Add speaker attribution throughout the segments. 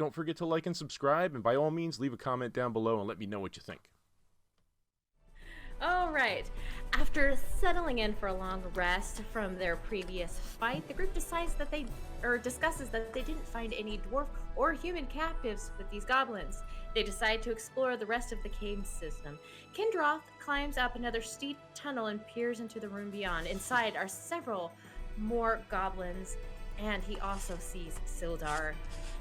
Speaker 1: don't forget to like and subscribe, and by all means, leave a comment down below and let me know what you think.
Speaker 2: All right. After settling in for a long rest from their previous fight, the group discusses that they didn't find any dwarf or human captives with these goblins. They decide to explore the rest of the cave system. Kindroth climbs up another steep tunnel and peers into the room beyond. Inside are several more goblins, and he also sees Sildar.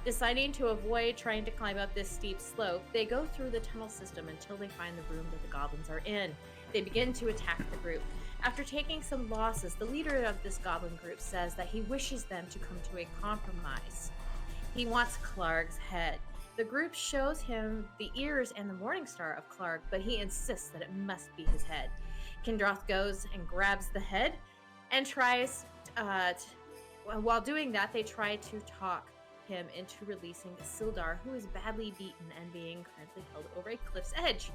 Speaker 2: Deciding to avoid trying to climb up this steep slope, they go through the tunnel system until they find the room that the goblins are in. They begin to attack the group. After taking some losses, the leader of this goblin group says that he wishes them to come to a compromise. He wants Clarg's head. The group shows him the ears and the morning star of Clarg, but he insists that it must be his head. Kindroth goes and grabs the head and tries, while doing that, they try to talk him into releasing Sildar, who is badly beaten and being currently held over a cliff's edge.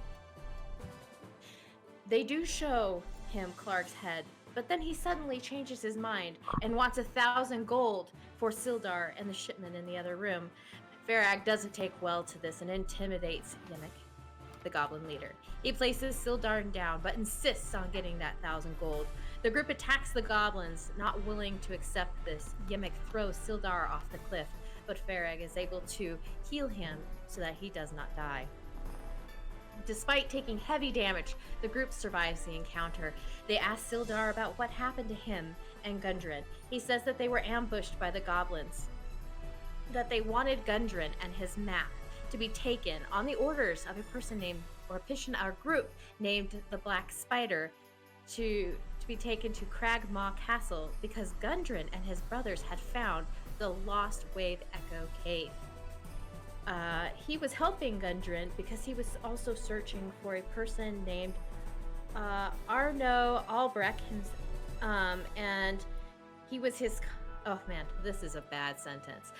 Speaker 2: They do show him Clarg's head, but then he suddenly changes his mind and wants 1,000 gold for Sildar and the shipment in the other room. Farag doesn't take well to this and intimidates Imag, the goblin leader. He places Sildar down, but insists on getting that 1,000 gold. The group attacks the goblins, not willing to accept this. Imag throws Sildar off the cliff, but Farag is able to heal him so that he does not die. Despite taking heavy damage, the group survives the encounter. They ask Sildar about what happened to him and Gundren. He says that they were ambushed by the goblins, that they wanted Gundren and his map to be taken on the orders of a group named the Black Spider to be taken to Cragmaw Castle because Gundren and his brothers had found the Lost Wave Echo Cave. He was helping Gundren because he was also searching for a person named Arno Albrecht, and he was his... Oh man, this is a bad sentence.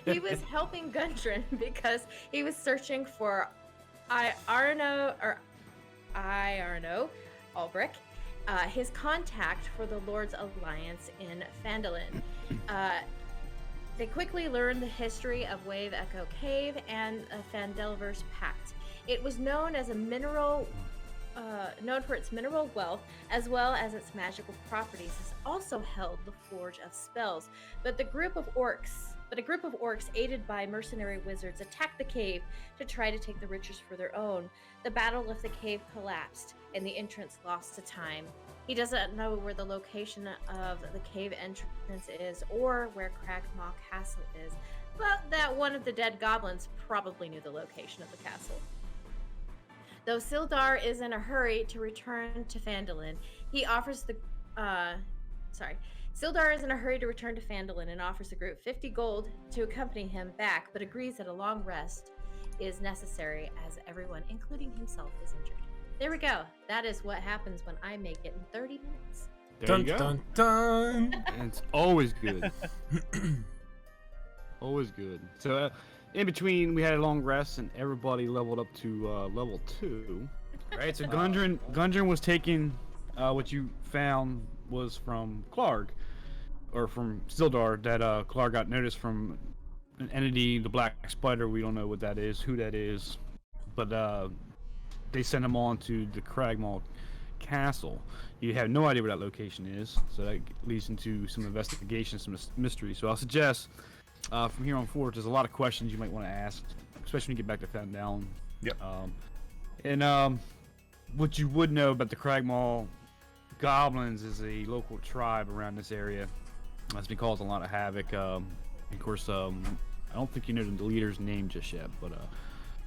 Speaker 2: He was helping Gundren because he was searching for Arno Albrecht, his contact for the Lord's Alliance in Phandelver. They quickly learned the history of Wave Echo Cave and Phandelver's Pact. It was known as a known for its mineral wealth as well as its magical properties. It also held the Forge of Spells. But a group of orcs aided by mercenary wizards attacked the cave to try to take the riches for their own. The battle of the cave collapsed, and the entrance lost to time. He doesn't know where the location of the cave entrance is or where Cragmaw Castle is, but that one of the dead goblins probably knew the location of the castle. Though Sildar is in a hurry to return to Phandelver, Sildar is in a hurry to return to Phandelver and offers the group 50 gold to accompany him back, but agrees that a long rest is necessary as everyone, including himself, is injured. There we go. That is what happens when I make it in 30 minutes.
Speaker 3: There you go.
Speaker 1: Dun, dun.
Speaker 3: And it's always good. Always good. So in between, we had a long rest, and everybody leveled up to level 2. Right. So Gundren was taking what you found was from Clarg, or from Sildar, that Clarg got notice from an entity, the Black Spider. We don't know what that is, who that is, but they sent him on to the Cragmaw Castle. You have no idea where that location is, so that leads into some investigation, some mystery. So I'll suggest from here on forward, there's a lot of questions you might want to ask, especially when you get back to Phandelver.
Speaker 1: Yep.
Speaker 3: And what you would know about the Cragmaw Goblins is a local tribe around this area that's been causing a lot of havoc. Of course, I don't think you know the leader's name just yet, but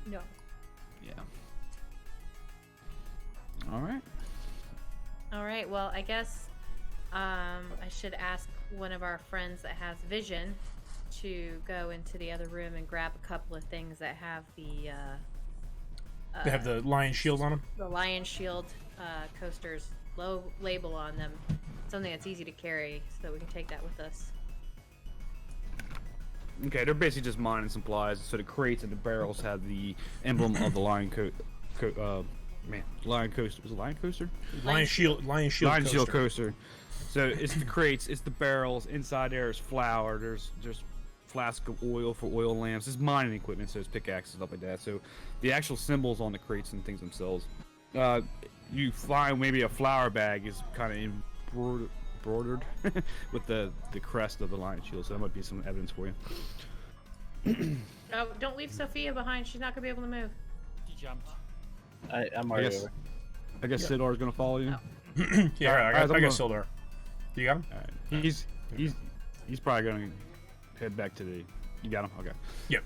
Speaker 2: No.
Speaker 3: yeah. All right.
Speaker 2: Well, I guess I should ask one of our friends that has vision to go into the other room and grab a couple of things that have the
Speaker 1: They have the lion shield on them.
Speaker 2: the lion shield coasters label on them, something that's easy to carry, so that we can take that with us.
Speaker 3: Okay, they're basically just mining supplies. So the crates and the barrels have the emblem of the lion lion coaster. Was it lion coaster?
Speaker 1: Lion shield
Speaker 3: Coaster. So it's the crates, it's the barrels. Inside there is flour. There's flask of oil for oil lamps. It's mining equipment, so it's pickaxes and stuff like that. So the actual symbols on the crates and things themselves. You find maybe a flour bag is kind of embroidered with the crest of the lion shield, so that might be some evidence for you.
Speaker 2: Oh, don't leave Sophia behind. She's not gonna be able to move.
Speaker 4: He jumped.
Speaker 5: I'm already over.
Speaker 3: I guess Sidar's gonna follow you.
Speaker 1: Yeah, I got
Speaker 3: gonna-
Speaker 1: Sildar. You got him?
Speaker 3: All right. He's probably gonna head back to the. You got him? Okay.
Speaker 1: Yep.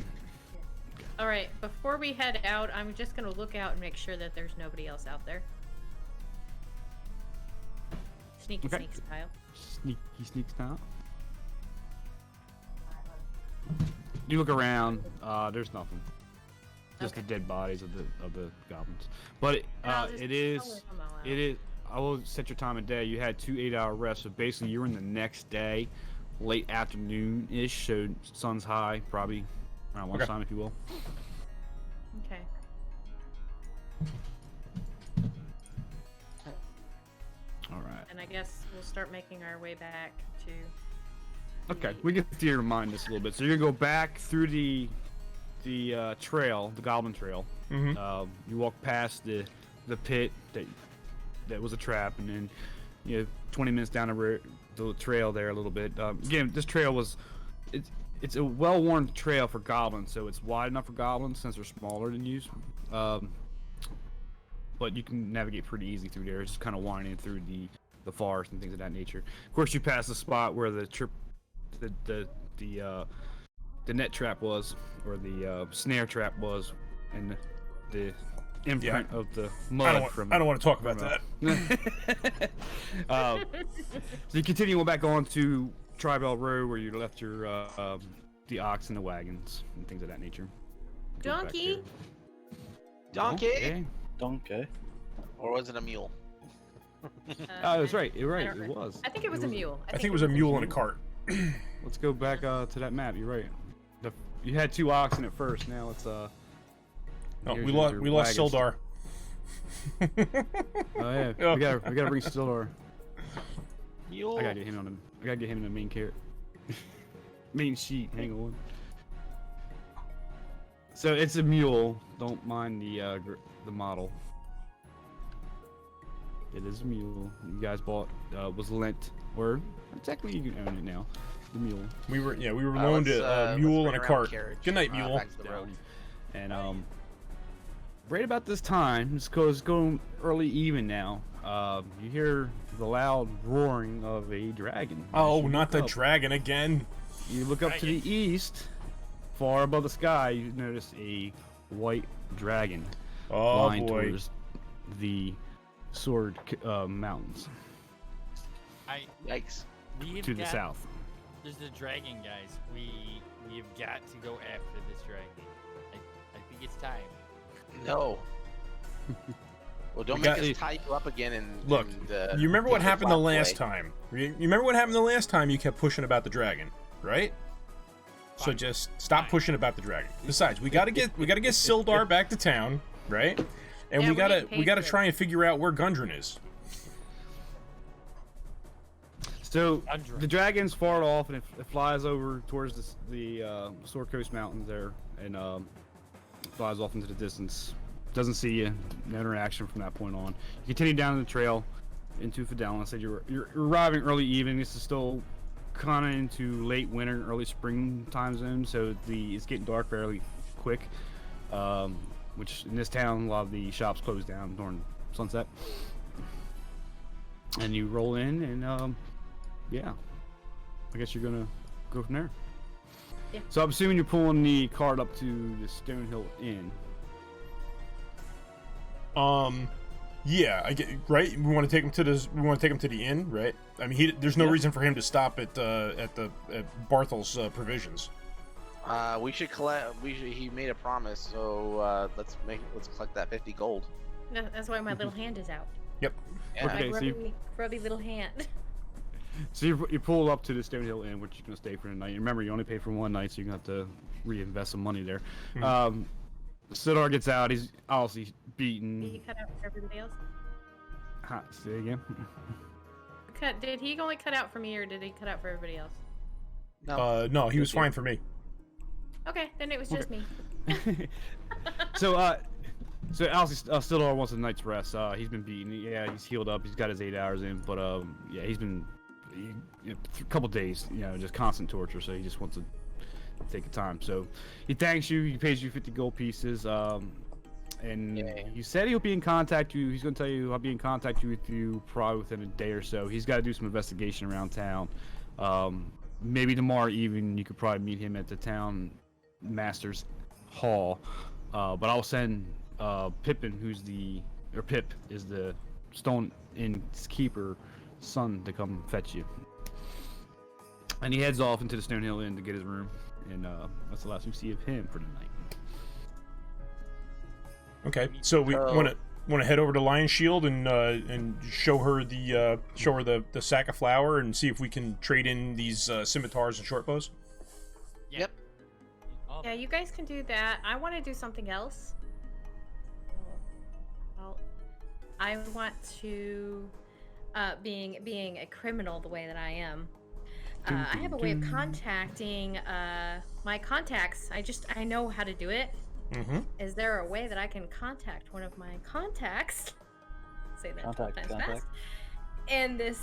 Speaker 2: All right. Before we head out, I'm just gonna look out and make sure that there's nobody else out there. Sneaky
Speaker 3: Okay.
Speaker 2: sneak style.
Speaker 3: Sneaks out. You look around. There's nothing. Just
Speaker 2: Okay.
Speaker 3: the dead bodies of the goblins. But
Speaker 2: I'll just
Speaker 3: it
Speaker 2: tell
Speaker 3: is.
Speaker 2: her from all out.
Speaker 3: It is. I will set your time of day. You had 2 8-hour rests, so basically you're in the next day, late afternoon-ish. So sun's high, probably around lunchtime, if you will.
Speaker 2: Okay.
Speaker 3: All right.
Speaker 2: And I guess we'll start making our way back to.
Speaker 3: Okay, we can theory remind this a little bit. So you're gonna go back through the trail, the Goblin Trail.
Speaker 1: Mm-hmm.
Speaker 3: You walk past the pit that was a trap, and then 20 minutes down the trail there a little bit. Again, this trail was it's a well-worn trail for goblins, so it's wide enough for goblins since they're smaller than you. But you can navigate pretty easy through there. It's just kind of winding through the forest and things of that nature. Of course, you pass the spot where the net trap was, or the snare trap was, and the imprint of the mud
Speaker 1: I don't want to talk about that.
Speaker 3: So you continue back on to Tribal Road, where you left your the ox and the wagons and things of that nature. Go back
Speaker 2: Donkey.
Speaker 3: there.
Speaker 4: Donkey?
Speaker 5: Donkey.
Speaker 4: Or was it a mule?
Speaker 3: Oh, that's right. You're
Speaker 2: I
Speaker 3: right.
Speaker 2: don't
Speaker 3: It
Speaker 2: know.
Speaker 3: was.
Speaker 2: I think it was a mule.
Speaker 1: I think it was a mule in a cart.
Speaker 3: Let's go back to that map. You're right. You had 2 oxen at first. Now it's
Speaker 1: Oh,
Speaker 3: here's
Speaker 1: we
Speaker 3: your
Speaker 1: lost
Speaker 3: wagons.
Speaker 1: Sildar.
Speaker 3: Oh yeah.
Speaker 1: Oh.
Speaker 3: We gotta bring Sildar.
Speaker 4: Mule.
Speaker 3: I gotta get him in the main carrot. Main sheet. Hang on. So it's a mule. Don't mind the model. It is a mule. You guys bought was lent, or technically you can own it now. The mule.
Speaker 1: We were loaned a mule and a cart. Good night, mule.
Speaker 4: Back to the road.
Speaker 3: And right about this time, it's going early even now. You hear the loud roaring of a dragon.
Speaker 1: Oh,
Speaker 3: As you
Speaker 1: not
Speaker 3: look
Speaker 1: the
Speaker 3: up.
Speaker 1: dragon again.
Speaker 3: You look up to the east, far above the sky. You notice a white dragon
Speaker 1: Oh
Speaker 3: flying
Speaker 1: boy.
Speaker 3: towards the Sword Mountains
Speaker 4: Yikes.
Speaker 3: to the south.
Speaker 6: There's the dragon, guys. We've got to go after this dragon. I think it's time.
Speaker 4: No. Well, don't
Speaker 1: We
Speaker 4: make
Speaker 1: got-
Speaker 4: us tie you up again and
Speaker 1: Look,
Speaker 4: and,
Speaker 1: you remember what
Speaker 4: take the
Speaker 1: happened the
Speaker 4: flat
Speaker 1: last
Speaker 4: play.
Speaker 1: time? You remember what happened the last time you kept pushing about the dragon, right? So
Speaker 6: Fine.
Speaker 1: just stop
Speaker 6: Fine.
Speaker 1: pushing about the dragon. Besides, we gotta get Sildar back to town, right? And
Speaker 2: Yeah,
Speaker 1: we
Speaker 2: we
Speaker 1: gotta
Speaker 2: ain't paid for
Speaker 1: try and figure out where Gundren is.
Speaker 3: So
Speaker 6: Under.
Speaker 3: the dragon's far off, and it flies over towards the Sword Coast Mountains there, and flies off into the distance. Doesn't see you. No interaction from that point on. You continue down the trail into Phandelver. I said you're arriving early evening. This is still kind of into late winter, early spring time zone, so it's getting dark fairly quick. Which in this town, a lot of the shops close down during sunset. And you roll in, and yeah, I guess you're gonna go from there.
Speaker 2: Yeah.
Speaker 3: So I'm assuming you're pulling the cart up to the Stonehill Inn.
Speaker 1: Yeah, I get right. We want to take him to the inn, right? I mean, there's no
Speaker 3: Yeah.
Speaker 1: reason for him to stop at Barthel's provisions.
Speaker 4: We should collect. He made a promise, so let's collect that 50 gold.
Speaker 2: That's why my little hand is out.
Speaker 1: Yep.
Speaker 4: Yeah.
Speaker 3: Okay,
Speaker 2: My
Speaker 3: so you-
Speaker 2: grubby little hand.
Speaker 3: So you pull up to the Stonehill Inn, which you're gonna stay for the night. Remember, you only pay for one night, so you're gonna have to reinvest some money there. Sidar gets out. He's obviously
Speaker 2: Did
Speaker 3: beaten.
Speaker 2: he cut out for everybody else?
Speaker 3: Say again.
Speaker 2: Did he only cut out for me, or did he cut out for everybody else?
Speaker 4: No.
Speaker 1: No, he was fine for me.
Speaker 2: Okay, then it was just me.
Speaker 3: So Sildar wants a night's rest. He's been beaten. Yeah, he's healed up. He's got his 8 hours in, but yeah, he's been a couple days, just constant torture. So he just wants to take a time. So he thanks you. He pays you 50 gold pieces. And he said he'll be in contact with you. He's gonna tell you I'll be in contact with you probably within a day or so. He's got to do some investigation around town. Maybe tomorrow evening you could probably meet him at the town master's hall. But I'll send Pip is the Stone Innkeeper son to come fetch you. And he heads off into the Stonehill Inn to get his room, and that's the last we see of him for the night.
Speaker 1: Okay, so we want to head over to Lion Shield and show her the sack of flour and see if we can trade in these scimitars and short bows.
Speaker 4: Yep.
Speaker 2: Yeah, you guys can do that. I want to do something else. Well, I want to, being a criminal the way that I am, I have a way of contacting my contacts. I know how to do it.
Speaker 1: Mm-hmm.
Speaker 2: Is there a way that I can contact one of my contacts? Say that 12 times fast. In this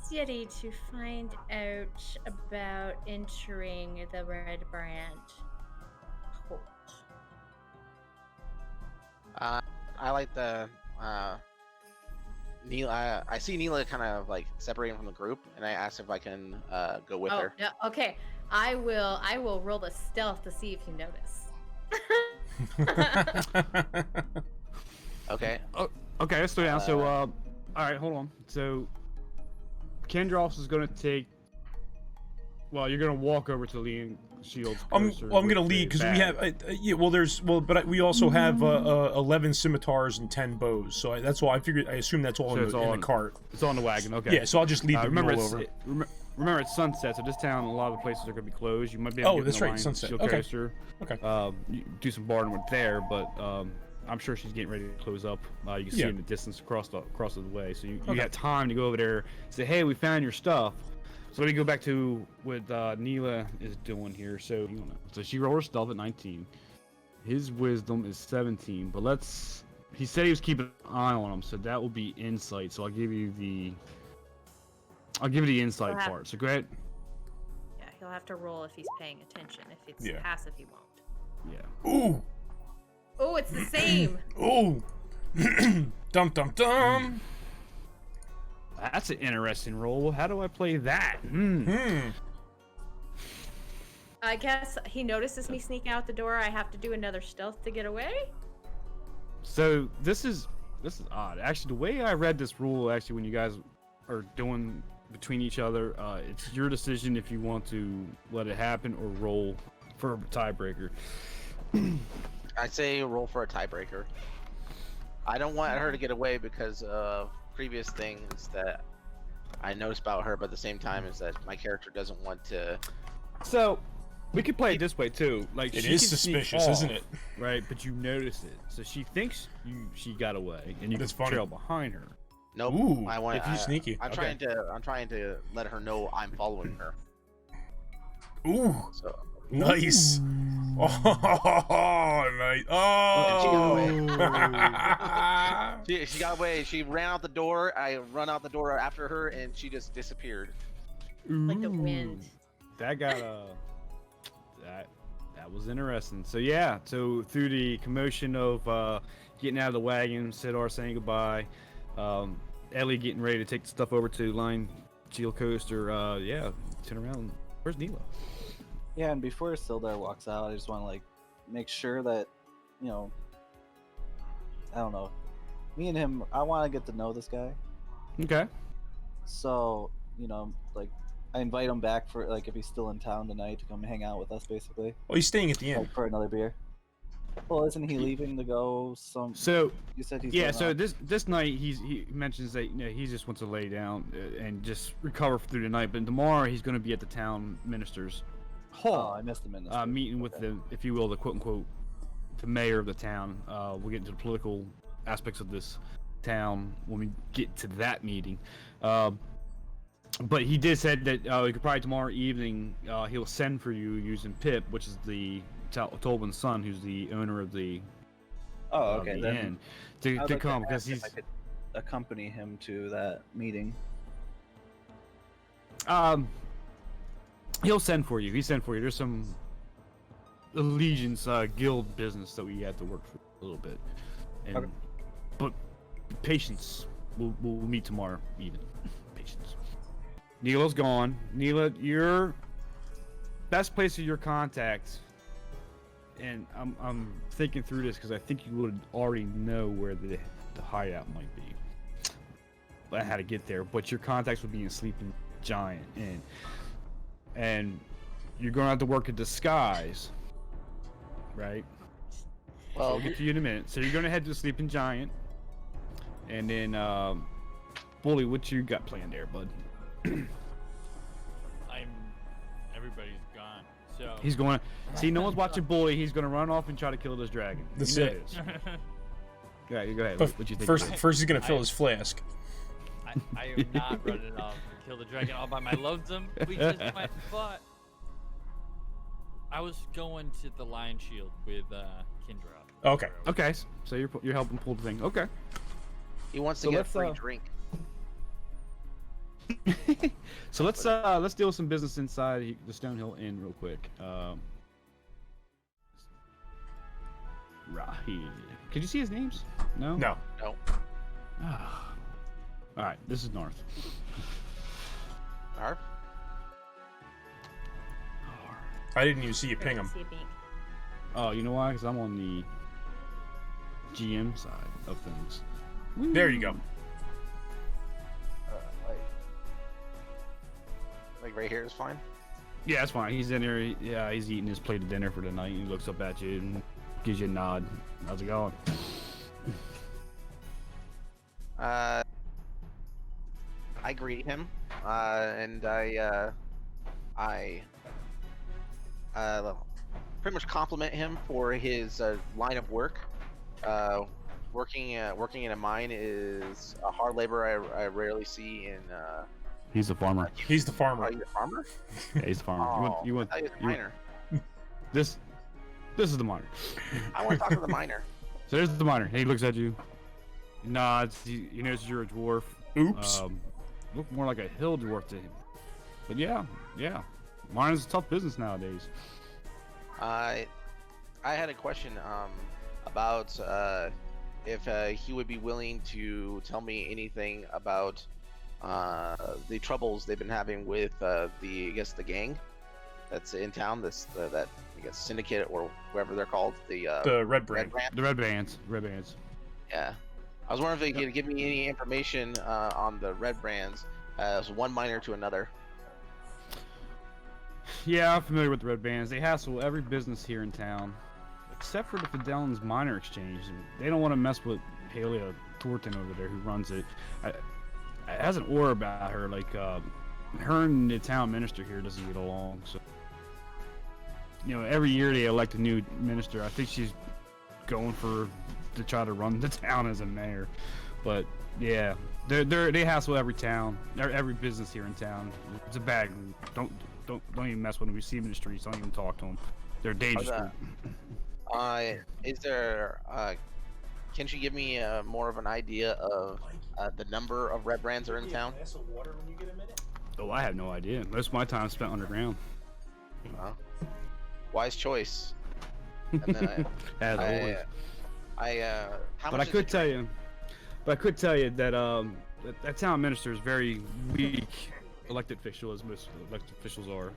Speaker 2: city to find out about entering the Red Brand.
Speaker 4: I like the Neela. I see Neela kind of like separating from the group, and I asked if I can go with her.
Speaker 2: Yeah, okay. I will roll the stealth to see if you notice.
Speaker 4: Okay.
Speaker 3: Oh, okay, let's slow down. So, all right, hold on. So, Kendros is gonna take. Well, you're gonna walk over to Lion Shield.
Speaker 1: I'm gonna lead because we have but we also have 11 scimitars and 10 bows. So that's why I assume that's all in the cart.
Speaker 3: It's on the wagon. Okay.
Speaker 1: Yeah, so I'll just lead the mule over.
Speaker 3: Remember, it's sunset, so this town, a lot of the places are gonna be closed. You might be able to get the
Speaker 1: sunset.
Speaker 3: Shield
Speaker 1: Okay.
Speaker 3: coaster.
Speaker 1: Okay.
Speaker 3: You do some bartering with there, but I'm sure she's getting ready to close up. You can see in the distance across the way. So you got time to go over there, say, hey, we found your stuff. So let me go back to what Neela is doing here. So she rolled her stealth at 19. His wisdom is 17. But he said he was keeping an eye on him, so that will be insight. So I'll give you the insight part. So go ahead.
Speaker 2: Yeah, he'll have to roll if he's paying attention. If it's passive, he won't.
Speaker 3: Yeah.
Speaker 1: Ooh.
Speaker 2: Oh, it's the same.
Speaker 1: Ooh. Dum dum dum.
Speaker 3: That's an interesting roll. How do I play that?
Speaker 2: I guess he notices me sneak out the door. I have to do another stealth to get away.
Speaker 3: So this is odd. Actually, the way I read this rule, when you guys are doing between each other, it's your decision if you want to let it happen or roll for a tiebreaker.
Speaker 4: I say roll for a tiebreaker. I don't want her to get away because of previous things that I noticed about her, but at the same time is that my character doesn't want to.
Speaker 3: So we could play it this way too. Like
Speaker 1: it is suspicious, isn't it?
Speaker 3: Right, but you notice it. So she thinks she got away, and you
Speaker 1: That's
Speaker 3: can
Speaker 1: funny.
Speaker 3: trail behind her.
Speaker 4: Nope.
Speaker 1: Ooh,
Speaker 4: I want.
Speaker 1: if you're sneaky.
Speaker 4: I'm trying to let her know I'm following her.
Speaker 1: Ooh.
Speaker 4: So.
Speaker 1: Nice. Oh, nice. Oh.
Speaker 4: She got away. She ran out the door. I run out the door after her, and she just disappeared.
Speaker 2: Like the wind.
Speaker 3: That got that was interesting. So yeah, so through the commotion of getting out of the wagon, Sidar saying goodbye, Ellie getting ready to take the stuff over to Lion Shield Coaster. Turn around. Where's Neela?
Speaker 5: Yeah, and before Sildar walks out, I just want to make sure that, I don't know, me and him, I want to get to know this guy.
Speaker 3: Okay.
Speaker 5: So, I invite him back for if he's still in town tonight to come hang out with us, basically.
Speaker 1: Well, he's staying at the inn.
Speaker 5: For another beer. Well, isn't he leaving to go
Speaker 3: So
Speaker 5: you said he's
Speaker 3: yeah.
Speaker 5: going
Speaker 3: So
Speaker 5: out?
Speaker 3: this night he mentions that he just wants to lay down and just recover through the night. But tomorrow he's going to be at the town minister's hall.
Speaker 5: Oh, I missed him in this.
Speaker 3: Meeting with the, if you will, the quote unquote, the mayor of the town. We'll get into the political aspects of this town when we get to that meeting. But he did said that he could probably tomorrow evening he'll send for you using Pip, which is the Tolban's son, who's the owner of the
Speaker 5: okay.
Speaker 3: the
Speaker 5: Then
Speaker 3: inn,
Speaker 5: I would
Speaker 3: to
Speaker 5: like
Speaker 3: come because
Speaker 5: ask if
Speaker 3: he's
Speaker 5: I could accompany him to that meeting.
Speaker 3: he'll send for you. He sent for you. There's some allegiance guild business that we have to work for a little bit, and
Speaker 5: Okay.
Speaker 3: but patience. We'll meet tomorrow evening. Patience. Neela's gone. Neela, your best place of your contact, and I'm thinking through this because I think you would already know where the hideout might be. But how to get there. But your contacts would be in Sleeping Giant, and you're going to have to work a disguise, right?
Speaker 4: Well,
Speaker 3: We'll get to you in a minute. So you're going to head to the Sleeping Giant, and then Bully, what you got planned there, bud?
Speaker 6: Everybody's gone. So
Speaker 3: He's going to see. No one's watching Bully. He's going to run off and try to kill this dragon.
Speaker 1: That's
Speaker 3: You know
Speaker 1: it.
Speaker 3: is. Yeah, you go ahead.
Speaker 1: But
Speaker 3: What you think?
Speaker 1: first he's gonna fill his flask.
Speaker 6: I am not running off to kill the dragon all by my lonesome. We just went, but I was going to the Lion Shield with Kindra.
Speaker 1: Okay.
Speaker 3: Okay, so you're helping pull the thing. Okay.
Speaker 4: he wants to
Speaker 5: So
Speaker 4: get a
Speaker 5: let's,
Speaker 4: free drink.
Speaker 3: So let's deal with some business inside the Stonehill Inn real quick. Rahid. Could you see his names? No.
Speaker 1: No.
Speaker 4: No.
Speaker 3: Ah. All right, this is North.
Speaker 4: Arf?
Speaker 1: I didn't even see you ping him.
Speaker 2: See a beak.
Speaker 3: Oh, you know why? Because I'm on the GM side of things.
Speaker 1: There you go.
Speaker 4: Like right here is fine.
Speaker 3: Yeah, that's fine. He's in there. He's eating his plate of dinner for the night. He looks up at you and gives you a nod. How's it going?
Speaker 4: I greet him, and I pretty much compliment him for his line of work. Working in a mine is a hard labor I rarely see in.
Speaker 3: He's a farmer.
Speaker 1: He's the farmer.
Speaker 4: Are you a farmer?
Speaker 3: Yeah, he's a farmer.
Speaker 4: Oh,
Speaker 3: you want
Speaker 4: I thought he was a miner.
Speaker 3: this? This is the miner.
Speaker 4: I want to talk to the miner.
Speaker 3: So there's the miner. He looks at you. He nods. He knows you're a dwarf.
Speaker 1: Oops.
Speaker 3: Look more like a hill dwarf to him. But yeah. Mining's a tough business nowadays.
Speaker 4: I had a question about if he would be willing to tell me anything about the troubles they've been having with the gang that's in town. That I guess syndicate or whatever they're called.
Speaker 1: The Red Brand.
Speaker 3: The red bands.
Speaker 4: Yeah. I was wondering if he could give me any information on the Red Brands as one miner to another.
Speaker 3: Yeah, I'm familiar with the red bands. They hassle every business here in town, except for the Fidelins Miner Exchange. They don't want to mess with Halia Torton over there, who runs it. It has an aura about her, like her and the town minister here doesn't get along. So, every year they elect a new minister. I think she's going to try to run the town as a mayor. But yeah, they hassle every town, every business here in town. It's a bad group. Don't even mess with them. We see them in the streets. Don't even talk to them. They're a dangerous group.
Speaker 4: Is there? Can she give me more of an idea of the number of Red Brands are in town?
Speaker 3: Oh, I have no idea. Most of my time spent underground.
Speaker 4: Wise choice. And then
Speaker 3: As always.
Speaker 4: how
Speaker 3: But
Speaker 4: much
Speaker 3: I could tell you that that town minister is very weak elected official, as most elected officials are.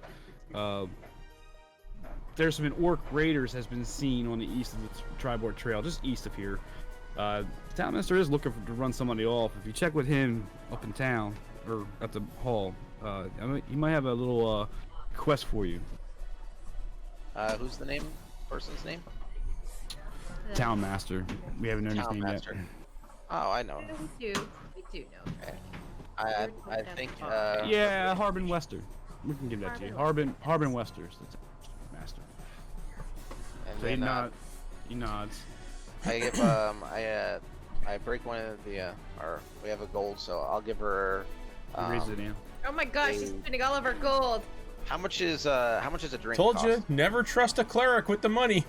Speaker 3: There's some orc raiders has been seen on the east of the Tribord Trail, just east of here. The town minister is looking to run somebody off. If you check with him up in town or at the hall, he might have a little quest for you.
Speaker 4: Who's the person's name?
Speaker 3: Town master. We haven't known his
Speaker 4: Town
Speaker 3: name
Speaker 4: master.
Speaker 3: yet.
Speaker 4: Oh, I know.
Speaker 2: We do know.
Speaker 4: Okay. I think.
Speaker 3: Yeah, Harbin Wester. We can give that to you. Harbin Wester's the master.
Speaker 4: And
Speaker 3: So
Speaker 4: then,
Speaker 3: he nods.
Speaker 4: I give I break one of the or we have a gold, so I'll give her.
Speaker 3: He raises it in.
Speaker 2: Oh my gosh, she's spending all of her gold.
Speaker 4: How much is a drink?
Speaker 1: Told
Speaker 4: cost?
Speaker 1: you, never trust a cleric with the money.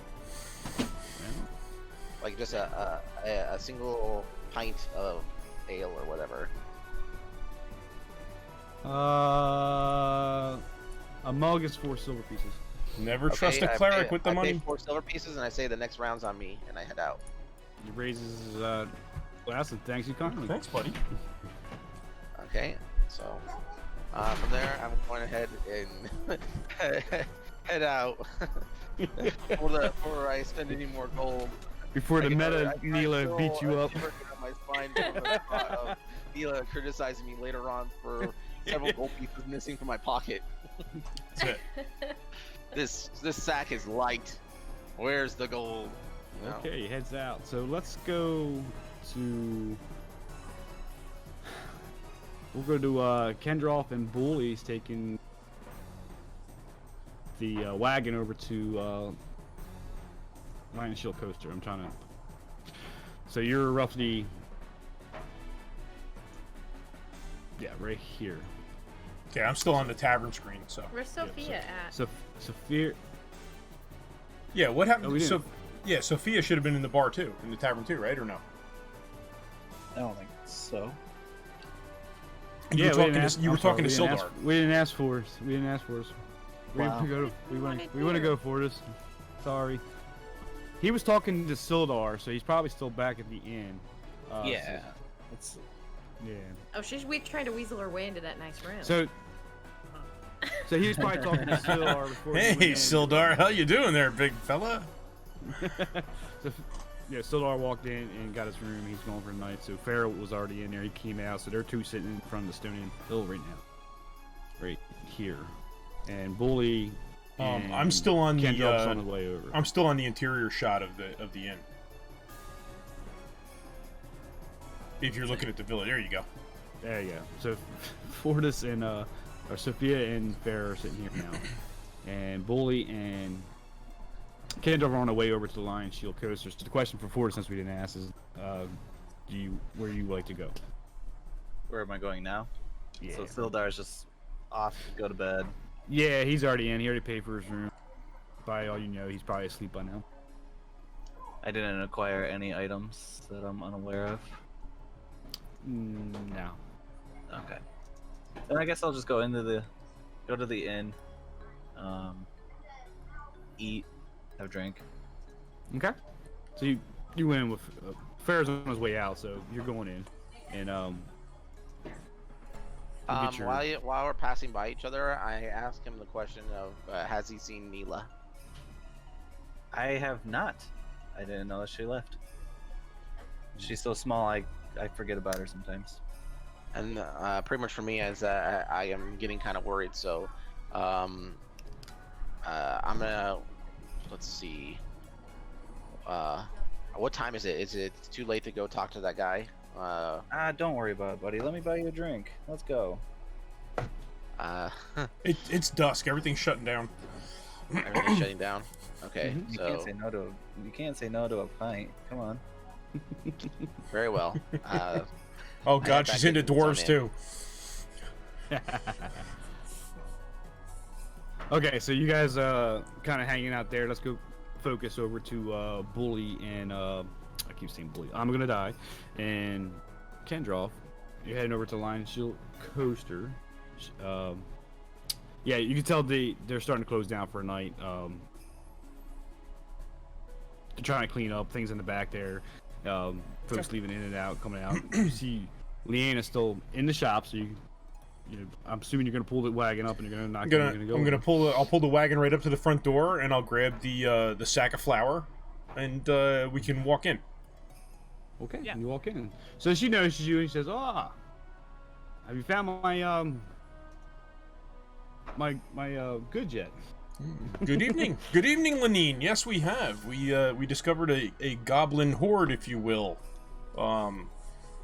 Speaker 4: Like just a single pint of ale or whatever.
Speaker 3: A mug is 4 silver pieces.
Speaker 1: Never trust a cleric with the money.
Speaker 4: I pay 4 silver pieces, and I say the next round's on me, and I head out.
Speaker 3: He raises his glass and thanks you kindly.
Speaker 1: Thanks, buddy.
Speaker 4: Okay, so from there, I'm going ahead and head out before I spend any more gold.
Speaker 3: Before the meta Neela beats you up.
Speaker 4: On my spine from the thought of Neela criticizing me later on for several gold pieces missing from my pocket.
Speaker 1: That's it.
Speaker 4: This sack is light. Where's the gold? No.
Speaker 3: Okay, he heads out. So let's go to. We'll go to Kendroff and Bully's taking the wagon over to Lion Shield Coaster. I'm trying to. So you're roughly. Yeah, right here.
Speaker 1: Okay, I'm still on the tavern screen, so.
Speaker 2: Where's Sophia at?
Speaker 3: So Sophia.
Speaker 1: Yeah, what happened?
Speaker 3: Oh, we
Speaker 1: so,
Speaker 3: didn't.
Speaker 1: yeah, Sophia should have been in the bar too, in the tavern too, right, or no?
Speaker 5: I don't think so.
Speaker 1: You were talking to Sildar.
Speaker 3: We didn't ask for it. We didn't ask for it.
Speaker 5: Wow.
Speaker 3: We want to go for this. Sorry. He was talking to Sildar, so he's probably still back at the inn.
Speaker 5: Yeah. It's
Speaker 3: Yeah.
Speaker 2: Oh, we tried to weasel her way into that nice room.
Speaker 3: So he was probably talking to Sildar before.
Speaker 1: Hey,
Speaker 3: he went in.
Speaker 1: Sildar, how you doing there, big fella?
Speaker 3: So, yeah, Sildar walked in and got his room. He's going for the night. So Farrell was already in there. He came out. So they're two sitting in front of the Stone Hill right now, right here. And Bully. And
Speaker 1: I'm still on
Speaker 3: Kendroff's on the way over.
Speaker 1: I'm still on the interior shot of the inn. If you're looking at the village, there you go.
Speaker 3: There you go. So Fortis and or Sophia and Farrell are sitting here now, and Bully and Kendall are on the way over to the Lion Shield Coaster. So the question for Fortis, since we didn't ask, is, where do you like to go?
Speaker 5: where am I going now?
Speaker 3: Yeah.
Speaker 5: So Sildar's just off to go to bed.
Speaker 3: Yeah, he's already in. He already paid for his room. By all you know, he's probably asleep by now.
Speaker 5: I didn't acquire any items that I'm unaware of.
Speaker 3: No.
Speaker 5: Okay. Then I guess I'll just go to the inn, eat, have a drink.
Speaker 3: Okay. So you went in with Farrah's on his way out, so you're going in, and
Speaker 4: while we're passing by each other, I ask him the question of has he seen Neela?
Speaker 5: I have not. I didn't know that she left. She's so small, I forget about her sometimes.
Speaker 4: And pretty much for me, as I am getting kind of worried, so I'm gonna, let's see, what time is it? Is it too late to go talk to that guy?
Speaker 5: Don't worry about it, buddy. Let me buy you a drink. Let's go.
Speaker 1: It's dusk. Everything's shutting down.
Speaker 4: Everything's shutting down. Okay,
Speaker 5: You
Speaker 4: so
Speaker 5: can't say no to a pint. Come on.
Speaker 4: very well.
Speaker 1: Oh
Speaker 4: I
Speaker 1: god,
Speaker 4: head
Speaker 1: she's
Speaker 4: back
Speaker 1: into
Speaker 4: into
Speaker 1: dwarves
Speaker 4: the
Speaker 1: too.
Speaker 3: Okay, so you guys kind of hanging out there. Let's go focus over to Bully and I keep saying Bully. I'm gonna die. And Kendroff, you're heading over to Lion Shield Coaster. Yeah, you can tell they're starting to close down for a night. They're trying to clean up things in the back there. Folks leaving in and out, coming out. You see Leanna's still in the shop, so I'm assuming you're gonna pull the wagon up and you're gonna knock.
Speaker 1: I'll pull the wagon right up to the front door, and I'll grab the sack of flour, and we can walk in.
Speaker 3: Okay,
Speaker 6: Yeah.
Speaker 3: you walk in. So she notices you and she says, "Ah, have you found my goods yet?"
Speaker 1: Good evening. Good evening, Lenine. Yes, we have. We discovered a goblin horde, if you will.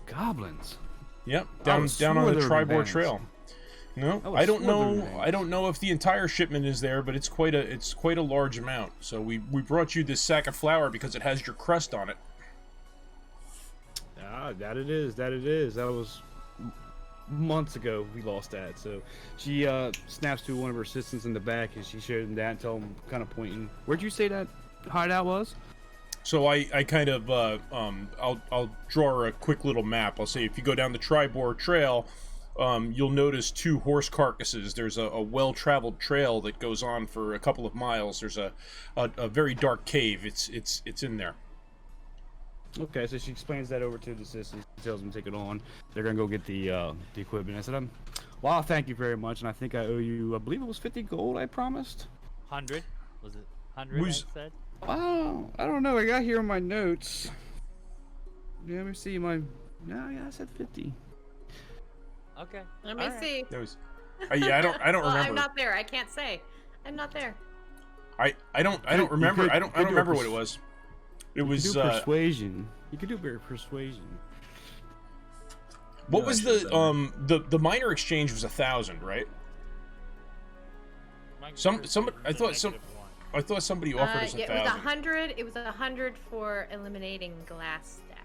Speaker 3: Goblins.
Speaker 1: Yep, down on the Tribor Trail. No, I don't know if the entire shipment is there, but it's quite a large amount. So we brought you this sack of flour because it has your crest on it.
Speaker 3: Ah, that it is. That was months ago we lost that. So she snaps to one of her assistants in the back, and she showed him that and told him, kind of pointing. Where'd you say that hideout was?
Speaker 1: So I kind of I'll draw a quick little map. I'll say if you go down the Tribor Trail, you'll notice 2 horse carcasses. There's a well-traveled trail that goes on for a couple of miles. There's a very dark cave. It's in there.
Speaker 3: Okay, so she explains that over to the assistant, tells them to take it on. They're gonna go get the equipment. I said, well, thank you very much, and I think I owe you, I believe it was 50 gold I promised.
Speaker 6: 100? Was it 100 I said?
Speaker 3: Oh, I don't know. I got here in my notes. Yeah, let me see my. No, yeah, I said 50.
Speaker 6: Okay.
Speaker 2: Let me see.
Speaker 1: That was, yeah, I don't
Speaker 2: Well,
Speaker 1: remember.
Speaker 2: I'm not there. I can't say. I'm not there.
Speaker 1: I don't remember. I don't remember what it was. It was
Speaker 3: You could do persuasion. You could do persuasion.
Speaker 1: What was the minor exchange was 1,000, right? I thought somebody offered us 1,000.
Speaker 2: It was 100. It was 100 for eliminating glass staff.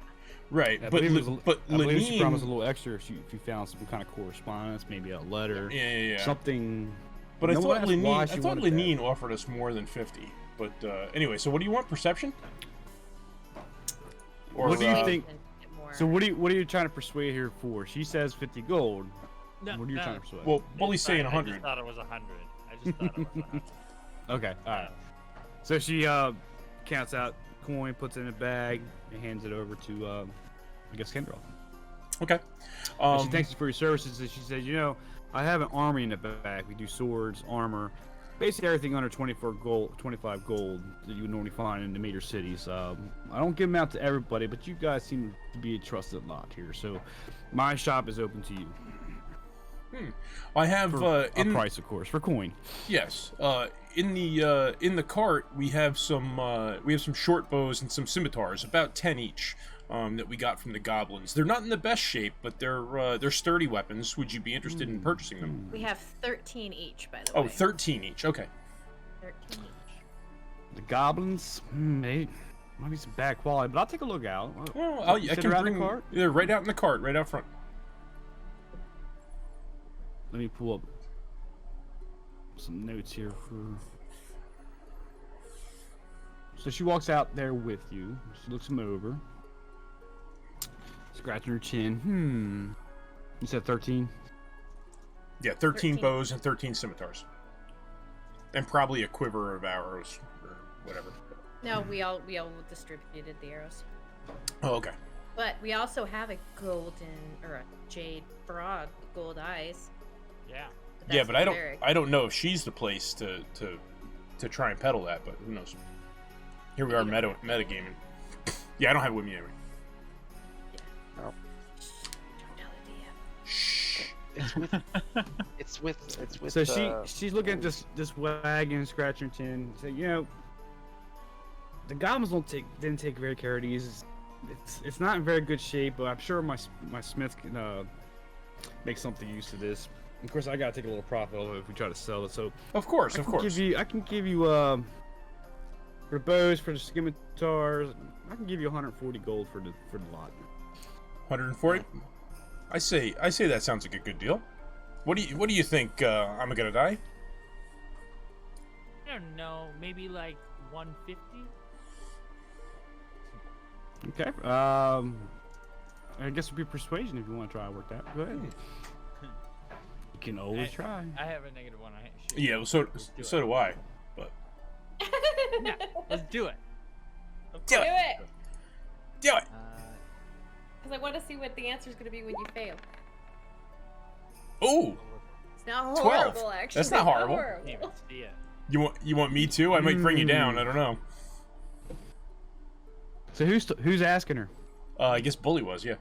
Speaker 1: Right,
Speaker 3: I
Speaker 1: but
Speaker 3: believe she promised a
Speaker 1: Lenine.
Speaker 3: little extra if you found some kind of correspondence, maybe a letter,
Speaker 1: Yeah.
Speaker 3: something.
Speaker 1: But I thought
Speaker 3: wanted
Speaker 1: Lenine offered us more than 50. But anyway, so what do you want? Perception? Or,
Speaker 3: What do you think?
Speaker 2: More.
Speaker 3: So what are you trying to persuade her for? She says 50 gold.
Speaker 6: No,
Speaker 3: What are you
Speaker 6: no.
Speaker 3: trying to persuade?
Speaker 1: Well, Bully's saying
Speaker 6: I
Speaker 1: 100.
Speaker 6: just thought it was 100. I just thought it was 100.
Speaker 3: Okay, all right. So she counts out coin, puts it in a bag, and hands it over to I guess Kendra.
Speaker 1: Okay.
Speaker 3: She thanks you for your services. And she says, I have an army in the back. We do swords, armor, basically everything under 25 gold that you would normally find in the major cities. I don't give them out to everybody, but you guys seem to be a trusted lot here. So my shop is open to you.
Speaker 1: I have
Speaker 3: For a price, of course, for coin.
Speaker 1: Yes. In the cart we have some short bows and some scimitars, about 10 each, that we got from the goblins. They're not in the best shape, but they're sturdy weapons. Would you be interested in purchasing them?
Speaker 2: We have 13 each, by the way.
Speaker 1: Oh, 13 each. Okay.
Speaker 2: 13 each.
Speaker 3: The goblins, they might be some bad quality, but I'll take a look out.
Speaker 1: Well, I
Speaker 3: Sit
Speaker 1: can
Speaker 3: around
Speaker 1: bring
Speaker 3: the cart.
Speaker 1: Yeah, right out in the cart, right out front.
Speaker 3: Let me pull up some notes here for. So she walks out there with you. She looks him over, scratching her chin. You said 13.
Speaker 1: Yeah, 13 bows and 13 scimitars, and probably a quiver of arrows or whatever.
Speaker 2: No, we all distributed the arrows.
Speaker 1: Oh, okay.
Speaker 2: But we also have a golden or a jade broad with gold eyes.
Speaker 6: Yeah.
Speaker 1: Yeah, but I
Speaker 2: Barbaric.
Speaker 1: don't know if she's the place to try and peddle that, but who knows? Here we are metagaming. Yeah, I don't have it with me anyway.
Speaker 2: Don't tell the DM.
Speaker 1: Shh.
Speaker 4: It's with.
Speaker 3: So she's looking at this wagon, scratching her chin. So the goblins didn't take very care of these. It's not in very good shape, but I'm sure my smith can make something use of this. Of course, I gotta take a little profit of it if we try to sell it. So
Speaker 1: Of course.
Speaker 3: I can give you for the bows, for the scimitars, I can give you 140 gold for the lot.
Speaker 1: 140. I say that sounds like a good deal. What do you think? I'm gonna die.
Speaker 6: I don't know. Maybe like 150.
Speaker 3: Okay. I guess it'd be persuasion if you want to try to work that. Go ahead. You can always try.
Speaker 6: I have a -1.
Speaker 1: Yeah, well, so do I. But
Speaker 6: Yeah, let's do it.
Speaker 1: do
Speaker 2: Do
Speaker 1: it.
Speaker 2: it!
Speaker 1: Do it.
Speaker 2: Because I want to see what the answer is going to be when you fail.
Speaker 1: Ooh,
Speaker 2: It's not
Speaker 1: 12.
Speaker 2: horrible, actually.
Speaker 1: That's not horrible.
Speaker 6: Can't even see it.
Speaker 1: you want me to? I might bring you down. I don't know.
Speaker 3: So who's asking her?
Speaker 1: I guess Bully was. Yeah.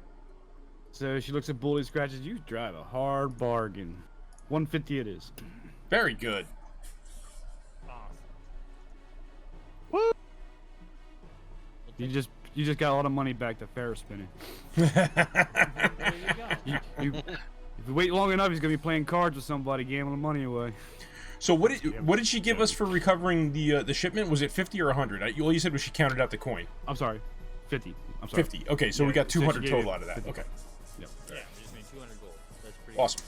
Speaker 3: So she looks at Bully, scratches. You drive a hard bargain. 150 it is.
Speaker 1: Very good.
Speaker 6: Awesome.
Speaker 3: Woo! You just got all the money back to fair spinning.
Speaker 6: There you go.
Speaker 3: If you wait long enough, he's gonna be playing cards with somebody, gambling money away.
Speaker 1: So what did she give us for recovering the shipment? Was it 50 or 100? All you said was she counted out the coin.
Speaker 3: I'm sorry, 50. I'm sorry.
Speaker 1: 50. Okay, so
Speaker 3: Yeah,
Speaker 1: we got
Speaker 3: so she
Speaker 1: 200
Speaker 3: gave
Speaker 1: total
Speaker 3: you
Speaker 1: out of that.
Speaker 3: 50.
Speaker 1: Okay.
Speaker 3: Yep.
Speaker 6: Yeah, just made 200 gold. That's pretty
Speaker 1: Awesome.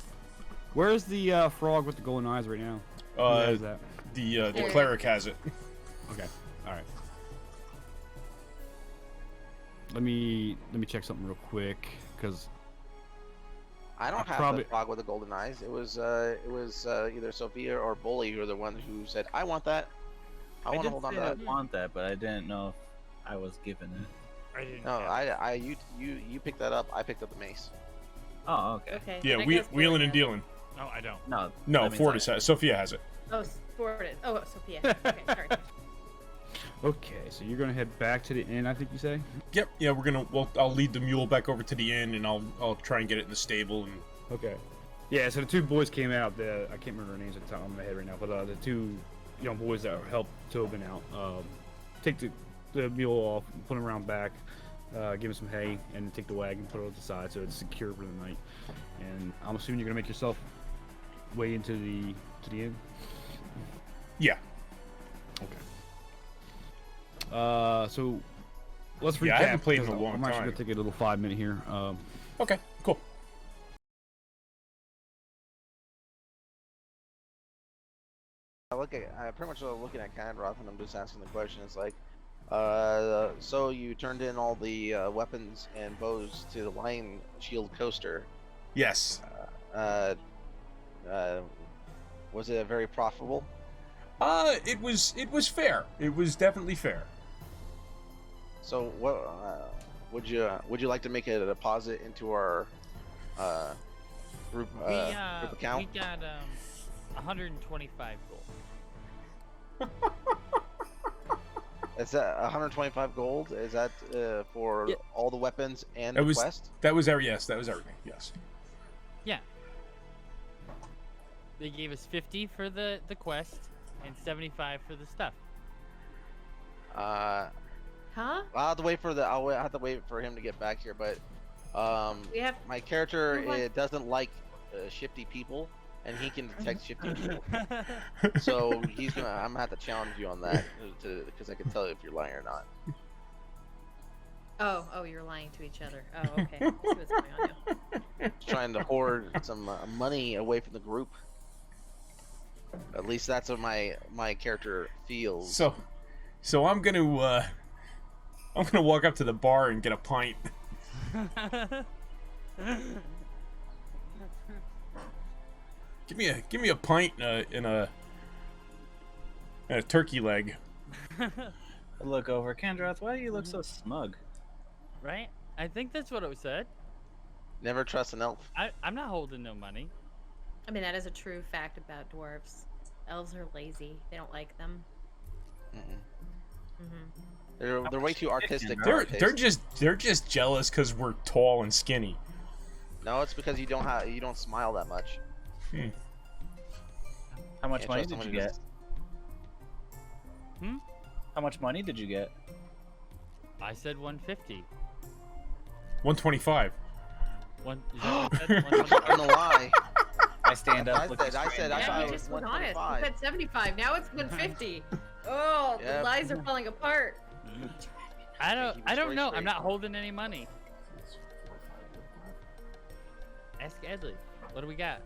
Speaker 3: Where's the frog with the golden eyes right now? Who has that?
Speaker 1: The cleric has it.
Speaker 3: Okay. All right. Let me check something real quick, because
Speaker 4: I don't have the frog with the golden eyes. It was either Sophia or Bully who were the one who said, "I want that. I want to hold on to that."
Speaker 5: I want that, but I didn't know if I was given it.
Speaker 6: I didn't.
Speaker 4: No, you picked that up. I picked up the mace.
Speaker 5: Oh, okay.
Speaker 2: Okay.
Speaker 1: Yeah,
Speaker 2: then I guess
Speaker 1: wheeling
Speaker 2: Ford
Speaker 1: and
Speaker 2: has it.
Speaker 1: dealing.
Speaker 6: No, I don't.
Speaker 5: No,
Speaker 1: No,
Speaker 5: that means
Speaker 1: Fortis has. Sophia has it.
Speaker 2: Oh, Ford is. Oh, Sophia. Okay, sorry.
Speaker 3: okay. So you're gonna head back to the inn, I think you say.
Speaker 1: Yep. Yeah, we're gonna. Well, I'll lead the mule back over to the inn, and I'll try and get it in the stable. And
Speaker 3: Okay. Yeah. So the two boys came out. I can't remember their names at the top of my head right now, but the two young boys that helped Tobin out, take the mule off, put him around back, give him some hay, and take the wagon, put it on the side so it's secure for the night. And I'm assuming you're gonna make yourself way into the inn.
Speaker 1: yeah.
Speaker 3: Okay. So let's recap.
Speaker 1: Yeah, I haven't played in a
Speaker 3: because
Speaker 1: long
Speaker 3: I'm actually
Speaker 1: time.
Speaker 3: gonna take a little 5-minute here.
Speaker 1: Okay. Cool.
Speaker 4: I pretty much looking at Kandroth, and I'm just asking the question. It's like, so you turned in all the weapons and bows to the Lion Shield coaster.
Speaker 1: Yes.
Speaker 4: Was it very profitable?
Speaker 1: It was fair. It was definitely fair.
Speaker 4: So what would you like to make a deposit into our group account?
Speaker 6: We got 125 gold.
Speaker 4: Is that 125 gold? Is that for all the weapons and the quest?
Speaker 1: That was everything. Yes.
Speaker 6: Yeah. They gave us 50 for the quest and 75 for the stuff.
Speaker 2: Huh?
Speaker 4: I'll have to wait for him to get back here, but my character doesn't like shifty people, and he can detect shifty people. So I'm gonna have to challenge you on that because I can tell if you're lying or not.
Speaker 2: Oh, you're lying to each other. Oh, okay. I see what's going on now.
Speaker 4: Trying to hoard some money away from the group. At least that's what my character feels.
Speaker 1: So I'm gonna walk up to the bar and get a pint. Give me a pint and a turkey leg.
Speaker 5: I look over, Kandroth. Why do you look so smug?
Speaker 6: Right? I think that's what it said.
Speaker 4: Never trust an elf.
Speaker 6: I'm not holding no money.
Speaker 2: I mean, that is a true fact about dwarves. Elves are lazy. They don't like them.
Speaker 4: They're way too artistic.
Speaker 1: They're just jealous because we're tall and skinny.
Speaker 4: No, it's because you don't smile that much.
Speaker 5: How much money did you get? How much money did you get?
Speaker 6: I said 150.
Speaker 1: 125.
Speaker 4: I'm gonna lie.
Speaker 5: I stand up.
Speaker 4: I said
Speaker 2: Yeah,
Speaker 4: it
Speaker 2: he
Speaker 4: was
Speaker 2: just was honest.
Speaker 4: 125.
Speaker 2: He said 75. Now it's 150. Oh,
Speaker 4: Yep.
Speaker 2: the lies are falling apart.
Speaker 6: I don't
Speaker 4: very
Speaker 6: know.
Speaker 4: straight.
Speaker 6: I'm not holding any money. Ask Edley. What do we got?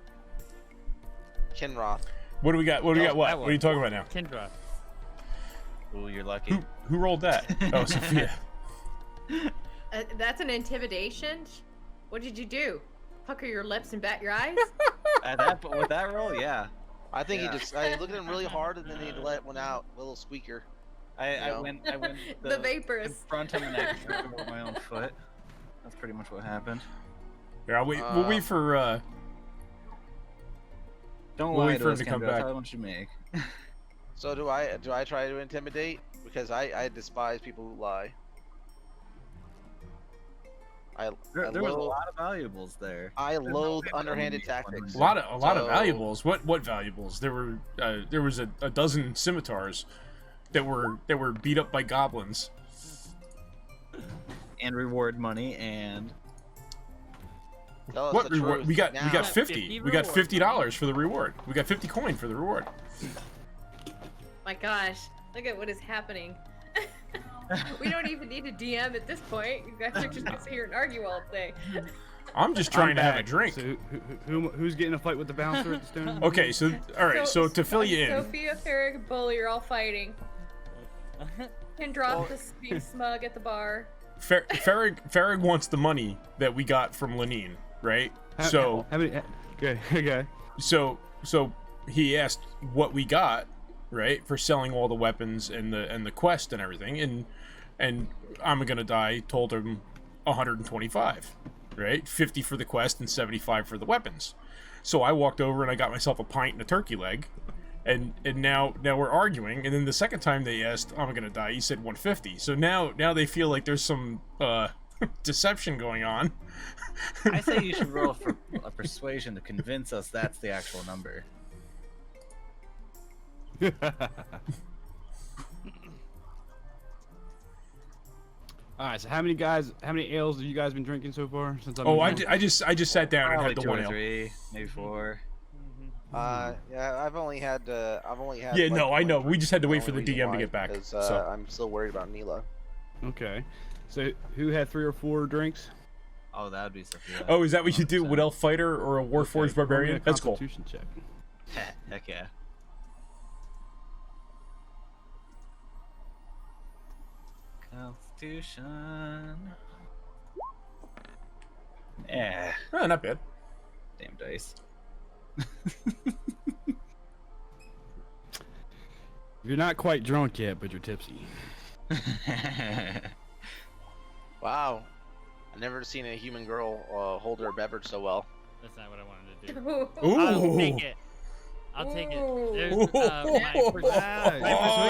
Speaker 4: Kinroth.
Speaker 1: What do we got? What do we got? What are you talking about now?
Speaker 6: Kendra.
Speaker 5: Ooh, you're lucky.
Speaker 1: Who rolled that? Oh, Sophia.
Speaker 2: That's an intimidation. What did you do? Pucker your lips and bat your eyes?
Speaker 5: With that roll, yeah.
Speaker 4: I think he just I looked at him really hard and then he let one out, a little squeaker.
Speaker 5: I went
Speaker 2: The vapors.
Speaker 5: in front of him and I tripped over my own foot. That's pretty much what happened.
Speaker 1: Yeah, we'll wait for
Speaker 5: Don't
Speaker 1: we'll
Speaker 5: lie
Speaker 1: wait
Speaker 5: to
Speaker 1: for him
Speaker 5: us,
Speaker 1: to come
Speaker 5: Kendra.
Speaker 1: back.
Speaker 5: How much you make?
Speaker 4: So do I try to intimidate? Because I despise people who lie.
Speaker 5: There was a lot of valuables there.
Speaker 4: I loathe underhanded
Speaker 5: only
Speaker 4: tactics.
Speaker 1: a lot of valuables. What valuables? There was a dozen scimitars that were beat up by goblins.
Speaker 5: And reward money and
Speaker 4: Tell us
Speaker 1: What
Speaker 4: the
Speaker 1: reward?
Speaker 4: truth
Speaker 1: We got
Speaker 4: now.
Speaker 1: 50. We got $50 for the reward. We got 50 coin for the reward.
Speaker 2: My gosh, look at what is happening. We don't even need a DM at this point. You guys are just gonna sit here and argue all day.
Speaker 1: I'm just trying to have a drink.
Speaker 3: So who's getting a fight with the bouncer at the stone?
Speaker 1: Okay, so all right, so to fill you in,
Speaker 2: Sophia, Farrag, and Bully are all fighting. Can drop being smug at the bar.
Speaker 1: Farrag wants the money that we got from Lenine, right? So
Speaker 3: how many? Okay.
Speaker 1: So he asked what we got, right, for selling all the weapons and the quest and everything, and I'm Gonna Die told him 125, right? 50 for the quest and 75 for the weapons. So I walked over and I got myself a pint and a turkey leg, and now we're arguing. And then the second time they asked I'm Gonna Die, he said 150. So now they feel like there's some deception going on.
Speaker 5: I say you should roll for a persuasion to convince us that's the actual number.
Speaker 3: All right. So how many ales have you guys been drinking so far since I've been
Speaker 1: I just sat down and
Speaker 5: Probably
Speaker 1: had the
Speaker 5: 2
Speaker 1: one
Speaker 5: or
Speaker 1: ale.
Speaker 5: 3, maybe 4.
Speaker 4: Yeah, I've only had.
Speaker 1: Yeah, no, I know. We just had to wait for the DM to get back. So
Speaker 4: I'm still worried about Mila.
Speaker 3: Okay. So who had 3 or 4 drinks?
Speaker 5: Oh, that would be Sophia.
Speaker 1: oh, is that what you do?
Speaker 5: 100%.
Speaker 1: Wood Elf Fighter or a Warforged
Speaker 3: Roll me
Speaker 1: Barbarian?
Speaker 3: a
Speaker 1: That's cool.
Speaker 3: Constitution check.
Speaker 5: Heck yeah. Constitution. Yeah.
Speaker 1: Oh, not bad.
Speaker 5: Damn dice.
Speaker 3: You're not quite drunk yet, but you're tipsy.
Speaker 4: Wow, I've never seen a human girl hold her beverage so well.
Speaker 6: That's not what I wanted to do.
Speaker 1: Ooh.
Speaker 6: I'll take it. I'll take it. There's,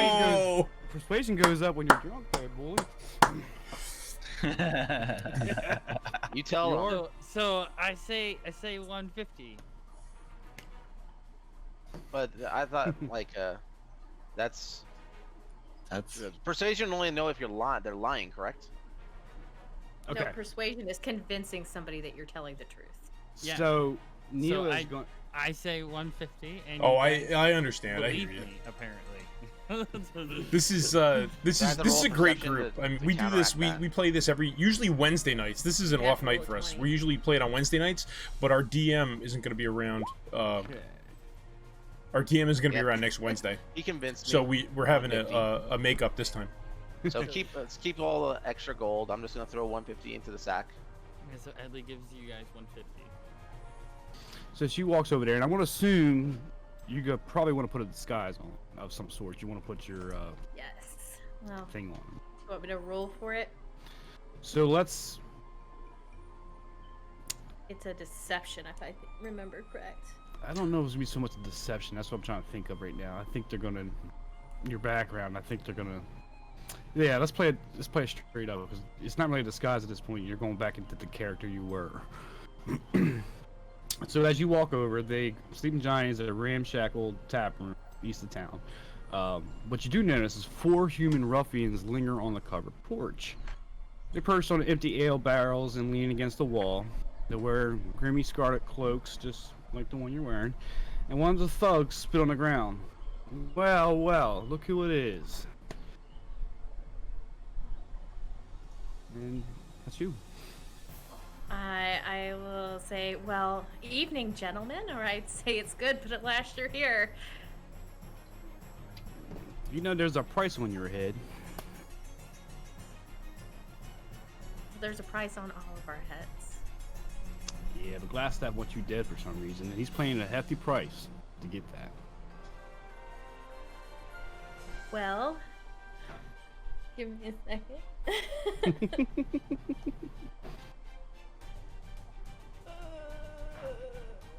Speaker 6: my
Speaker 3: Persuasion goes up when you're drunk, there, boy.
Speaker 4: You tell them.
Speaker 6: so I say 150.
Speaker 4: But I thought that's persuasion only know if you're lying. They're lying, correct?
Speaker 3: Okay.
Speaker 2: No, persuasion is convincing somebody that you're telling the truth.
Speaker 6: Yeah.
Speaker 3: So Neil
Speaker 6: So
Speaker 3: is going.
Speaker 6: I say 150, and
Speaker 1: Oh,
Speaker 6: you guys
Speaker 1: I understand. I hear
Speaker 6: believe
Speaker 1: you.
Speaker 6: me, apparently.
Speaker 1: This is a great
Speaker 4: perception
Speaker 1: group.
Speaker 4: to-
Speaker 1: I mean,
Speaker 4: to
Speaker 1: we do this.
Speaker 4: counteract
Speaker 1: We
Speaker 4: that.
Speaker 1: play this usually Wednesday nights. This is an
Speaker 2: Yeah,
Speaker 1: off night
Speaker 2: roll
Speaker 1: for us.
Speaker 2: 20.
Speaker 1: We usually play it on Wednesday nights, but our DM isn't going to be around.
Speaker 3: Okay.
Speaker 1: Our DM is going to be
Speaker 4: Yeah.
Speaker 1: around next Wednesday,
Speaker 4: He convinced me.
Speaker 1: so we're having a makeup this time.
Speaker 4: So let's keep all the extra gold. I'm just gonna throw 150 into the sack.
Speaker 6: Okay, so Edley gives you guys 150.
Speaker 3: So she walks over there, and I want to assume you probably want to put a disguise on of some sort. You want to put your
Speaker 2: Yes. Well,
Speaker 3: thing on.
Speaker 2: you want me to roll for it?
Speaker 3: So let's.
Speaker 2: It's a deception, if I remember correct.
Speaker 3: I don't know if it's gonna be so much a deception. That's what I'm trying to think of right now. I think they're gonna. Your background. I think they're gonna. Yeah, let's play it straight up because it's not really a disguise at this point. You're going back into the character you were. So as you walk over, Sleeping Giant is a ramshackle tap room east of town. What you do notice is 4 human ruffians linger on the covered porch. They perch on empty ale barrels and lean against the wall. They wear grimy scarlet cloaks, just like the one you're wearing. And one of the thugs spit on the ground. Well, look who it is. And that's you.
Speaker 2: I will say, well, evening, gentlemen, or I'd say it's good, but at last you're here.
Speaker 3: You know there's a price on your head.
Speaker 2: There's a price on all of our heads.
Speaker 3: Yeah, but Glassstaff wants you dead for some reason, and he's paying a hefty price to get that.
Speaker 2: Well, give me a second.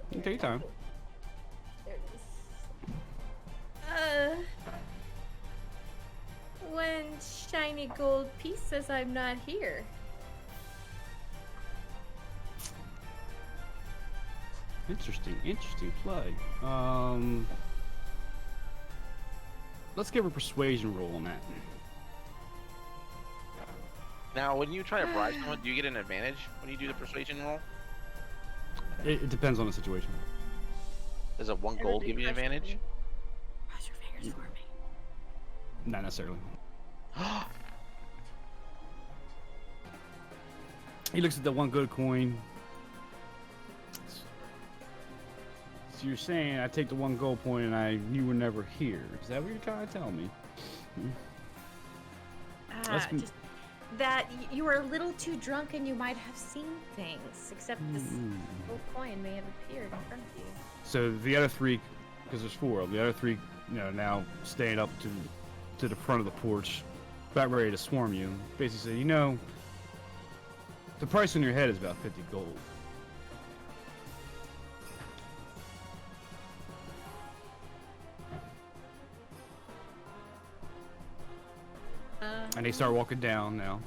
Speaker 3: You take your time.
Speaker 2: There it is. One shiny gold piece says I'm not here.
Speaker 3: Interesting play. Let's give a persuasion roll on that.
Speaker 4: Now, when you try to bribe someone, do you get an advantage when you do the persuasion roll?
Speaker 3: It depends on the situation.
Speaker 4: Does a 1 gold give you an advantage?
Speaker 2: Cross your fingers for me.
Speaker 3: Not necessarily. He looks at the 1 good coin. So you're saying I take the 1 gold point and you were never here. Is that what you're trying to tell me?
Speaker 2: Just that you were a little too drunk and you might have seen things, except this gold coin may have appeared in front of you.
Speaker 3: So the other 3, because there's 4, the other 3, now staying up to the front of the porch, about ready to swarm you. Basically say, the price on your head is about 50 gold. And they start walking down now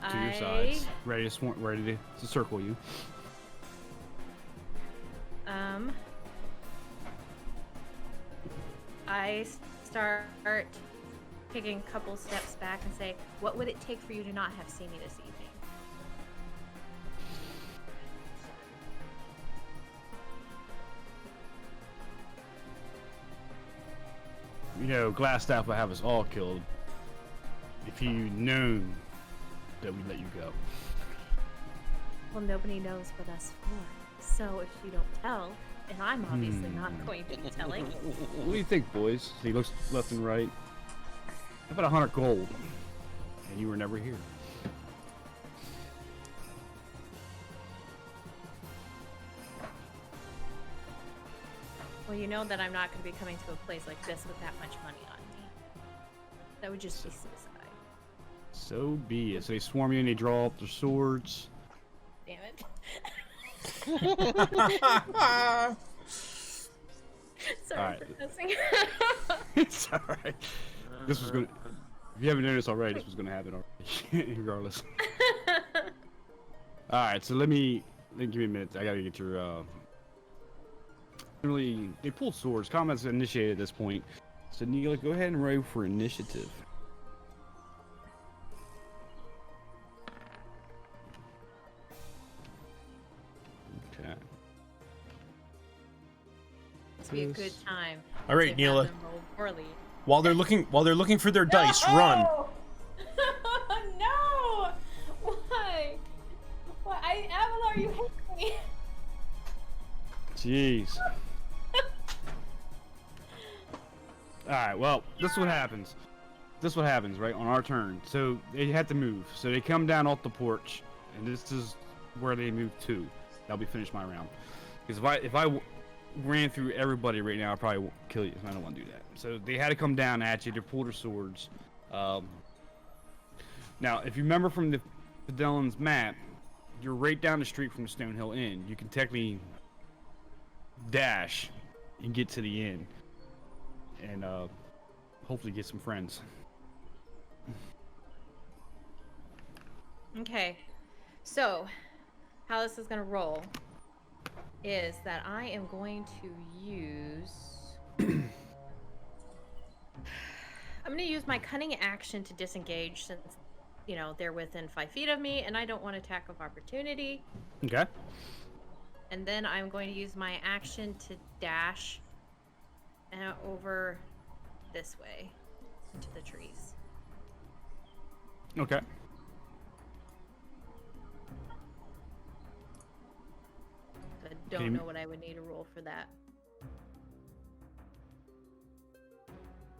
Speaker 3: to your sides, ready to circle you.
Speaker 2: I start taking a couple steps back and say, what would it take for you to not have seen me this evening?
Speaker 3: Glassstaff will have us all killed if he known that we let you go.
Speaker 2: Well, nobody knows what us for. So if you don't tell, and I'm obviously not going to be telling.
Speaker 3: What do you think, boys? He looks left and right. How about 100 gold? And you were never here.
Speaker 2: Well, you know that I'm not going to be coming to a place like this with that much money on me. That would just be suicide.
Speaker 3: So be it. So they swarm you and they draw up their swords.
Speaker 2: Damn it. Sorry for cussing.
Speaker 3: It's alright. This was gonna. If you haven't noticed already, this was gonna happen already. Regardless. Alright, so let me give me a minute. I gotta get your Really, they pull swords. Combat's initiated at this point. So Neela, go ahead and roll for initiative. Okay.
Speaker 2: This would be a good time.
Speaker 1: All right,
Speaker 2: to
Speaker 1: Neela.
Speaker 2: have them roll poorly.
Speaker 1: While they're looking for their dice, run.
Speaker 2: No! Why? Avalar, you hate me.
Speaker 3: Jeez. Alright, well, this is what happens. This is what happens, right, on our turn. So, they had to move. So, they come down off the porch, and this is where they move to. That'll be finished my round. Because if I ran through everybody right now, I'd probably kill you. I don't want to do that. So, they had to come down at you. They pulled their swords. Now, if you remember from the Dylan's map, you're right down the street from the Stonehill Inn. You can technically dash and get to the inn. And hopefully get some friends.
Speaker 2: Okay, so how this is gonna roll is that I am going to use I'm gonna use my cunning action to disengage since they're within 5 feet of me and I don't want attack of opportunity.
Speaker 3: Okay.
Speaker 2: And then I'm going to use my action to dash over this way into the trees.
Speaker 3: Okay.
Speaker 2: I don't know what I would need to roll for that.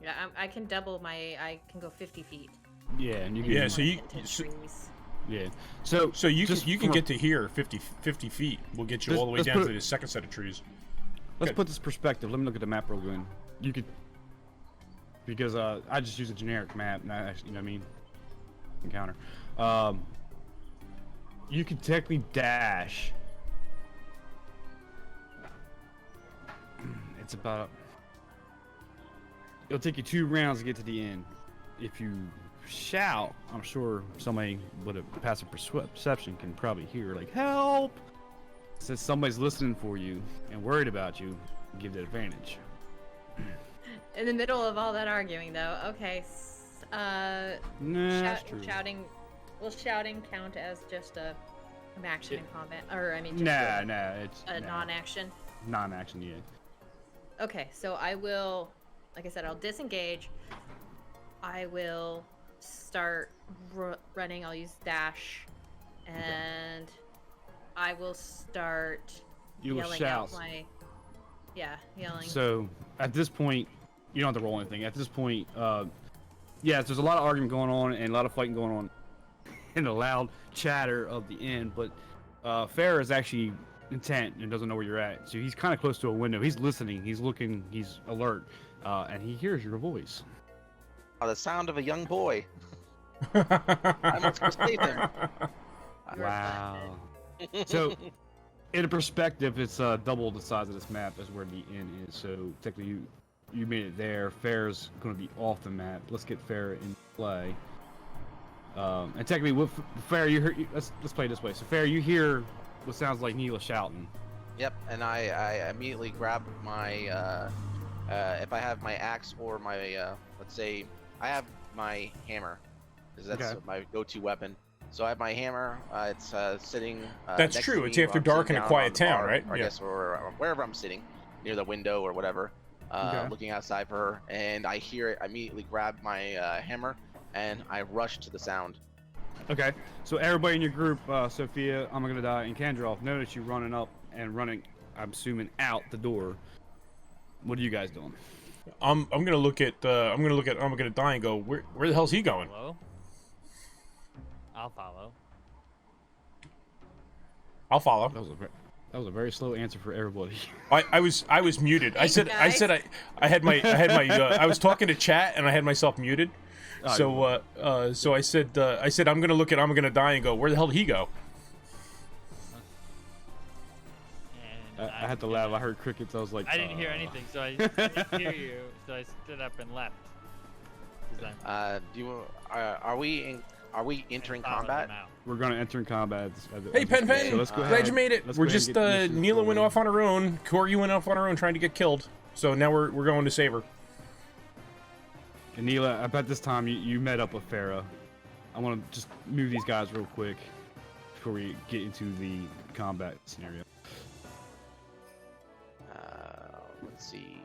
Speaker 2: Yeah, I can double I can go 50 feet.
Speaker 3: Yeah, and you can.
Speaker 1: Yeah, so you.
Speaker 3: Yeah.
Speaker 1: So you can get to here 50 feet. We'll get you all the way down to the second set of trees.
Speaker 3: Let's put this perspective. Let me look at the map real good. You could, because I just use a generic map, not actually, you know what I mean? Encounter. You can technically dash. It's about. It'll take you 2 rounds to get to the end. If you shout, I'm sure somebody with a passive perception can probably hear like help. Since somebody's listening for you and worried about you, give that advantage.
Speaker 2: In the middle of all that arguing, though, okay. Shouting. Will shouting count as just an action in combat, or I mean, just
Speaker 3: it's
Speaker 2: a non-action.
Speaker 3: Non-action, yeah.
Speaker 2: Okay, so I will, like I said, I'll disengage. I will start running. I'll use dash, and I will start yelling out my Yeah, yelling.
Speaker 3: So at this point, you don't have to roll anything. At this point, yeah, there's a lot of argument going on and a lot of fighting going on, and the loud chatter of the inn. But Farrah is actually intent and doesn't know where you're at. So he's kind of close to a window. He's listening. He's looking. He's alert, and he hears your voice.
Speaker 4: Oh, the sound of a young boy. I must go save him.
Speaker 3: Wow. So, in a perspective, it's double the size of this map as where the inn is. So technically, you made it there. Farrah's going to be off the map. Let's get Farrah in play. And technically, with Farrah, you heard. Let's play it this way. So Farrah, you hear what sounds like Neela shouting.
Speaker 4: Yep, and I immediately grab my if I have my axe or my let's say I have my hammer, because that's my go-to weapon. So I have my hammer. It's sitting.
Speaker 1: That's
Speaker 4: next
Speaker 1: true.
Speaker 4: to me
Speaker 1: It's after
Speaker 4: where I'm
Speaker 1: dark
Speaker 4: sitting
Speaker 1: in a
Speaker 4: down
Speaker 1: quiet
Speaker 4: on the
Speaker 1: town,
Speaker 4: bar,
Speaker 1: right?
Speaker 4: Or I guess, or wherever I'm sitting, near the window or whatever, looking outside for her, and I hear it. I immediately grab my hammer and I rush to the sound.
Speaker 3: Okay. So everybody in your group, Sophia, I'm gonna die, and Kandrov, notice you running up and running. I'm assuming out the door. What are you guys doing?
Speaker 1: I'm gonna look at I'm gonna die and go, where the hell's he going?
Speaker 6: Follow. I'll follow.
Speaker 1: I'll follow.
Speaker 3: That was a very slow answer for everybody.
Speaker 1: I was muted. I said I had my I was talking to chat and I had myself muted. So I said I'm gonna die and go, where the hell did he go?
Speaker 6: And
Speaker 3: I had to laugh. I heard crickets. I was like,
Speaker 6: I didn't hear anything, so I didn't hear you. So I stood up and left.
Speaker 4: Are we entering combat?
Speaker 3: we're gonna enter in combat.
Speaker 1: Hey, Pen,
Speaker 3: So let's go
Speaker 1: glad
Speaker 3: ahead.
Speaker 1: you made it.
Speaker 3: Let's
Speaker 1: We're
Speaker 3: go ahead and
Speaker 1: just
Speaker 3: get missions
Speaker 1: Neela went
Speaker 3: going.
Speaker 1: off on her own. Corey went off on her own trying to get killed. So now we're going to save her.
Speaker 3: And Neela, about this time you met up with Farrah. I want to just move these guys real quick before we get into the combat scenario.
Speaker 4: Let's see.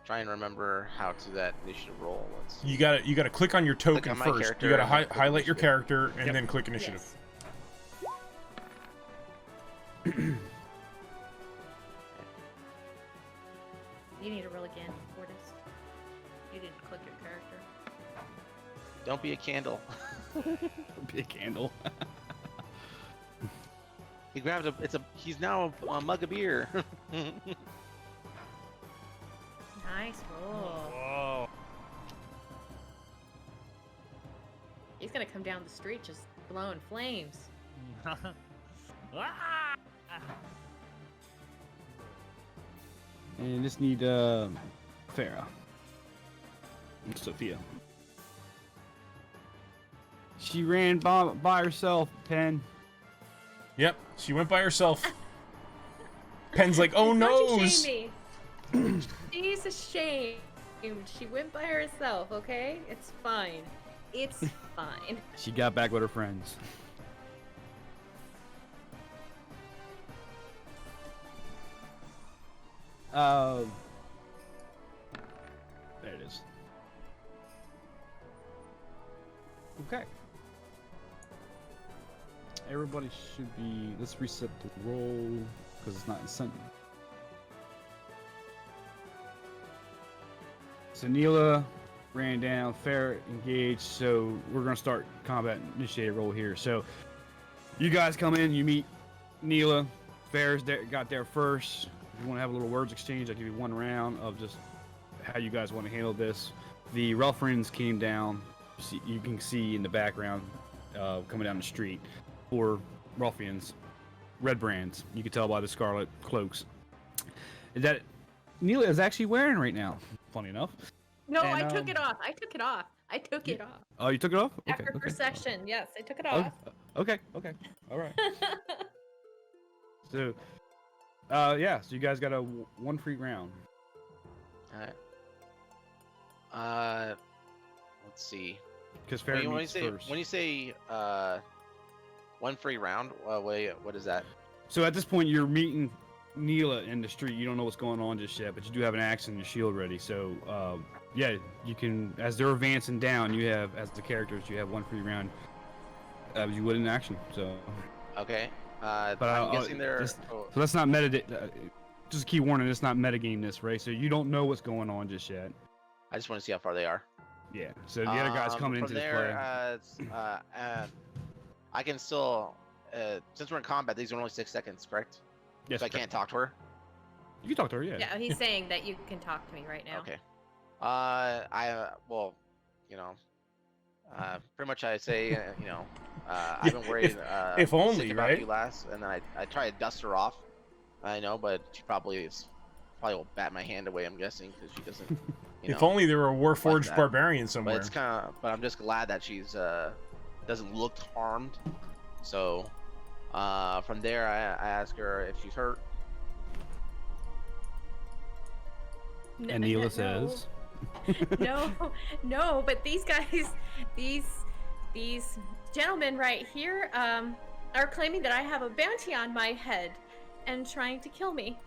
Speaker 4: Try and remember how to that initiative roll. Let's see.
Speaker 1: You gotta click on your token
Speaker 4: on my
Speaker 1: first.
Speaker 4: character
Speaker 1: You gotta
Speaker 4: and then click
Speaker 1: highlight your
Speaker 4: initiative.
Speaker 1: character and
Speaker 3: Yep.
Speaker 1: then click initiative.
Speaker 2: Yes. You need to roll again, Fortis. You didn't click your character.
Speaker 4: Don't be a candle.
Speaker 3: Be a candle.
Speaker 4: He grabbed a. He's now a mug of beer.
Speaker 2: Nice roll.
Speaker 6: Whoa.
Speaker 2: He's gonna come down the street just blowing flames.
Speaker 6: Ah!
Speaker 3: And just need Farrah. And Sophia. She ran by herself, Pen.
Speaker 1: Yep, she went by herself. Pen's like, oh
Speaker 2: Don't you
Speaker 1: no!
Speaker 2: shame me. She's ashamed. She went by herself, okay? It's fine. It's fine.
Speaker 3: She got back with her friends. There it is. Okay. Everybody should be. Let's reset the roll because it's not incentive. So Neela ran down, Farrah engaged. So we're gonna start combat initiated roll here. So you guys come in, you meet Neela. Farrah's there, got there first. If you want to have a little words exchange, I'll give you one round of just how you guys want to handle this. The ruffians came down. You can see in the background coming down the street. 4 ruffians, red brands. You can tell by the scarlet cloaks. That Neela is actually wearing right now. Funny enough.
Speaker 2: No,
Speaker 3: And,
Speaker 2: I took it off. I took it off. I took it off.
Speaker 3: Oh, you took it off? Okay.
Speaker 2: After
Speaker 3: okay.
Speaker 2: perception, yes, I took it
Speaker 3: Oh,
Speaker 2: off.
Speaker 3: okay. Okay. All right. So, yeah. So you guys got one free round.
Speaker 4: Alright. Let's see.
Speaker 3: Because
Speaker 4: When
Speaker 3: Farrah
Speaker 4: you
Speaker 3: meets
Speaker 4: say
Speaker 3: first.
Speaker 4: when you say one free round, wait, what is that?
Speaker 3: So at this point, you're meeting Neela in the street. You don't know what's going on just yet, but you do have an axe and your shield ready. So, yeah, you can, as they're advancing down, you have, as the characters, you have one free round as you would in action. So,
Speaker 4: Okay.
Speaker 3: but
Speaker 4: I'm guessing they're.
Speaker 3: so let's not meditate. just a key warning, it's not metagame this, right? So you don't know what's going on just yet.
Speaker 4: I just want to see how far they are.
Speaker 3: Yeah. So the other guys coming into
Speaker 4: from
Speaker 3: this play.
Speaker 4: there, I can still, since we're in combat, these are only 6 seconds, correct?
Speaker 3: Yes.
Speaker 4: So I can't talk to her.
Speaker 3: You can talk to her, yeah.
Speaker 2: Yeah, he's saying that you can talk to me right now.
Speaker 4: Okay. Well, you know, pretty much I say, you know, I've been worried.
Speaker 1: If only,
Speaker 4: sick about
Speaker 1: right?
Speaker 4: you last, and then I try to dust her off. I know, but she probably will bat my hand away. I'm guessing because she doesn't. You
Speaker 1: If
Speaker 4: know,
Speaker 1: only there were a warforged
Speaker 4: that.
Speaker 1: barbarian
Speaker 4: But
Speaker 1: somewhere.
Speaker 4: it's kind of. But I'm just glad that she's doesn't look harmed. So, from there, I ask her if she's hurt.
Speaker 3: And Neela says,
Speaker 2: no, but these guys, these gentlemen right here, are claiming that I have a bounty on my head and trying to kill me.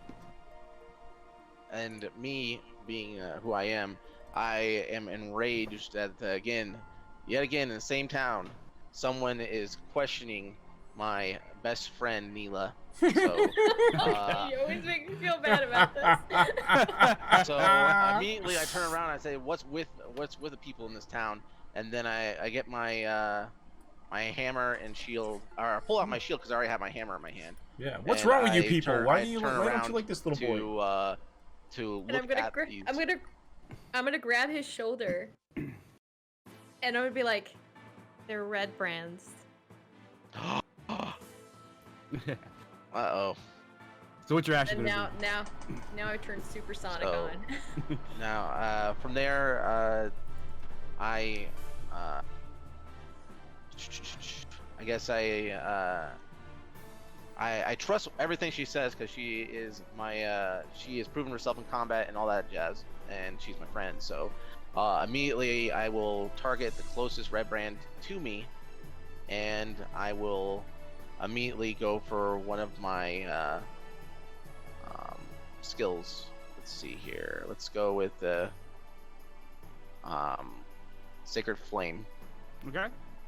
Speaker 4: And me being who I am enraged that yet again in the same town, someone is questioning my best friend Neela. So,
Speaker 2: You always make me feel bad about this.
Speaker 4: so immediately I turn around and I say, "What's with the people in this town?" And then I get my my hammer and shield, or I pull out my shield because I already have my hammer in my hand.
Speaker 1: Yeah. What's
Speaker 4: And
Speaker 1: wrong with you
Speaker 4: I
Speaker 1: people?
Speaker 4: turn-
Speaker 1: Why
Speaker 4: I
Speaker 1: don't
Speaker 4: turn
Speaker 1: you like this little boy?
Speaker 4: To
Speaker 2: And
Speaker 4: look at these.
Speaker 2: I'm gonna grab his shoulder, and I'm gonna be like, "They're red brands."
Speaker 4: Uh-oh.
Speaker 3: so what's your action?
Speaker 2: And
Speaker 3: gonna
Speaker 2: now I turn supersonic
Speaker 4: So-
Speaker 2: on.
Speaker 4: Now, from there, I guess I trust everything she says because she is she has proven herself in combat and all that jazz, and she's my friend. So immediately I will target the closest red brand to me, and I will immediately go for one of my skills. Let's see here. Let's go with the Sacred Flame.
Speaker 3: Okay.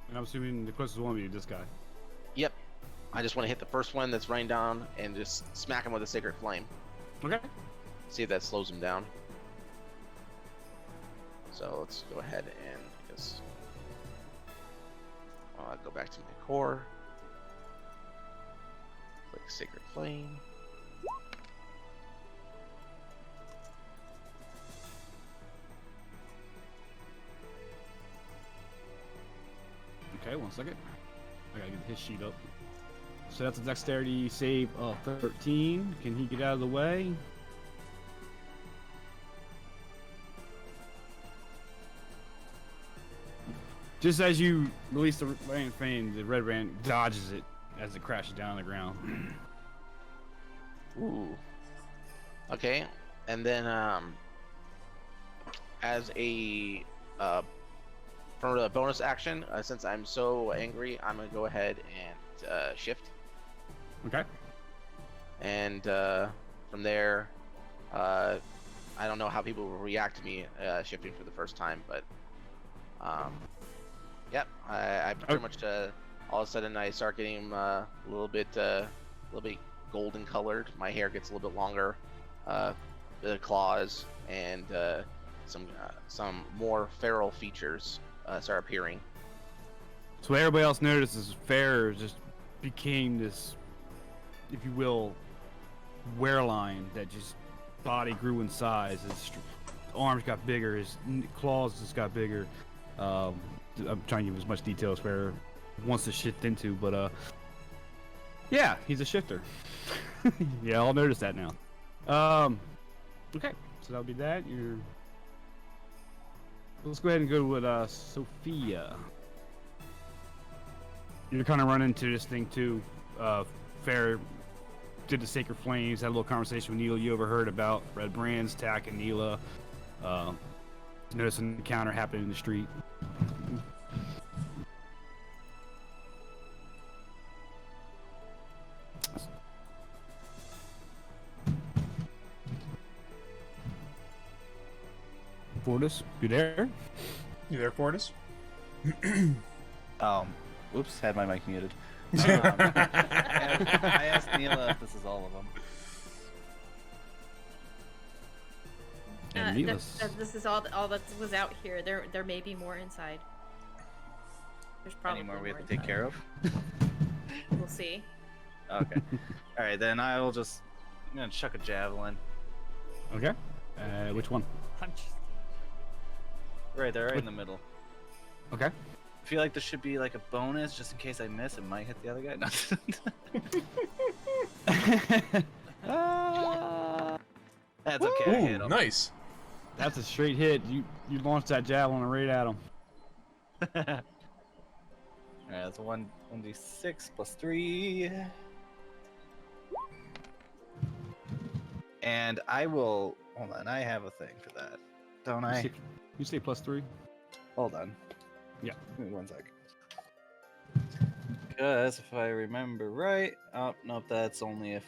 Speaker 3: And I'm assuming the closest one will be this guy.
Speaker 4: Yep. I just want to hit the first one that's raining down and just smack him with a Sacred Flame.
Speaker 3: Okay.
Speaker 4: See if that slows him down. So let's go ahead and just go back to my core. Click Sacred Flame.
Speaker 3: Okay, 1 second. I gotta get his sheet up. So that's a dexterity save of 13. Can he get out of the way? Just as you release the rain flame, the red brand dodges it as it crashes down on the ground.
Speaker 4: Ooh. Okay, and then as a for the bonus action, since I'm so angry, I'm gonna go ahead and shift.
Speaker 3: Okay.
Speaker 4: And from there, I don't know how people will react to me shifting for the first time, but yep, I pretty much all of a sudden I start getting a little bit golden colored. My hair gets a little bit longer, the claws, and some more feral features start appearing.
Speaker 3: So what everybody else notices, Fair just became this, if you will, wereline that just body grew in size. His arms got bigger, his claws just got bigger. I'm trying to give as much detail as Fair wants to shift into, but yeah, he's a shifter. Yeah, I'll notice that now. Okay, so that'll be that. Let's go ahead and go with Sophia. You're kind of running into this thing too. Fair did the Sacred Flames, had a little conversation with Neela. You overheard about Red Brands attacking Neela. Noticed an encounter happening in the street. Fortis, you there?
Speaker 1: You there, Fortis?
Speaker 5: Oops, had my mic muted. I asked Neela if this is all of them.
Speaker 3: And Neela's.
Speaker 2: This is all that was out here. There may be more inside. There's probably
Speaker 5: Any more we have to
Speaker 2: inside.
Speaker 5: take care of?
Speaker 2: We'll see.
Speaker 5: Okay. All right, then I'm gonna chuck a javelin.
Speaker 3: Okay. Which one?
Speaker 6: I'm just.
Speaker 5: Right there, right in the middle.
Speaker 3: Okay.
Speaker 5: I feel like this should be like a bonus, just in case I miss. It might hit the other guy. No. That's okay. I hit
Speaker 1: Ooh,
Speaker 5: him.
Speaker 1: nice.
Speaker 3: That's a straight hit. You launched that javelin right at him.
Speaker 5: Alright, that's 1d6 plus 3. And I will. Hold on, I have a thing for that. Don't I?
Speaker 3: You say +3?
Speaker 5: Hold on.
Speaker 3: Yeah.
Speaker 5: Give me 1 second. Because if I remember right. Oh, nope, that's only if.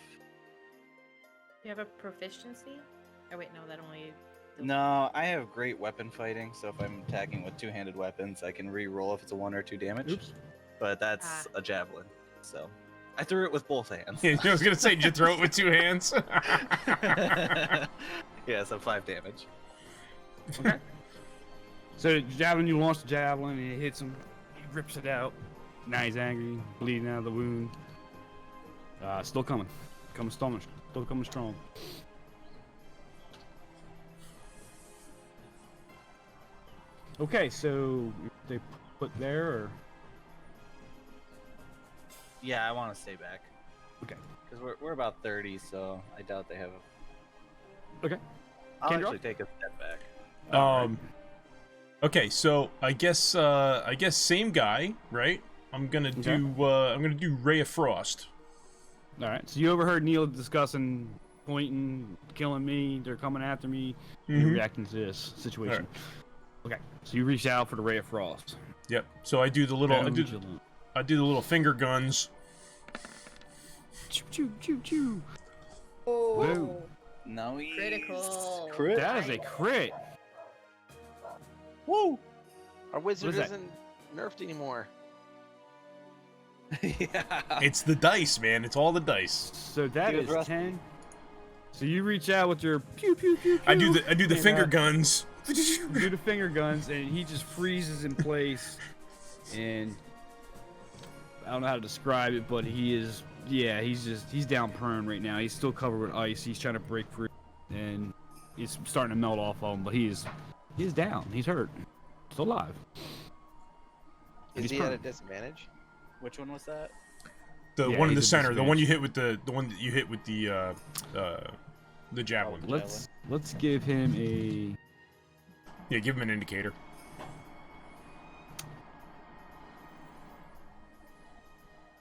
Speaker 2: You have a proficiency? Oh wait, no, that only.
Speaker 5: No, I have great weapon fighting, so if I'm attacking with two-handed weapons, I can re-roll if it's a 1 or 2 damage.
Speaker 3: Oops.
Speaker 5: But that's a javelin, so I threw it with both hands.
Speaker 1: Yeah, I was gonna say, did you throw it with 2 hands?
Speaker 5: Yeah, so 5 damage.
Speaker 3: Okay. So javelin, you launch the javelin, and it hits him. He rips it out. Now he's angry, bleeding out of the wound. Still coming. Still coming strong. Okay, so they put there, or
Speaker 5: Yeah, I want to stay back.
Speaker 3: Okay.
Speaker 5: Because we're about 30, so I doubt they have.
Speaker 3: Okay.
Speaker 5: I'll
Speaker 3: Kendra?
Speaker 5: actually take a step back.
Speaker 1: Okay, so I guess same guy, right? I'm gonna do Ray of Frost.
Speaker 3: All right. So you overheard Neil discussing, pointing, killing me. They're coming after me. You're reacting to this situation. Okay. So you reach out for the Ray of Frost.
Speaker 1: Yep. So I do the little
Speaker 3: Vigilant.
Speaker 1: I do the little finger guns.
Speaker 3: Choo choo choo choo.
Speaker 2: Oh.
Speaker 3: Boom.
Speaker 5: No, he's
Speaker 2: Critical.
Speaker 5: Crit.
Speaker 3: That is a crit.
Speaker 5: Woo!
Speaker 4: Our wizard
Speaker 3: What is that?
Speaker 4: isn't nerfed anymore.
Speaker 5: Yeah.
Speaker 1: It's the dice, man. It's all the dice.
Speaker 3: So that
Speaker 5: He was
Speaker 3: is
Speaker 5: rusty.
Speaker 3: 10. So you reach out with your pew pew pew pew.
Speaker 1: I do the
Speaker 3: and,
Speaker 1: finger guns.
Speaker 3: You do the finger guns, and he just freezes in place. And I don't know how to describe it, but he's down prone right now. He's still covered with ice. He's trying to break free, and he's starting to melt off of him. But he's down. He's hurt. Still alive.
Speaker 4: Is
Speaker 3: He's
Speaker 4: he at a
Speaker 3: prone.
Speaker 4: disadvantage?
Speaker 5: Which one was that?
Speaker 1: The
Speaker 3: Yeah,
Speaker 1: one in the
Speaker 3: he's a
Speaker 1: center, the one
Speaker 3: disadvantage.
Speaker 1: the one that you hit with the javelin.
Speaker 3: Let's give him a.
Speaker 1: Yeah, give him an indicator.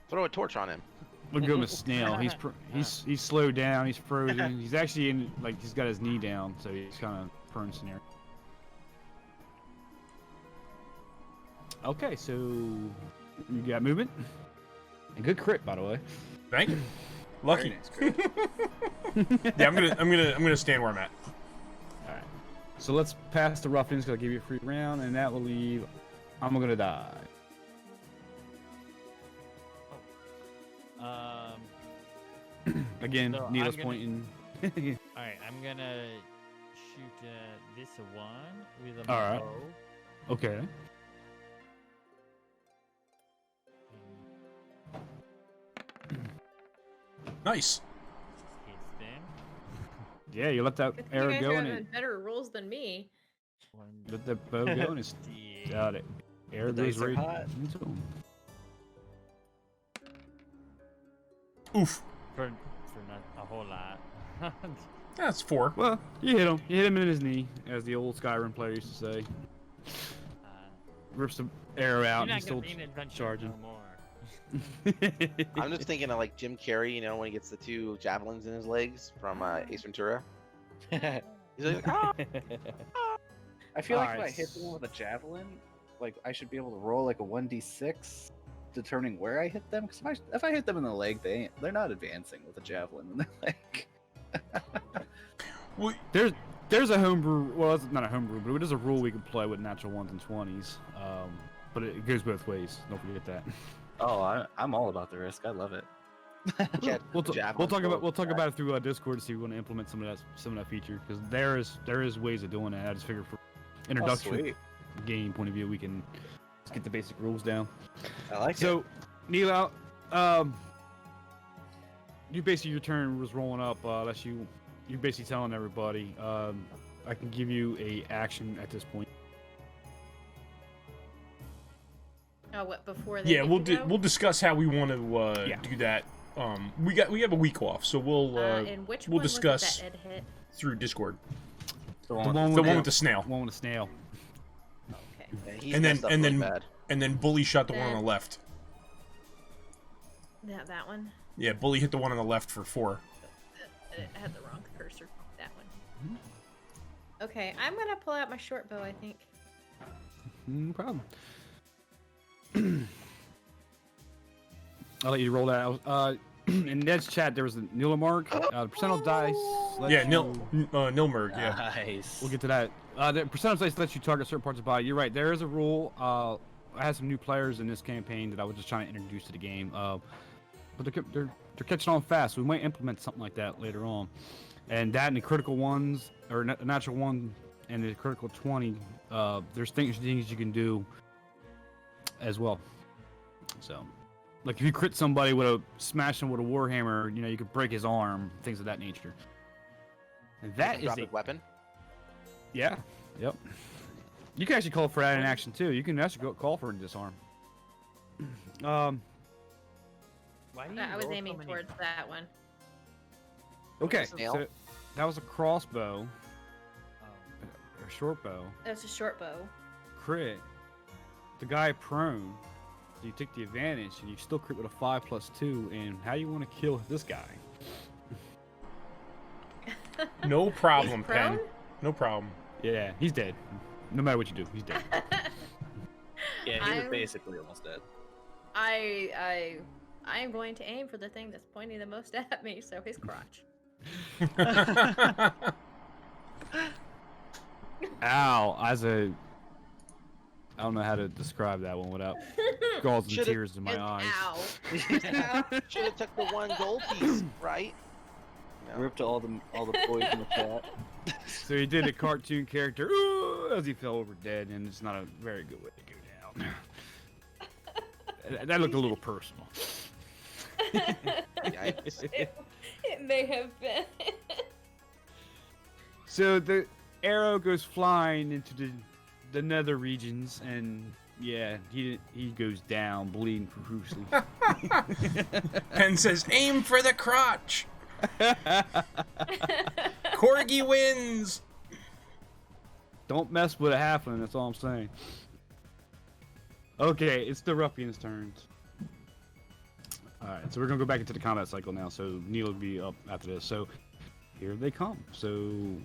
Speaker 4: Throw a torch on him.
Speaker 3: We'll give him a snail. He's slowed down. He's frozen. He's actually in he's got his knee down, so he's kind of prone scenario. Okay, so you got movement. And good crit, by the way.
Speaker 1: Thank you. Lucky.
Speaker 5: Very nice, crit.
Speaker 1: Yeah, I'm gonna stand where I'm at.
Speaker 3: All right. So let's pass the ruffians because I'll give you a free round, and that will leave. I'm gonna die. Again,
Speaker 6: So
Speaker 3: Needle's
Speaker 6: I'm gonna-
Speaker 3: pointing.
Speaker 6: All right, I'm gonna shoot this one with a
Speaker 3: All right.
Speaker 6: bow.
Speaker 3: Okay.
Speaker 1: Nice.
Speaker 6: Hits them.
Speaker 3: Yeah, you let that
Speaker 2: Good thing
Speaker 3: arrow
Speaker 2: you guys
Speaker 3: go,
Speaker 2: are
Speaker 3: and
Speaker 2: having
Speaker 3: it
Speaker 2: better rolls than me.
Speaker 3: let that bow go, and it's
Speaker 6: 1d8.
Speaker 3: got it. Arrow
Speaker 5: The
Speaker 3: goes
Speaker 5: dice are
Speaker 3: right
Speaker 5: hot.
Speaker 3: into him.
Speaker 1: Oof.
Speaker 6: For not a whole lot.
Speaker 1: That's 4.
Speaker 3: Well, you hit him. You hit him in his knee, as the old Skyrim player used to say. Rips the arrow out,
Speaker 6: You're
Speaker 3: and
Speaker 6: not
Speaker 3: he's
Speaker 6: gonna
Speaker 3: still
Speaker 6: be an adventure
Speaker 3: charging.
Speaker 6: no more.
Speaker 4: I'm just thinking of like Jim Carrey, you know, when he gets the 2 javelins in his legs from Ace Ventura. He's like, ah!
Speaker 5: I feel like if I
Speaker 3: Alright.
Speaker 5: hit them with a javelin, like I should be able to roll like a 1d6, determining where I hit them. Because if I hit them in the leg, they're not advancing with a javelin in their leg.
Speaker 1: Well,
Speaker 3: There's a homebrew. Well, it's not a homebrew, but it is a rule we can play with natural 1s and 20s. But it goes both ways. Don't forget that.
Speaker 5: Oh, I'm all about the risk. I love it.
Speaker 3: We'll talk about it through Discord to see if we want to implement some of that feature, because there is ways of doing that. I just figured for introduction game point of view, we can just get the basic rules down.
Speaker 5: I like it.
Speaker 3: So, Neil, you basically your turn was rolling up. Unless you're basically telling everybody. I can give you a action at this point.
Speaker 2: Oh, what before they?
Speaker 1: Yeah, we'll discuss how we want to do that. We have a week off, so
Speaker 2: and which
Speaker 1: we'll
Speaker 2: one
Speaker 1: discuss
Speaker 2: was it that Ed hit?
Speaker 1: through Discord.
Speaker 3: The
Speaker 1: one with the snail.
Speaker 3: One with the snail.
Speaker 2: Okay.
Speaker 4: Yeah,
Speaker 1: and then Bully shot the one on the left.
Speaker 2: That one.
Speaker 1: Yeah, Bully hit the one on the left for 4.
Speaker 2: I had the wrong cursor. That one. Okay, I'm gonna pull out my short bow. I think.
Speaker 3: No problem. I'll let you roll that out. In Ned's chat, there was a Nilmark. The percentile dice.
Speaker 1: Nilmerg. Yeah.
Speaker 5: Nice.
Speaker 3: We'll get to that. The percentage dice lets you target certain parts of the body. You're right. There is a rule. I had some new players in this campaign that I was just trying to introduce to the game. But they're catching on fast. So we might implement something like that later on. And that and the critical ones, or natural 1 and the critical 20, there's things you can do as well. So, like if you crit somebody smash them with a warhammer, you could break his arm, things of that nature. And that is a
Speaker 4: weapon.
Speaker 3: Yeah. Yep. You can actually call for that in action too. You can actually call for a disarm.
Speaker 6: Why do you
Speaker 2: I was
Speaker 6: roll so
Speaker 2: aiming
Speaker 6: many-
Speaker 2: towards that one.
Speaker 3: Okay.
Speaker 4: Snail?
Speaker 3: So that was a crossbow,
Speaker 6: Oh.
Speaker 3: a short bow,
Speaker 2: That's a short bow.
Speaker 3: crit. The guy prone. So you take the advantage, and you still crit with a 5+2. And how you want to kill this guy?
Speaker 1: No problem,
Speaker 2: He's
Speaker 1: Pen.
Speaker 2: prone?
Speaker 1: No problem.
Speaker 3: Yeah, he's dead. No matter what you do, he's dead.
Speaker 5: Yeah, he was
Speaker 2: I'm-
Speaker 5: basically almost dead.
Speaker 2: I am going to aim for the thing that's pointing the most at me, so his crotch.
Speaker 3: Ow! I don't know how to describe that one without causing
Speaker 4: Should've-
Speaker 3: tears in my
Speaker 2: And
Speaker 3: eyes.
Speaker 2: ow.
Speaker 4: Should have took the 1 gold piece, right? No.
Speaker 5: Ripped all the boys in the chat.
Speaker 3: So he did a cartoon character "Ooh," as he fell over dead, and it's not a very good way to go down. That looked a little personal.
Speaker 4: Yikes.
Speaker 2: It may have been.
Speaker 3: So the arrow goes flying into the nether regions, and yeah, he goes down, bleeding profusely.
Speaker 1: Pen says, "Aim for the crotch." Corgi wins.
Speaker 3: Don't mess with a halfling, that's all I'm saying. Okay, it's the ruffian's turns. Alright, so we're gonna go back into the combat cycle now, so Neil will be up after this. So, here they come. So,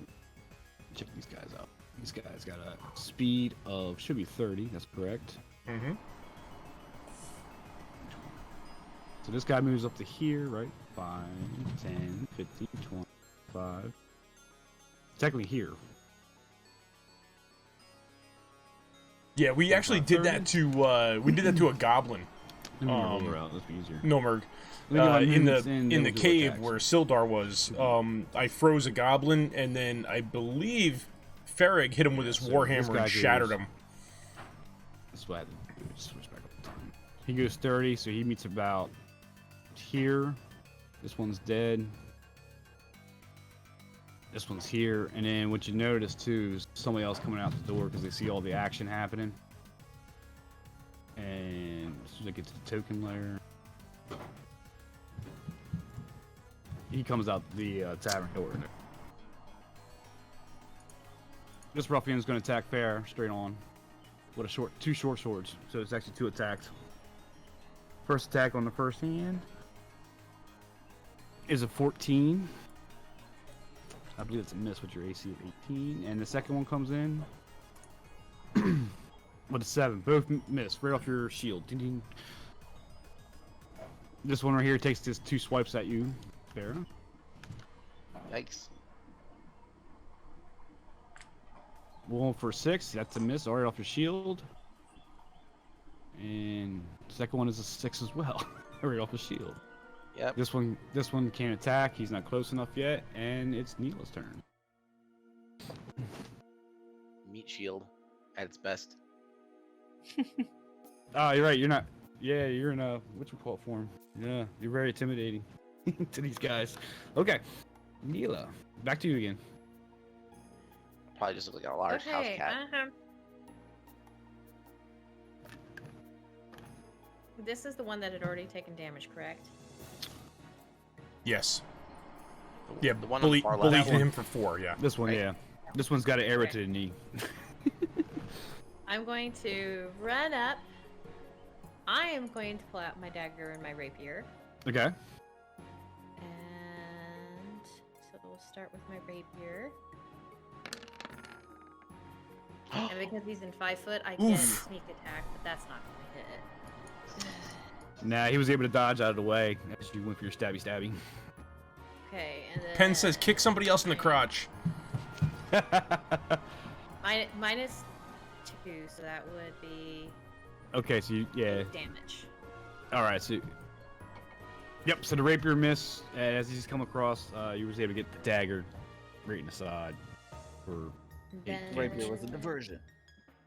Speaker 3: check these guys out. These guys got a speed of, should be 30, that's correct.
Speaker 1: Mm-hmm.
Speaker 3: So this guy moves up to here, right? 5, 10, 15, 25. Technically here.
Speaker 1: Yeah, we actually did that to a goblin.
Speaker 3: Let me roll her out, let's be easier.
Speaker 1: Nilmerg.
Speaker 3: Let me get my
Speaker 1: In
Speaker 3: movements in,
Speaker 1: the
Speaker 3: then we'll do
Speaker 1: cave
Speaker 3: attacks.
Speaker 1: where Sildar was, I froze a goblin, and then I believe Farrig hit him with his
Speaker 3: So this
Speaker 1: warhammer
Speaker 3: guy
Speaker 1: and shattered
Speaker 3: goes-
Speaker 1: him.
Speaker 3: That's what I had to do, just switch back up the time. He goes 30, so he meets about here. This one's dead. This one's here, and then what you notice too is somebody else coming out the door because they see all the action happening. And as soon as I get to the token layer, he comes out the tavern door. This ruffian is going to attack Fair straight on with two short swords, so it's actually 2 attacks. First attack on the first hand is a 14. I believe it's a miss with your AC of 18, and the second one comes in with a 7. Both miss right off your shield. Ding, ding. This one right here takes just 2 swipes at you. Fair enough.
Speaker 4: Yikes.
Speaker 3: One for 6. That's a miss right off your shield. And second one is a 6 as well, right off the shield.
Speaker 4: Yep.
Speaker 3: This one can't attack. He's not close enough yet, and it's Neela's turn.
Speaker 4: Meat shield at its best.
Speaker 3: Oh, you're right. You're not. Yeah, you're in a whatchamacallit form. Yeah, you're very intimidating to these guys. Okay, Neela, back to you again.
Speaker 4: Probably just look like a large house
Speaker 2: Okay.
Speaker 4: cat.
Speaker 2: This is the one that had already taken damage, correct?
Speaker 1: Yes. Yeah,
Speaker 4: The one on the
Speaker 1: bully,
Speaker 4: far
Speaker 1: bullied
Speaker 4: left.
Speaker 1: him for 4, yeah.
Speaker 3: This one,
Speaker 4: Right.
Speaker 3: yeah. This one's got an arrow
Speaker 2: Okay.
Speaker 3: to the knee.
Speaker 2: I'm going to run up. I am going to pull out my dagger and my rapier.
Speaker 3: Okay.
Speaker 2: And so we'll start with my rapier. And because he's in 5 foot, I get
Speaker 1: Oof.
Speaker 2: sneak attack, but that's not going to hit.
Speaker 3: Nah, he was able to dodge out of the way as you went for your stabby.
Speaker 2: Okay, and then...
Speaker 1: Penn says kick somebody else in the crotch.
Speaker 2: Minus 2, so that would be
Speaker 3: Okay, so yeah.
Speaker 2: 8 damage.
Speaker 3: All right, so yep. So the rapier miss as he's come across. You was able to get the dagger right in the side for
Speaker 2: Then,
Speaker 5: Rapier was a diversion.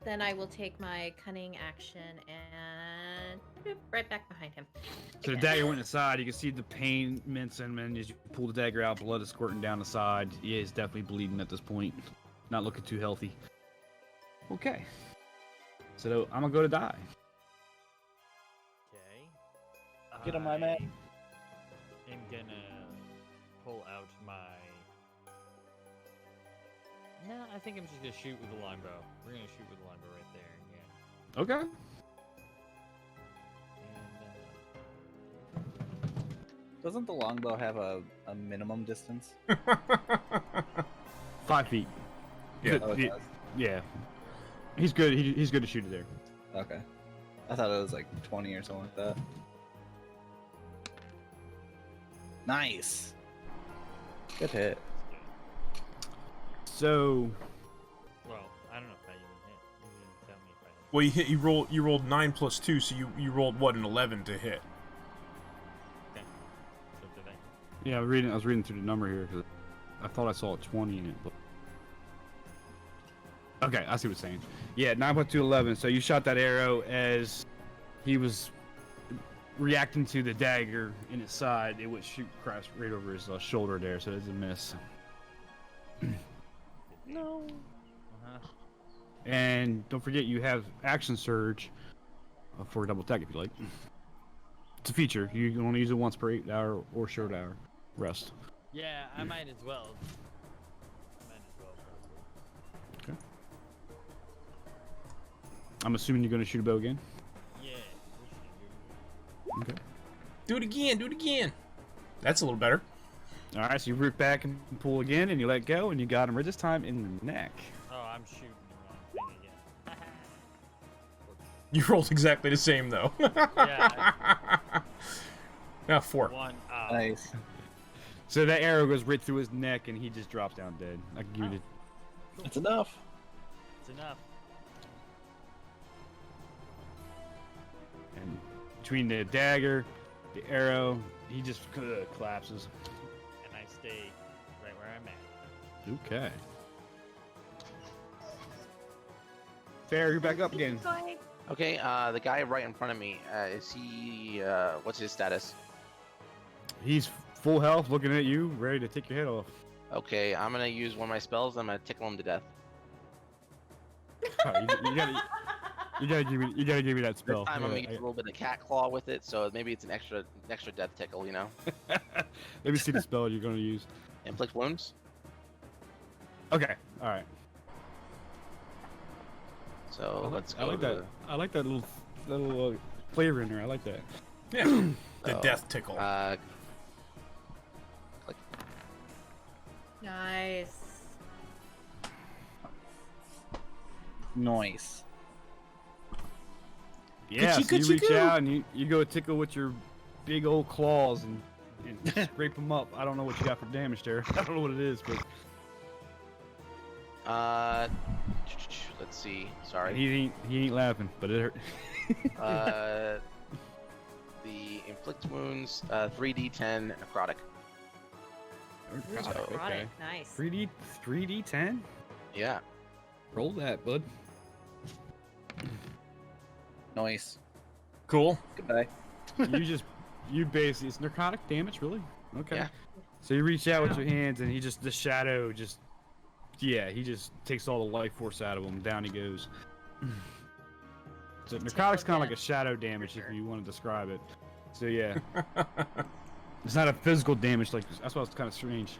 Speaker 2: Then I will take my cunning action and boop, right back behind him.
Speaker 3: So the
Speaker 2: Again.
Speaker 3: dagger went inside. You can see the pain mincing, and as you pull the dagger out, blood is squirting down the side. Yeah, he's definitely bleeding at this point. Not looking too healthy. Okay. So I'm gonna go to die.
Speaker 6: Okay.
Speaker 5: Get on my man.
Speaker 6: I'm gonna pull out my. No, I think I'm just gonna shoot with the longbow. We're gonna shoot with the longbow right there. Yeah.
Speaker 3: Okay.
Speaker 6: And
Speaker 5: Doesn't the longbow have a minimum distance?
Speaker 3: 5 feet.
Speaker 1: Yeah.
Speaker 5: Oh, it
Speaker 3: yeah.
Speaker 5: does.
Speaker 3: Yeah. He's good. He's good to shoot it there.
Speaker 5: Okay. I thought it was like 20 or something like that. Nice. Good hit.
Speaker 3: So
Speaker 6: well, I don't know if I even hit. You didn't tell me if I hit.
Speaker 1: Well, you rolled 9 plus 2, so you rolled what, an 11 to hit.
Speaker 6: Okay. So did I?
Speaker 3: yeah, I was reading through the number here because I thought I saw a 20 in it. But... Okay, I see what you're saying. Yeah, 9 plus 2, 11. So you shot that arrow as he was reacting to the dagger in his side. It would shoot across right over his shoulder there, so it's a miss.
Speaker 6: No. Uh-huh.
Speaker 3: And don't forget you have action surge for a double attack if you like. It's a feature. You can only use it once per 8 hour or short hour rest.
Speaker 6: Yeah, I might as well.
Speaker 3: Okay. I'm assuming you're going to shoot a bow again.
Speaker 6: Yeah.
Speaker 3: Okay.
Speaker 1: Do it again, do it again. That's a little better.
Speaker 3: All right, so you root back and pull again, and you let go, and you got him right this time in the neck.
Speaker 6: Oh, I'm shooting the wrong thing again.
Speaker 1: You rolled exactly the same, though.
Speaker 6: Yeah.
Speaker 1: Now 4.
Speaker 6: One.
Speaker 5: Nice.
Speaker 3: So that arrow goes right through his neck, and he just drops down dead. I can give you
Speaker 5: It's enough.
Speaker 6: It's enough.
Speaker 3: and between the dagger, the arrow, he just collapses.
Speaker 6: And I stay right where I'm at.
Speaker 3: Okay. Fair, you're back up again.
Speaker 2: Going.
Speaker 4: Okay, the guy right in front of me, is he, what's his status?
Speaker 3: He's full health, looking at you, ready to take your head off.
Speaker 4: Okay, I'm gonna use one of my spells, I'm gonna tickle him to death.
Speaker 3: All right, you gotta give me that
Speaker 4: This
Speaker 3: spell.
Speaker 4: time I'm gonna use a little bit of cat claw with it, so maybe it's an extra death tickle, you know?
Speaker 3: Let me see the spell you're gonna use.
Speaker 4: Inflict wounds.
Speaker 3: Okay, all right.
Speaker 4: So let's go.
Speaker 3: I like that. I like that little flavor in there. I like that.
Speaker 1: Yeah. The
Speaker 4: So,
Speaker 1: death tickle.
Speaker 4: Click.
Speaker 2: Nice.
Speaker 5: Nice.
Speaker 3: Yeah, so you
Speaker 1: Coochie
Speaker 3: reach
Speaker 1: coo.
Speaker 3: out and you go tickle with your big old claws and scrape them up. I don't know what you got for damage there. I don't know what it is, but
Speaker 4: Let's see. Sorry.
Speaker 3: he ain't laughing, but it hurt.
Speaker 4: The inflict wounds wounds, 3d10 necrotic.
Speaker 3: Necrotic,
Speaker 2: Necrotic,
Speaker 3: okay.
Speaker 2: nice.
Speaker 3: 3d10?
Speaker 4: Yeah.
Speaker 3: Roll that, bud.
Speaker 5: Nice.
Speaker 1: Cool.
Speaker 5: Goodbye.
Speaker 3: You basically, it's necrotic damage, really? Okay.
Speaker 4: Yeah.
Speaker 3: So you reach out with your hands, and the shadow he just takes all the life force out of him. Down he goes. So necrotic's kind of like a shadow damage, if you want to describe it. So yeah. It's not a physical damage, that's why it's kind of strange.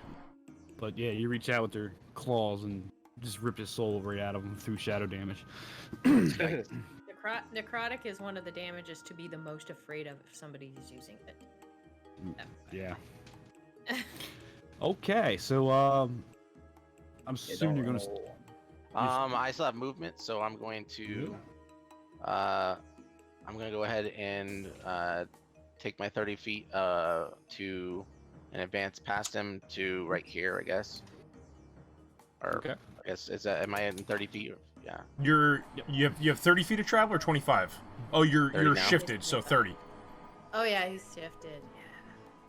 Speaker 3: But yeah, you reach out with your claws and just rip his soul right out of him through shadow damage.
Speaker 2: Necrotic is one of the damages to be the most afraid of if somebody is using it.
Speaker 3: Yeah. Okay, so I'm assuming you're gonna.
Speaker 4: I still have movement, so I'm going to go ahead and take my 30 feet to and advance past him to right here, I guess. Or
Speaker 3: Okay.
Speaker 4: I guess am I in 30 feet? Yeah.
Speaker 1: You have 30 feet of travel or 25? Oh, you're
Speaker 4: now.
Speaker 1: shifted, so 30.
Speaker 2: Oh yeah, he's shifted.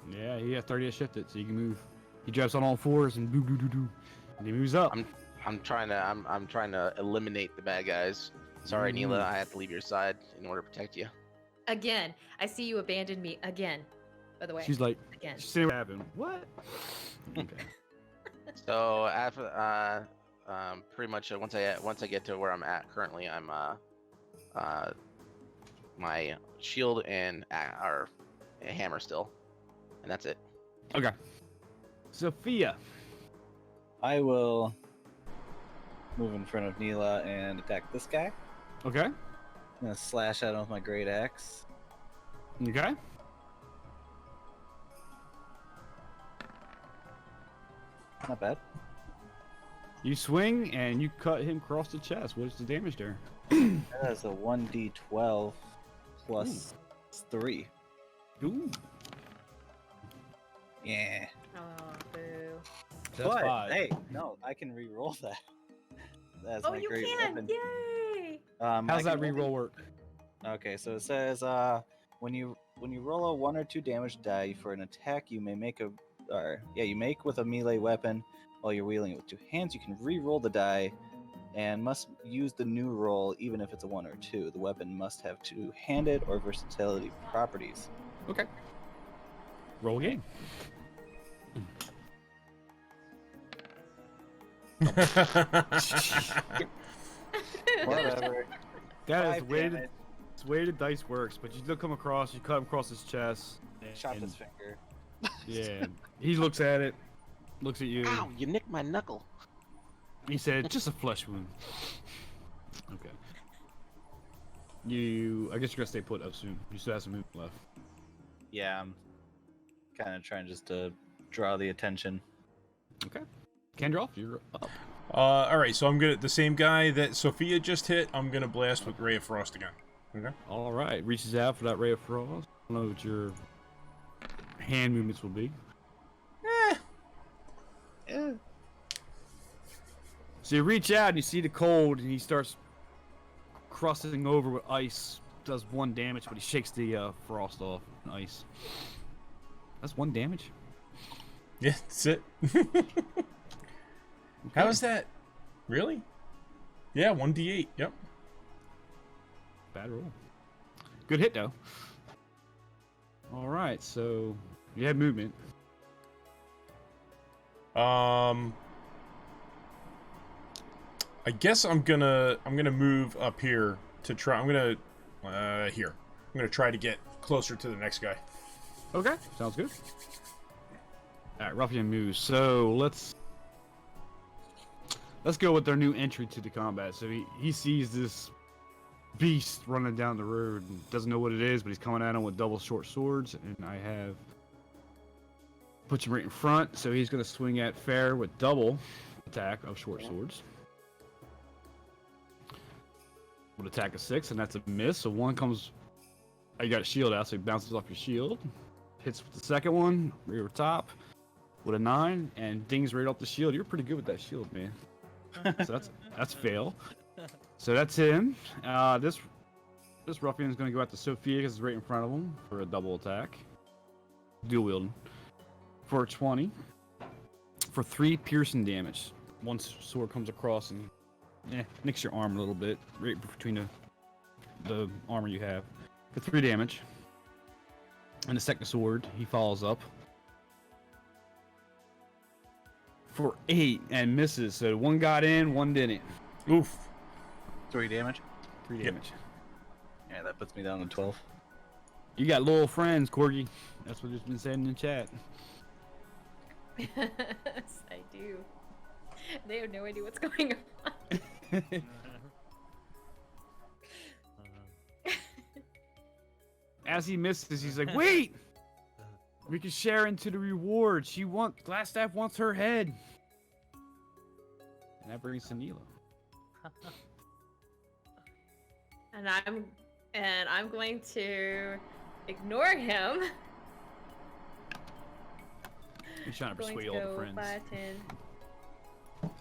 Speaker 3: Yeah, he has 30 to shift it, so you can move. He drops on all fours and and he moves up.
Speaker 4: I'm trying to eliminate the bad guys. Sorry, Neela, I have to leave your side in order to protect you.
Speaker 2: Again, I see you abandoned me again. By the way.
Speaker 3: She's like,
Speaker 2: again.
Speaker 3: she's sitting having what? Okay.
Speaker 4: So after pretty much once I get to where I'm at currently, I'm my shield and our hammer still, and that's it.
Speaker 3: Okay. Sophia.
Speaker 5: I will move in front of Neela and attack this guy.
Speaker 3: Okay.
Speaker 5: I'm gonna slash at him with my great axe.
Speaker 3: Okay.
Speaker 5: Not bad.
Speaker 3: You swing and you cut him across the chest. What's the damage there?
Speaker 5: That is a 1d12 plus 3.
Speaker 3: Ooh.
Speaker 5: Yeah.
Speaker 2: Oh, boo.
Speaker 3: That's
Speaker 5: But
Speaker 3: 5.
Speaker 5: hey, no, I can re-roll that. That's
Speaker 2: Oh,
Speaker 5: my
Speaker 2: you
Speaker 5: great
Speaker 2: can!
Speaker 5: weapon.
Speaker 2: Yay!
Speaker 3: How's that re-roll work?
Speaker 5: Okay, so it says when you roll a 1 or 2 damage die for an attack you may make with a melee weapon while you're wielding it with 2 hands, you can re-roll the die and must use the new roll even if it's a 1 or 2. The weapon must have 2-handed or versatility properties.
Speaker 3: Okay. Roll again.
Speaker 5: Whatever.
Speaker 3: That is
Speaker 5: 5
Speaker 3: weighted.
Speaker 5: damage.
Speaker 3: It's the way the dice works, but you still come across. You cut him across his chest.
Speaker 5: Chopped
Speaker 3: and-
Speaker 5: his finger.
Speaker 3: Yeah. He looks at it. Looks at you.
Speaker 4: Ow! You nicked my knuckle.
Speaker 3: He said, "Just a flesh wound." Okay. I guess you're gonna stay put up soon. You still have some movement left.
Speaker 5: Yeah, I'm kind of trying just to draw the attention.
Speaker 3: Okay. Kendroff, you're up.
Speaker 1: All right, so I'm gonna the same guy that Sophia just hit. I'm gonna blast with Ray of Frost again. Okay.
Speaker 3: All right. Reaches out for that ray of frost. I don't know what your hand movements will be. So you reach out and you see the cold, and he starts crossing over with ice. Does 1 damage, but he shakes the frost off. Ice. That's 1 damage.
Speaker 1: Yeah, that's it. How is that? Really? Yeah, 1d8. Yep.
Speaker 3: Bad roll. Good hit though. All right, so you have movement.
Speaker 1: I guess I'm gonna move up here to try. I'm gonna try to get closer to the next guy.
Speaker 3: Okay, sounds good. All right, Ruffian moves. So let's go with their new entry to the combat. So he sees this beast running down the road and doesn't know what it is, but he's coming at him with double short swords, and I have put him right in front. So he's gonna swing at Fair with double attack of short swords. Would attack a 6, and that's a miss. So 1 comes. You got a shield out, so he bounces off your shield. Hits with the second one, rear top, with a 9, and dings right off the shield. You're pretty good with that shield, man. So that's fail. So that's him. This ruffian is going to go out to Sophia because it's right in front of him for a double attack. dual wielding, for 20, for 3 piercing damage. One sword comes across and nicks your arm a little bit, right between the armor you have, for 3 damage. And the second sword, he follows up for 8 and misses. So one got in, one didn't.
Speaker 1: Oof.
Speaker 5: 3 damage.
Speaker 3: 3 damage.
Speaker 5: Yeah, that puts me down to 12.
Speaker 3: You got loyal friends, Corgi. That's what it's been said in the chat.
Speaker 2: Yes, I do. They have no idea what's going on.
Speaker 3: As he misses, he's like, "Wait, we can share into the reward. Glassstaff wants her head." And that brings Sanila.
Speaker 2: And I'm going to ignore him.
Speaker 3: He's trying to
Speaker 2: I'm going
Speaker 3: persuade
Speaker 2: to
Speaker 3: all the
Speaker 2: go
Speaker 3: friends.
Speaker 2: 5, 10. I'm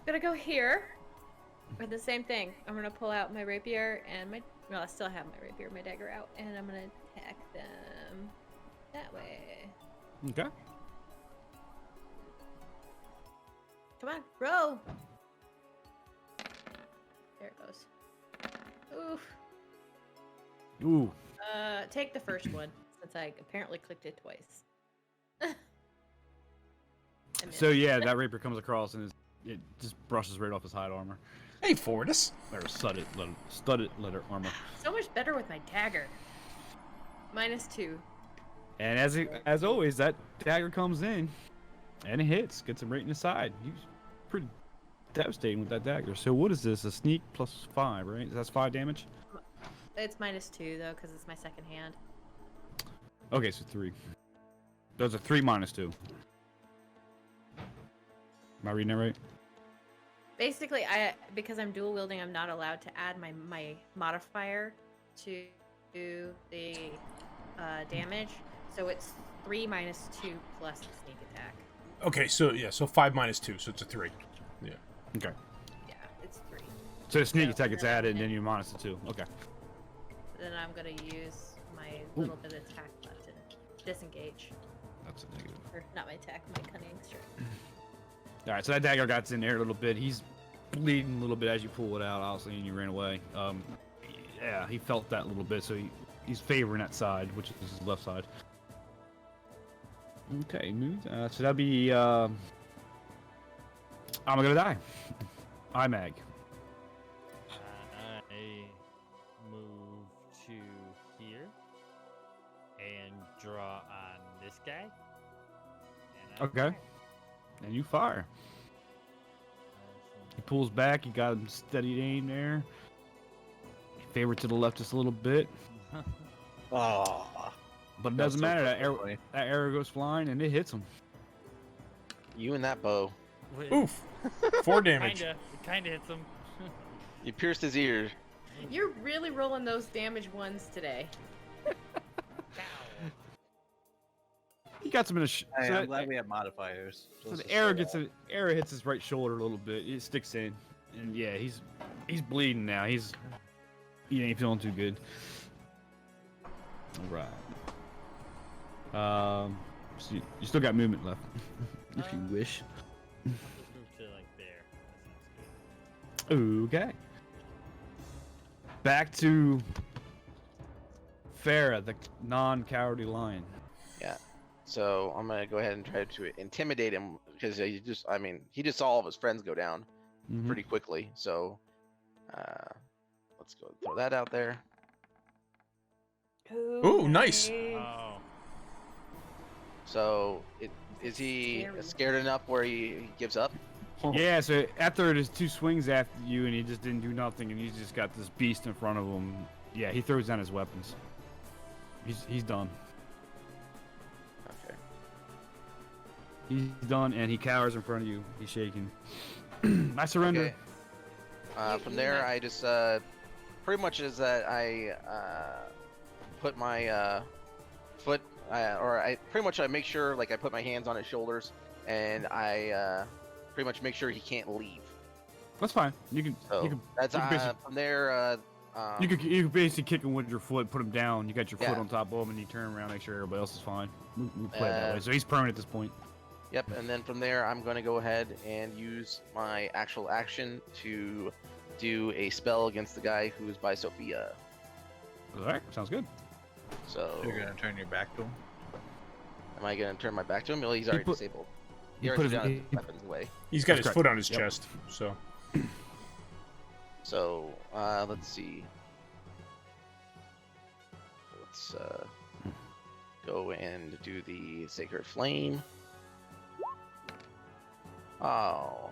Speaker 2: gonna go here for the same thing. I'm gonna pull out my rapier and I still have my rapier, my dagger out, and I'm gonna attack them that way.
Speaker 3: Okay.
Speaker 2: Come on, roll. There it goes. Oof.
Speaker 3: Ooh.
Speaker 2: Take the first one since I apparently clicked it twice.
Speaker 3: So yeah, that rapier comes across and it just brushes right off his hide armor.
Speaker 1: Hey, Fortis.
Speaker 3: Or studded leather armor.
Speaker 2: So much better with my dagger. -2.
Speaker 3: And as always, that dagger comes in and it hits, gets him right in the side. He's pretty devastating with that dagger. So what is this? A sneak plus 5, right? That's 5 damage?
Speaker 2: It's -2 though, because it's my second hand.
Speaker 3: Okay, so 3. Those are 3 minus 2. Am I reading it right?
Speaker 2: Basically, because I'm dual wielding, I'm not allowed to add my modifier to the damage. So it's 3 minus 2 plus the sneak attack.
Speaker 1: Okay, so yeah, so 5 minus 2, so it's a 3. Yeah.
Speaker 3: Okay.
Speaker 2: Yeah, it's 3.
Speaker 3: So the sneak attack gets added and then you minus the 2. Okay.
Speaker 2: Then I'm gonna use my little bit of attack left and disengage.
Speaker 3: That's a negative.
Speaker 2: Or not my attack, my cunning strike.
Speaker 3: Alright, so that dagger got in there a little bit. He's bleeding a little bit as you pull it out, obviously, and you ran away. Yeah, he felt that a little bit, so he's favoring that side, which is his left side. Okay, moved. So that'd be, I'm gonna die. Imag.
Speaker 6: I move to here and draw on this guy. And I
Speaker 3: Okay. And you fire. He pulls back. You got him steady aim there. Favor to the left just a little bit.
Speaker 5: Oh.
Speaker 3: But it doesn't matter. That arrow goes flying and it hits him.
Speaker 4: You and that bow.
Speaker 1: Oof. 4 damage.
Speaker 6: Kinda hits him.
Speaker 4: You pierced his ear.
Speaker 2: You're really rolling those damage ones today.
Speaker 3: He got some in the.
Speaker 5: I'm glad we have modifiers.
Speaker 3: So the arrow hits his right shoulder a little bit. It sticks in, and yeah, he's bleeding now. He ain't feeling too good. All right. So you still got movement left, if you wish.
Speaker 6: Move to like there. That sounds good.
Speaker 3: Okay. Back to Farah, the non-cowardly lion.
Speaker 4: Yeah. So I'm gonna go ahead and try to intimidate him because he just saw all of his friends go down pretty quickly. So let's go throw that out there.
Speaker 1: Ooh, nice.
Speaker 6: Oh.
Speaker 4: So is he scared enough where he gives up?
Speaker 3: Yeah, so after there's 2 swings after you and he just didn't do nothing and he's just got this beast in front of him, yeah, he throws down his weapons. He's done.
Speaker 4: Okay.
Speaker 3: He's done and he cowers in front of you. He's shaking. I surrender.
Speaker 4: Okay. From there, I just pretty much is that I put my foot, I make sure like I put my hands on his shoulders and I pretty much make sure he can't leave.
Speaker 3: That's fine. You can.
Speaker 4: So
Speaker 3: you can
Speaker 4: that's
Speaker 3: you can basically-
Speaker 4: from there.
Speaker 3: You could basically kick him with your foot, put him down. You got your foot
Speaker 4: Yeah.
Speaker 3: on top of him, and you turn around, make sure everybody else is fine. We play it that way. So he's prone at this point.
Speaker 4: Yep, and then from there, I'm going to go ahead and use my actual action to do a spell against the guy who is by Sophia.
Speaker 3: All right, sounds good.
Speaker 4: So,
Speaker 5: You're gonna turn your back to him.
Speaker 4: am I going to turn my back to him? Well, he's already disabled. He
Speaker 3: put
Speaker 4: already
Speaker 3: his-
Speaker 4: got his
Speaker 3: he-
Speaker 4: weapons away.
Speaker 1: He's got
Speaker 3: That's
Speaker 1: his
Speaker 3: correct.
Speaker 1: foot on his
Speaker 3: Yep.
Speaker 1: chest, so.
Speaker 4: So, let's see. Let's go and do the Sacred Flame. Oh.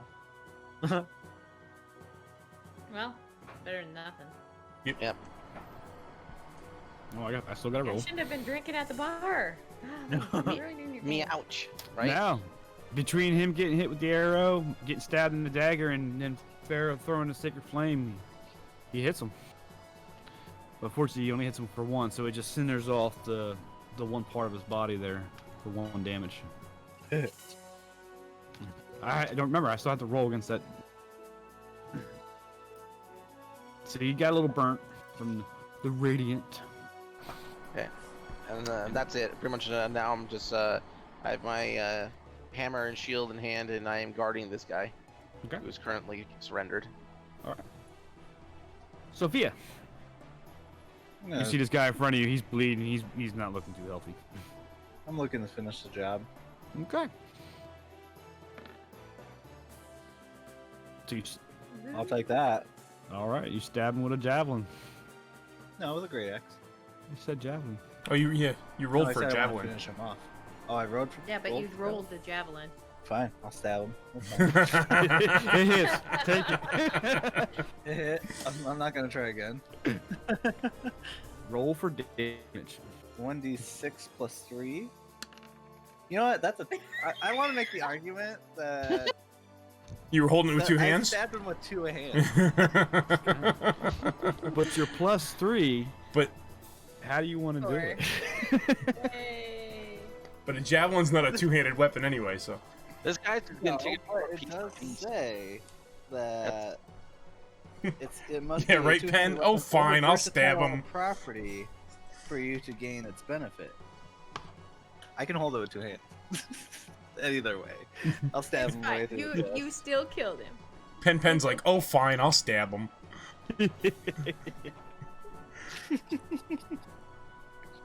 Speaker 2: Well, better than nothing.
Speaker 4: Yep.
Speaker 3: Oh, I still got to
Speaker 2: I
Speaker 3: roll.
Speaker 2: shouldn't have been drinking at the bar.
Speaker 4: Me ouch. Right?
Speaker 3: Now, between him getting hit with the arrow, getting stabbed in the dagger, and then Pharaoh throwing the sacred flame, he hits him. But fortunately, he only hits him for one, so it just cinders off the one part of his body there for one damage. I don't remember. I still have to roll against that. So he got a little burnt from the radiant.
Speaker 4: Okay. And that's it. Pretty much now I'm just, I have my hammer and shield in hand, and I am guarding this guy.
Speaker 3: Okay.
Speaker 4: Who is currently surrendered.
Speaker 3: All right. Sophia,
Speaker 5: No,
Speaker 3: you see this guy in front of you. He's bleeding. He's not looking too healthy.
Speaker 5: I'm looking to finish the job.
Speaker 3: Okay. So
Speaker 5: I'll take that.
Speaker 3: all right, you stab him with a javelin.
Speaker 5: No, with a great axe.
Speaker 3: You said javelin.
Speaker 1: Oh, you rolled
Speaker 5: No, I
Speaker 1: for a
Speaker 5: said I wanted to
Speaker 1: javelin.
Speaker 5: finish him off. Oh, I rolled for.
Speaker 2: Yeah, but you
Speaker 5: for-
Speaker 2: rolled the javelin.
Speaker 5: Fine, I'll stab him. That's fine.
Speaker 3: It hits. Take it.
Speaker 5: It hit. I'm not gonna try again.
Speaker 3: Roll for damage.
Speaker 5: 1d6 plus 3. You know what? That's a. I want to make the argument that.
Speaker 1: You were holding it with two
Speaker 5: I
Speaker 1: hands?
Speaker 5: stabbed him with 2 hands.
Speaker 3: But you're +3.
Speaker 1: But
Speaker 3: How do you want to do
Speaker 2: Sure.
Speaker 3: it?
Speaker 2: Yay.
Speaker 1: but a javelin's not a two-handed weapon anyway, so.
Speaker 4: This guy's just
Speaker 5: No,
Speaker 4: getting taken
Speaker 5: but
Speaker 4: for a
Speaker 5: it
Speaker 4: piece
Speaker 5: does
Speaker 4: of meat.
Speaker 5: say that it must
Speaker 1: Yeah,
Speaker 5: be a
Speaker 1: right,
Speaker 5: two-handed
Speaker 1: Pen?
Speaker 5: weapon
Speaker 1: Oh,
Speaker 5: over
Speaker 1: fine, I'll stab
Speaker 5: versatile
Speaker 1: him.
Speaker 5: Property for you to gain its benefit. I can hold it with 2 hands. Either way, I'll stab him
Speaker 2: Fine,
Speaker 5: right through the chest.
Speaker 2: you still killed him.
Speaker 1: Pen's like, oh, fine, I'll stab him.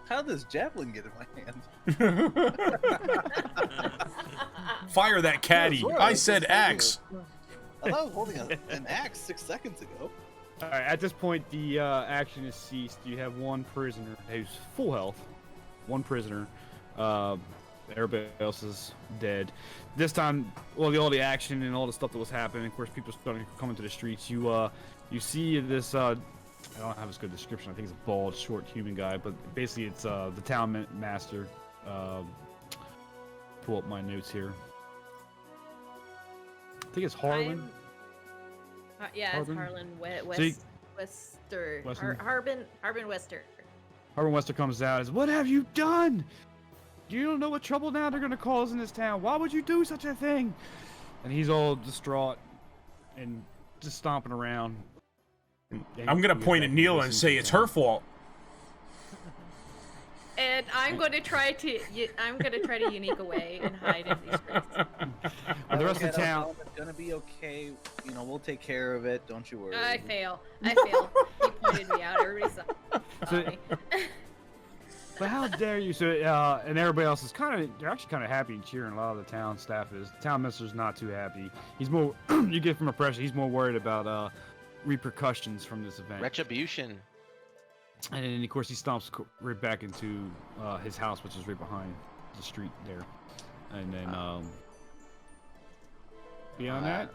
Speaker 5: How does javelin get in my hand?
Speaker 1: Fire that caddy.
Speaker 5: Sure,
Speaker 1: I
Speaker 5: it's
Speaker 1: said
Speaker 5: just
Speaker 1: axe.
Speaker 5: I thought I was holding an axe 6 seconds ago.
Speaker 3: All right. At this point, the action is ceased. You have one prisoner who's full health. One prisoner. Everybody else is dead. This time, well, all the action and all the stuff that was happening. Of course, people starting to come into the streets. You see this. I don't have a good description. I think it's a bald, short human guy, but basically it's the town master. Pull up my notes here. I think it's Harlan.
Speaker 2: Yeah,
Speaker 3: Harbin?
Speaker 2: it's Harlan
Speaker 3: So you-
Speaker 2: Wester.
Speaker 3: Weston?
Speaker 2: Harbin Wester.
Speaker 3: Harlan Wester comes out and says, "What have you done? You don't know what trouble now they're gonna cause in this town. Why would you do such a thing?" And he's all distraught and just stomping around.
Speaker 1: I'm gonna point at Neela and say it's her fault.
Speaker 2: And I'm going to try to unique away and hide in these streets.
Speaker 3: But the rest of the town.
Speaker 5: It's gonna be okay. You know, we'll take care of it. Don't you worry.
Speaker 2: I fail. He pointed me out. Everybody saw me.
Speaker 3: But how dare you? So, and everybody else is they're actually kind of happy and cheering. A lot of the town staff is. The town minister's not too happy. He's more, you get from impression, he's more worried about repercussions from this event.
Speaker 4: Retribution.
Speaker 3: And then, of course, he stomps right back into his house, which is right behind the street there. And then, beyond that,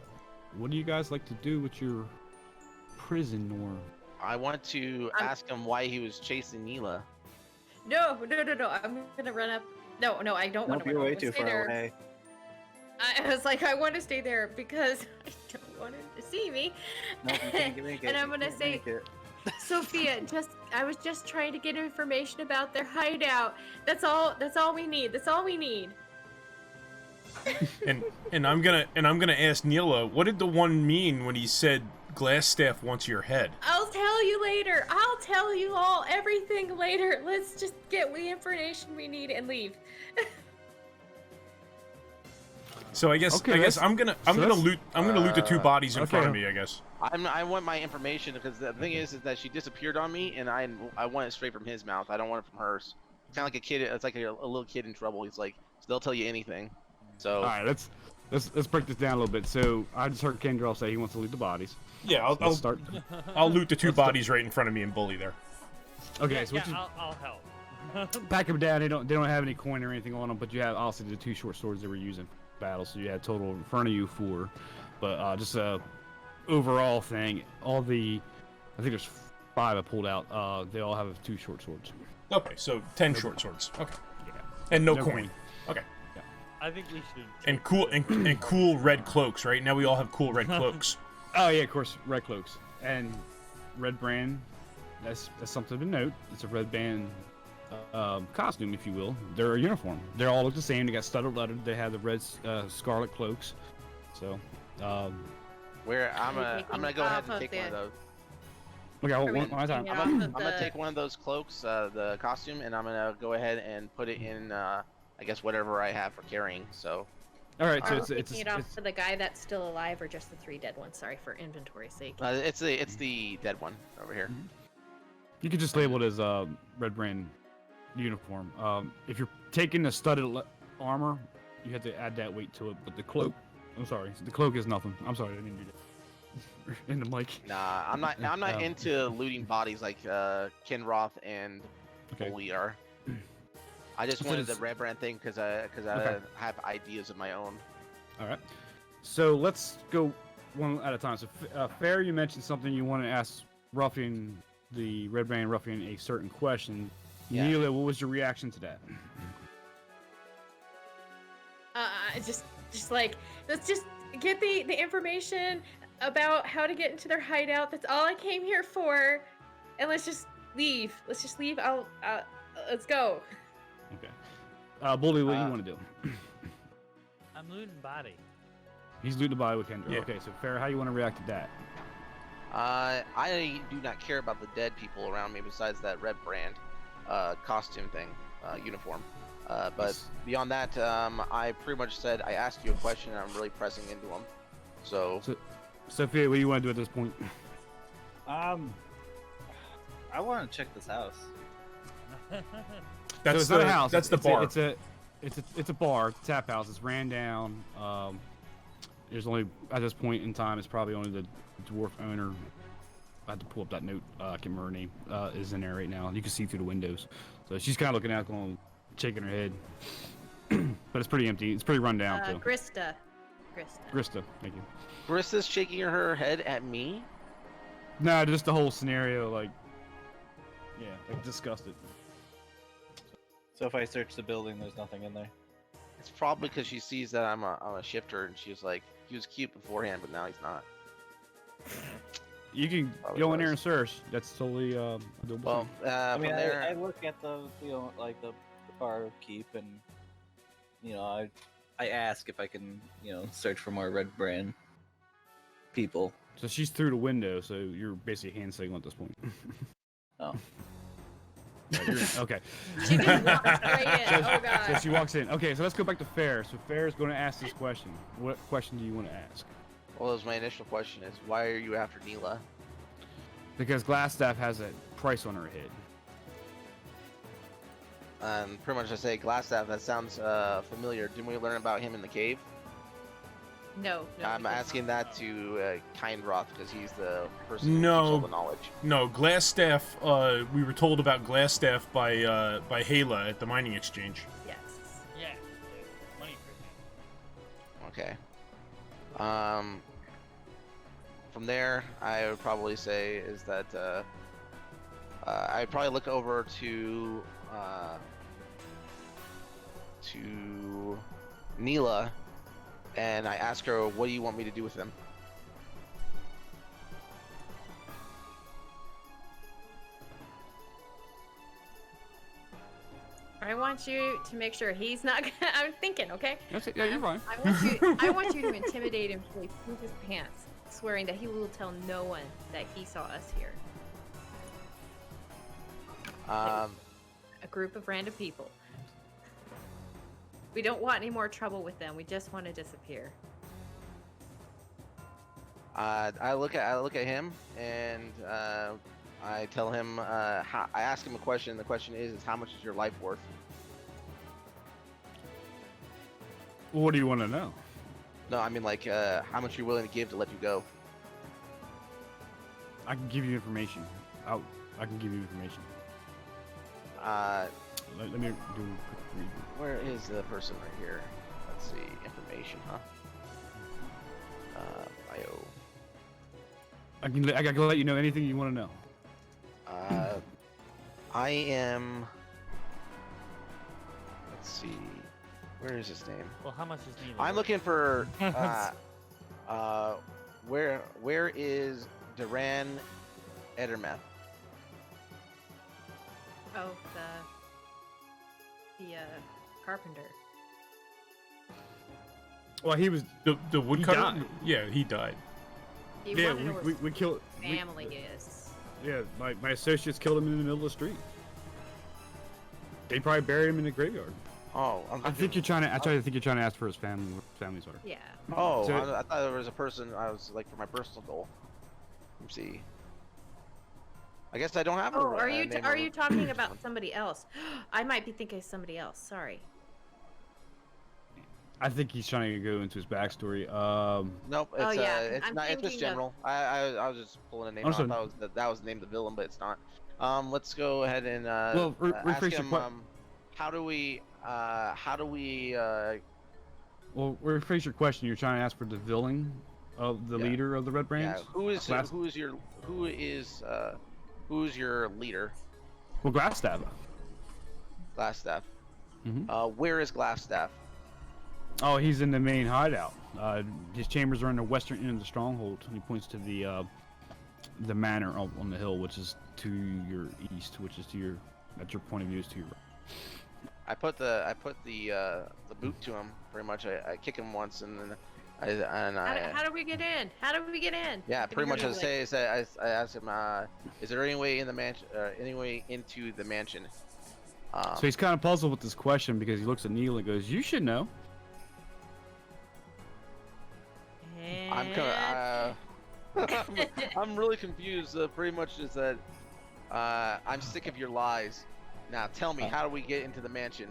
Speaker 3: what do you guys like to do with your prisoner?
Speaker 4: I want to ask him why he was chasing Neela.
Speaker 2: No. I'm gonna run up. No, I don't want
Speaker 5: Nope,
Speaker 2: to
Speaker 5: you're
Speaker 2: run
Speaker 5: way
Speaker 2: up.
Speaker 5: too
Speaker 2: Stay
Speaker 5: far
Speaker 2: there.
Speaker 5: away.
Speaker 2: I was like, I want to stay there because I don't want him to see me.
Speaker 5: Nope, you can't make it.
Speaker 2: And I'm
Speaker 5: You
Speaker 2: gonna
Speaker 5: can't
Speaker 2: say,
Speaker 5: make it.
Speaker 2: Sophia, I was just trying to get information about their hideout. That's all we need. That's all we need.
Speaker 1: And I'm gonna ask Neela, what did the one mean when he said Glassstaff wants your head.
Speaker 2: I'll tell you later. I'll tell you everything later. Let's just get the information we need and leave.
Speaker 1: So I guess I'm gonna loot the 2 bodies in front of me. I guess.
Speaker 4: I want my information because the thing is that she disappeared on me, and I want it straight from his mouth. I don't want it from hers. It's kind of like a kid. It's like a little kid in trouble. He's like, so they'll tell you anything. So.
Speaker 3: All right, let's break this down a little bit. So I just heard Kendall say he wants to loot the bodies.
Speaker 1: Yeah, I'll start. I'll loot the 2 bodies right in front of me and bully there.
Speaker 3: Okay,
Speaker 6: Yeah,
Speaker 3: so
Speaker 6: I'll help.
Speaker 3: pack them down. They don't have any coin or anything on them, but you have also the 2 short swords they were using for battle. So you had total in front of you 4. But just overall thing, I think there's 5 I pulled out. They all have 2 short swords.
Speaker 1: Okay, so 10 short swords. Okay.
Speaker 3: Yeah.
Speaker 1: And no coin. Okay.
Speaker 3: Yeah.
Speaker 6: I think we should.
Speaker 1: And cool red cloaks, right? Now we all have cool red cloaks.
Speaker 3: Oh yeah, of course, red cloaks and red brand. That's something to note. It's a red band costume, if you will. They're a uniform. They all look the same. They got studded lettered. They have the red scarlet cloaks. So.
Speaker 4: Where I'm gonna go ahead and take one of those.
Speaker 3: Okay, one time.
Speaker 4: I'm gonna take one of those cloaks, the costume, and I'm gonna go ahead and put it in, I guess whatever I have for carrying. So.
Speaker 3: All right, so
Speaker 2: it's off for the guy that's still alive, or just the 3 dead ones. Sorry for inventory's sake.
Speaker 4: It's the dead one over here.
Speaker 3: You could just label it as red brand uniform. If you're taking the studded armor, you have to add that weight to it. But the cloak, I'm sorry, the cloak is nothing. I'm sorry, I didn't do that. In the mic.
Speaker 4: Nah, I'm not into looting bodies like Kinroth and Bully are. I just wanted the red brand thing because I have ideas of my own.
Speaker 3: All right, so let's go one at a time. So, Fair, you mentioned something you want to ask Ruffian, the red brand Ruffian, a certain question.
Speaker 4: Yeah.
Speaker 3: Neela, what was your reaction to that?
Speaker 2: Just like, let's just get the information about how to get into their hideout. That's all I came here for, and let's just leave. Let's just leave. Let's go.
Speaker 3: Okay. Bully, what do you want to do?
Speaker 6: I'm looting body.
Speaker 3: He's looting the body with Kendra.
Speaker 1: Yeah.
Speaker 3: Okay, so Fair, how you want to react to that?
Speaker 4: I do not care about the dead people around me besides that red brand costume thing, uniform. But beyond that, I pretty much said I asked you a question and I'm really pressing into them. So
Speaker 3: Sophia, what do you want to do at this point?
Speaker 5: I want to check this house.
Speaker 3: So it's not a house.
Speaker 1: That's the bar.
Speaker 3: It's a bar, tap house. It's ran down. There's only at this point in time, it's probably only the dwarf owner. I have to pull up that note. I can't remember her name. Is in there right now. You can see through the windows. So she's kind of looking out, going, shaking her head. But it's pretty empty. It's pretty run down too.
Speaker 2: Grista,
Speaker 3: thank you.
Speaker 4: Brista's shaking her head at me.
Speaker 3: No, just the whole scenario, like disgusted.
Speaker 5: So if I search the building, there's nothing in there.
Speaker 4: It's probably because she sees that I'm a shifter, and she's like, he was cute beforehand, but now he's not.
Speaker 3: You can
Speaker 4: Probably
Speaker 3: go in there
Speaker 4: was.
Speaker 3: and search. That's totally doable.
Speaker 4: Well,
Speaker 5: I mean,
Speaker 4: from there,
Speaker 5: I look at the like the bar keep, and I ask if I can search for more red brand people.
Speaker 3: So she's through the window, so you're basically hand signaling at this point.
Speaker 5: Oh.
Speaker 3: Okay.
Speaker 2: She just walked right in. Oh god.
Speaker 3: So she walks in. Okay, so let's go back to Fair. So Fair is going to ask this question. What question do you want to ask?
Speaker 4: well, that was my initial question: is why are you after Neela?
Speaker 3: Because Glassstaff has a price on her head.
Speaker 4: Pretty much I say Glassstaff. That sounds familiar. Didn't we learn about him in the cave?
Speaker 2: No.
Speaker 4: I'm
Speaker 2: we did
Speaker 4: asking
Speaker 2: not.
Speaker 4: that to Kindroth because he's the person who
Speaker 1: No.
Speaker 4: keeps all the knowledge.
Speaker 1: No, Glassstaff. We were told about Glassstaff by Hala at the mining exchange.
Speaker 2: Yes.
Speaker 6: Yeah. Money for
Speaker 4: Okay. From there, I would probably say is that I'd probably look over to Neela, and I ask her, "What do you want me to do with them?"
Speaker 2: I want you to make sure he's not gonna. I'm thinking, okay?
Speaker 3: That's it. Yeah, you're fine.
Speaker 2: I want you to intimidate him till he poops his pants. swearing that he will tell no one that he saw us here. A group of random people. We don't want any more trouble with them. We just want to disappear.
Speaker 4: I look at him and I tell him I ask him a question. The question is how much is your life worth?
Speaker 3: Well, what do you want to know?
Speaker 4: No, I mean like how much you're willing to give to let you go.
Speaker 3: I can give you information. I can give you information. Let me do a quick read.
Speaker 4: Where is the person right here? Let's see, information, huh? Bio.
Speaker 3: I can let you know anything you want to know.
Speaker 4: I am. Let's see. Where is his name?
Speaker 6: Well, how much is needed?
Speaker 4: I'm looking for. Where is Duran Edermeth?
Speaker 2: Oh, the carpenter.
Speaker 3: Well, he was
Speaker 1: The woodcutter.
Speaker 3: died.
Speaker 1: Yeah, he died.
Speaker 2: He
Speaker 3: yeah.
Speaker 2: wanted to know where
Speaker 3: We killed.
Speaker 2: his family is.
Speaker 3: Yeah, my associates killed him in the middle of the street. They probably buried him in the graveyard.
Speaker 4: Oh,
Speaker 3: I think you're trying to. I think you're trying to ask for his family. What his family's are.
Speaker 2: Yeah.
Speaker 4: Oh,
Speaker 3: So-
Speaker 4: I thought there was a person. I was like for my personal goal. Let's see. I guess I don't have a.
Speaker 2: Oh, are you
Speaker 4: name
Speaker 2: are
Speaker 4: of-
Speaker 2: you talking about somebody else? I might be thinking of somebody else. Sorry.
Speaker 3: I think he's trying to go into his backstory.
Speaker 4: Nope, it's
Speaker 2: Oh, yeah,
Speaker 4: it's
Speaker 2: I'm
Speaker 4: not. It's just
Speaker 2: thinking of-
Speaker 4: general. I was just pulling a name out. I
Speaker 3: Understood.
Speaker 4: thought that was the name of the villain, but it's not. Let's go ahead and
Speaker 3: Well,
Speaker 4: ask
Speaker 3: rephrase your
Speaker 4: him.
Speaker 3: que-
Speaker 4: How do we?
Speaker 3: Well, rephrase your question. You're trying to ask for the villain of the
Speaker 4: Yeah.
Speaker 3: leader of the Red
Speaker 4: Yeah,
Speaker 3: Brands.
Speaker 4: who's
Speaker 3: Glass-
Speaker 4: your leader?
Speaker 3: Well, Glassstaff.
Speaker 4: Glassstaff.
Speaker 3: Mhm.
Speaker 4: Where is Glassstaff?
Speaker 3: Oh, he's in the main hideout. His chambers are in the western end of the stronghold. And he points to the manor on the hill, which is to your east, which is to your at your point of view is to your right.
Speaker 4: I put the boot to him. Pretty much, I kick him once, and then
Speaker 2: How do we get in? How do we get in?
Speaker 4: yeah,
Speaker 2: Can
Speaker 4: pretty
Speaker 2: you
Speaker 4: much.
Speaker 2: hear me,
Speaker 4: I asked him, is there any way in the mansion, any way into the mansion?
Speaker 3: So he's kind of puzzled with this question because he looks at Neil and goes, "You should know."
Speaker 4: I'm kind of, I'm really confused. Pretty much is that I'm sick of your lies. Now tell me, how do we get into the mansion?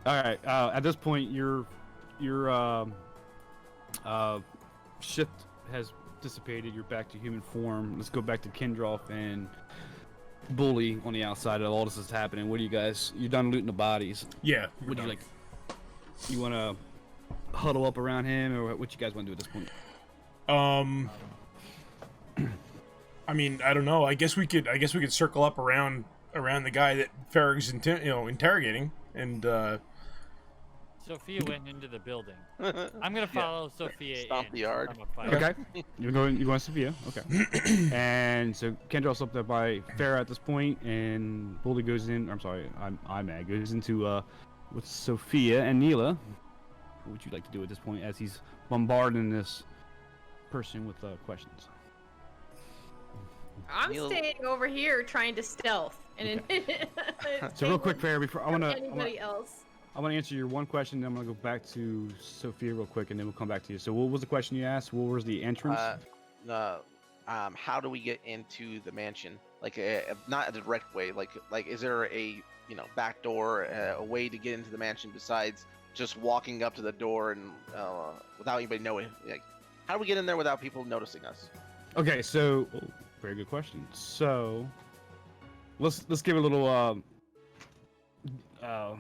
Speaker 3: All right. At this point, your shift has dissipated. You're back to human form. Let's go back to Kendroff and Bully on the outside of all this is happening. What do you guys? You're done looting the bodies.
Speaker 1: Yeah.
Speaker 3: Would you like? You want to huddle up around him, or what you guys want to do at this point?
Speaker 1: I mean, I don't know. I guess we could circle up around the guy that Farrag's interrogating, and
Speaker 6: Sophia went into the building. I'm gonna follow Sophia
Speaker 4: Stomp
Speaker 6: in.
Speaker 4: the yard.
Speaker 6: I'm a fighter.
Speaker 3: Okay. You're going Sophia. Okay. And so Kendroff's up there by Farrah at this point, and Bully goes in. I'm sorry, Imag goes into with Sophia and Neela. What would you like to do at this point as he's bombarding this person with questions?
Speaker 2: I'm
Speaker 4: Neil-
Speaker 2: staying over here trying to stealth. And
Speaker 3: So real quick, Farrah, before I want to
Speaker 2: anybody else.
Speaker 3: answer your one question, then I'm gonna go back to Sophia real quick, and then we'll come back to you. So what was the question you asked? What was the entrance?
Speaker 4: How do we get into the mansion? Like, not a direct way. Like, is there a back door, a way to get into the mansion besides just walking up to the door and without anybody knowing? Like, how do we get in there without people noticing us?
Speaker 3: Okay, so very good question. So let's give a little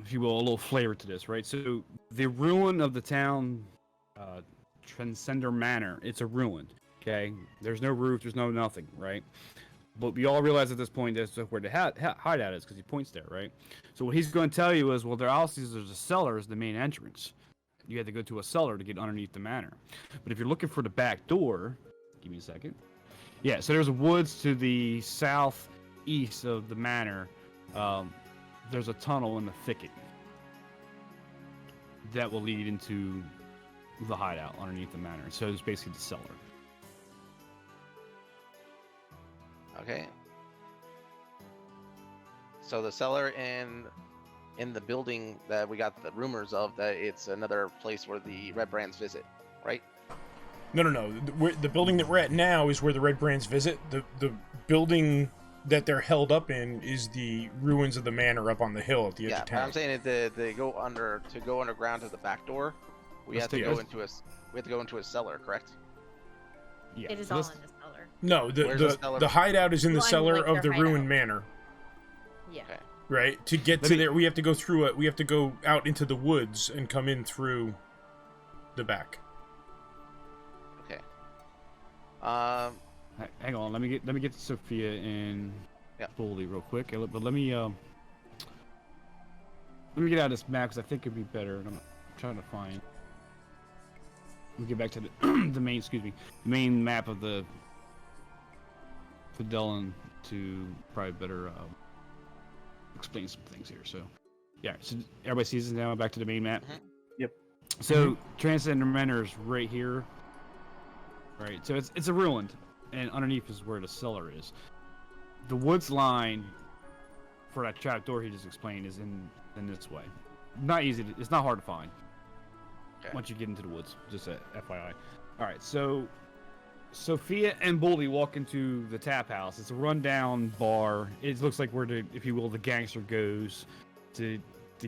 Speaker 3: if you will, a little flavor to this, right? So the ruin of the town, Transcender Manor, it's a ruin. Okay, there's no roof, there's no nothing, right? But we all realize at this point that's where the hideout is, because he points there, right? So what he's going to tell you is, well, there also there's a cellar is the main entrance. You had to go to a cellar to get underneath the manor. But if you're looking for the back door, give me a second. Yeah, so there's woods to the southeast of the manor. There's a tunnel in the thicket that will lead into the hideout underneath the manor. So it's basically the cellar.
Speaker 4: Okay. So the cellar in the building that we got the rumors of, that it's another place where the Red Brands visit, right?
Speaker 1: No. The building that we're at now is where the Red Brands visit. The building that they're held up in is the ruins of the manor up on the hill at the edge of
Speaker 4: Yeah,
Speaker 1: town.
Speaker 4: but I'm saying that they go underground to the back door. We have to go into a cellar, correct?
Speaker 3: Yeah.
Speaker 2: It is
Speaker 3: so
Speaker 2: all
Speaker 3: this-
Speaker 2: in the cellar.
Speaker 1: No,
Speaker 4: Where's the cellar?
Speaker 1: the hideout is in the
Speaker 2: Well, I mean,
Speaker 1: cellar
Speaker 2: like,
Speaker 1: of the
Speaker 2: their
Speaker 1: ruined
Speaker 2: hideout.
Speaker 1: manor.
Speaker 2: Yeah.
Speaker 4: Okay.
Speaker 1: Right? To get
Speaker 3: Let
Speaker 1: to
Speaker 3: me-
Speaker 1: there, we have to go through we have to go out into the woods and come in through the back.
Speaker 4: Okay.
Speaker 3: Hang on, let me get to Sophia and
Speaker 4: Yeah.
Speaker 3: Bully real quick. But let me get out of this map because I think it'd be better. And I'm trying to find. Let me get back to the the main map of the Phandelver to probably better explain some things here. So, yeah, so everybody sees this now. Back to the main map.
Speaker 4: Mhm.
Speaker 5: Yep.
Speaker 3: So Transcendent Manor is right here. Right. So it's a ruined, and underneath is where the cellar is. The woods line for that trap door he just explained is in this way. Not easy. It's not hard to find.
Speaker 4: Okay.
Speaker 3: Once you get into the woods, just a FYI. All right. So Sophia and Bully walk into the tap house. It's a rundown bar. It looks like where the, if you will, the gangster goes to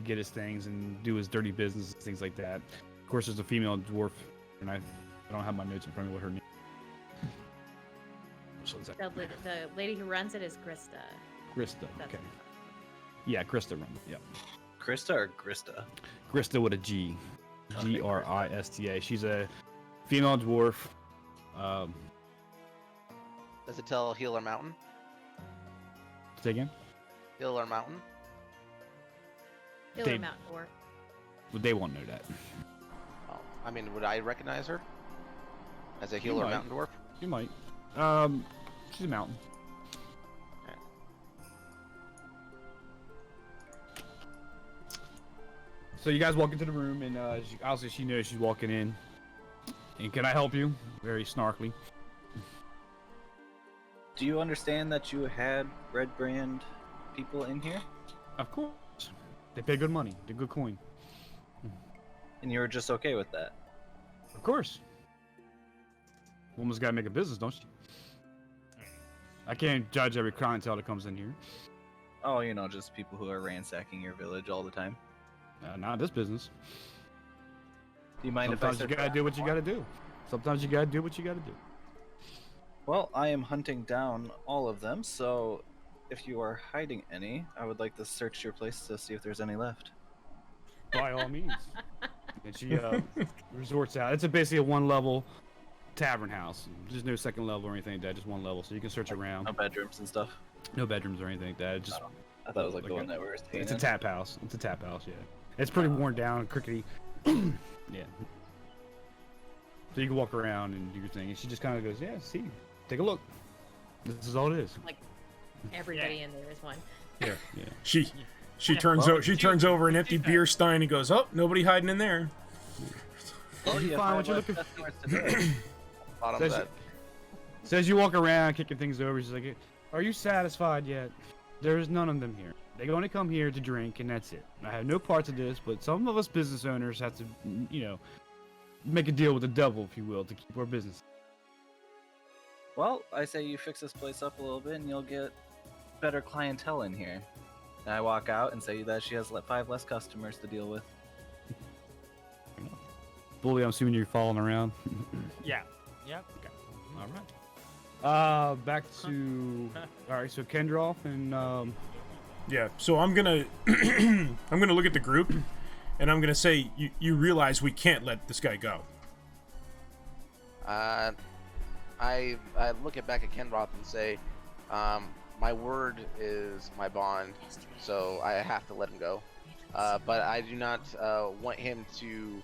Speaker 3: get his things and do his dirty business and things like that. Of course, there's a female dwarf, and I don't have my notes in front of me what her name.
Speaker 2: The lady who runs it is Krista.
Speaker 3: Krista.
Speaker 2: That's
Speaker 3: Okay. Yeah, Krista runs it. Yeah.
Speaker 5: Krista or Grista?
Speaker 3: Krista with a G.
Speaker 5: Okay,
Speaker 3: Grista. She's a female dwarf.
Speaker 4: Does it tell Healer Mountain?
Speaker 3: Say again?
Speaker 4: Healer Mountain?
Speaker 2: Killer
Speaker 3: They-
Speaker 2: Mountain Dwarf.
Speaker 3: Well, they won't know that.
Speaker 4: Oh, I mean, would I recognize her as a Healer
Speaker 3: might.
Speaker 4: Mountain Dwarf?
Speaker 3: You might. She's a mountain. So you guys walk into the room, and obviously she knows she's walking in. And can I help you? Very snarkly.
Speaker 5: Do you understand that you had Red Brand people in here?
Speaker 3: Of course. They pay good money. They're good coin.
Speaker 5: And you were just okay with that?
Speaker 3: Of course. Woman's got to make a business, don't she? I can't judge every clientele that comes in here.
Speaker 5: Oh, you know, just people who are ransacking your village all the time.
Speaker 3: Not this business.
Speaker 5: Do you mind
Speaker 3: Sometimes
Speaker 5: if I
Speaker 3: you
Speaker 5: search
Speaker 3: gotta
Speaker 5: back
Speaker 3: do what you
Speaker 5: more?
Speaker 3: gotta do. Sometimes you gotta do what you gotta do.
Speaker 5: Well, I am hunting down all of them, so if you are hiding any, I would like to search your place to see if there's any left.
Speaker 3: By all means. And she resorts out. It's basically a one-level tavern house. There's no second level or anything like that. Just one level, so you can search around.
Speaker 5: No bedrooms and stuff.
Speaker 3: No bedrooms or anything like that. It's just
Speaker 5: I thought it was like the
Speaker 3: Like
Speaker 5: one that we were staying
Speaker 3: it's a
Speaker 5: in.
Speaker 3: tap house. It's a tap house. Yeah. It's pretty worn down, crickety. Yeah. So you can walk around and do your thing, and she just kind of goes, "Yeah, see, take a look. This is all it is."
Speaker 2: Like everybody in there is one.
Speaker 3: Yeah. Yeah.
Speaker 1: She turns over an empty beer stein and goes, "Oh, nobody hiding in there."
Speaker 5: Oh,
Speaker 3: You
Speaker 5: yeah,
Speaker 3: find what you're
Speaker 5: left
Speaker 3: looking
Speaker 5: customers today.
Speaker 4: Bottom
Speaker 3: Says,
Speaker 4: set.
Speaker 3: says you walk around kicking things over. She's like, "Are you satisfied yet? There's none of them here. They only come here to drink, and that's it. I have no parts of this, but some of us business owners have to, make a deal with the devil, if you will, to keep our business."
Speaker 5: Well, I say you fix this place up a little bit and you'll get better clientele in here. And I walk out and say that she has 5 less customers to deal with.
Speaker 3: Bully, I'm assuming you're following around.
Speaker 6: Yeah. Yep.
Speaker 3: All right. Back to all right. So Kendroff and
Speaker 1: Yeah, so I'm gonna look at the group, and I'm gonna say, you realize we can't let this guy go.
Speaker 4: I look back at Kenroth and say, my word is my bond, so I have to let him go. But I do not want him to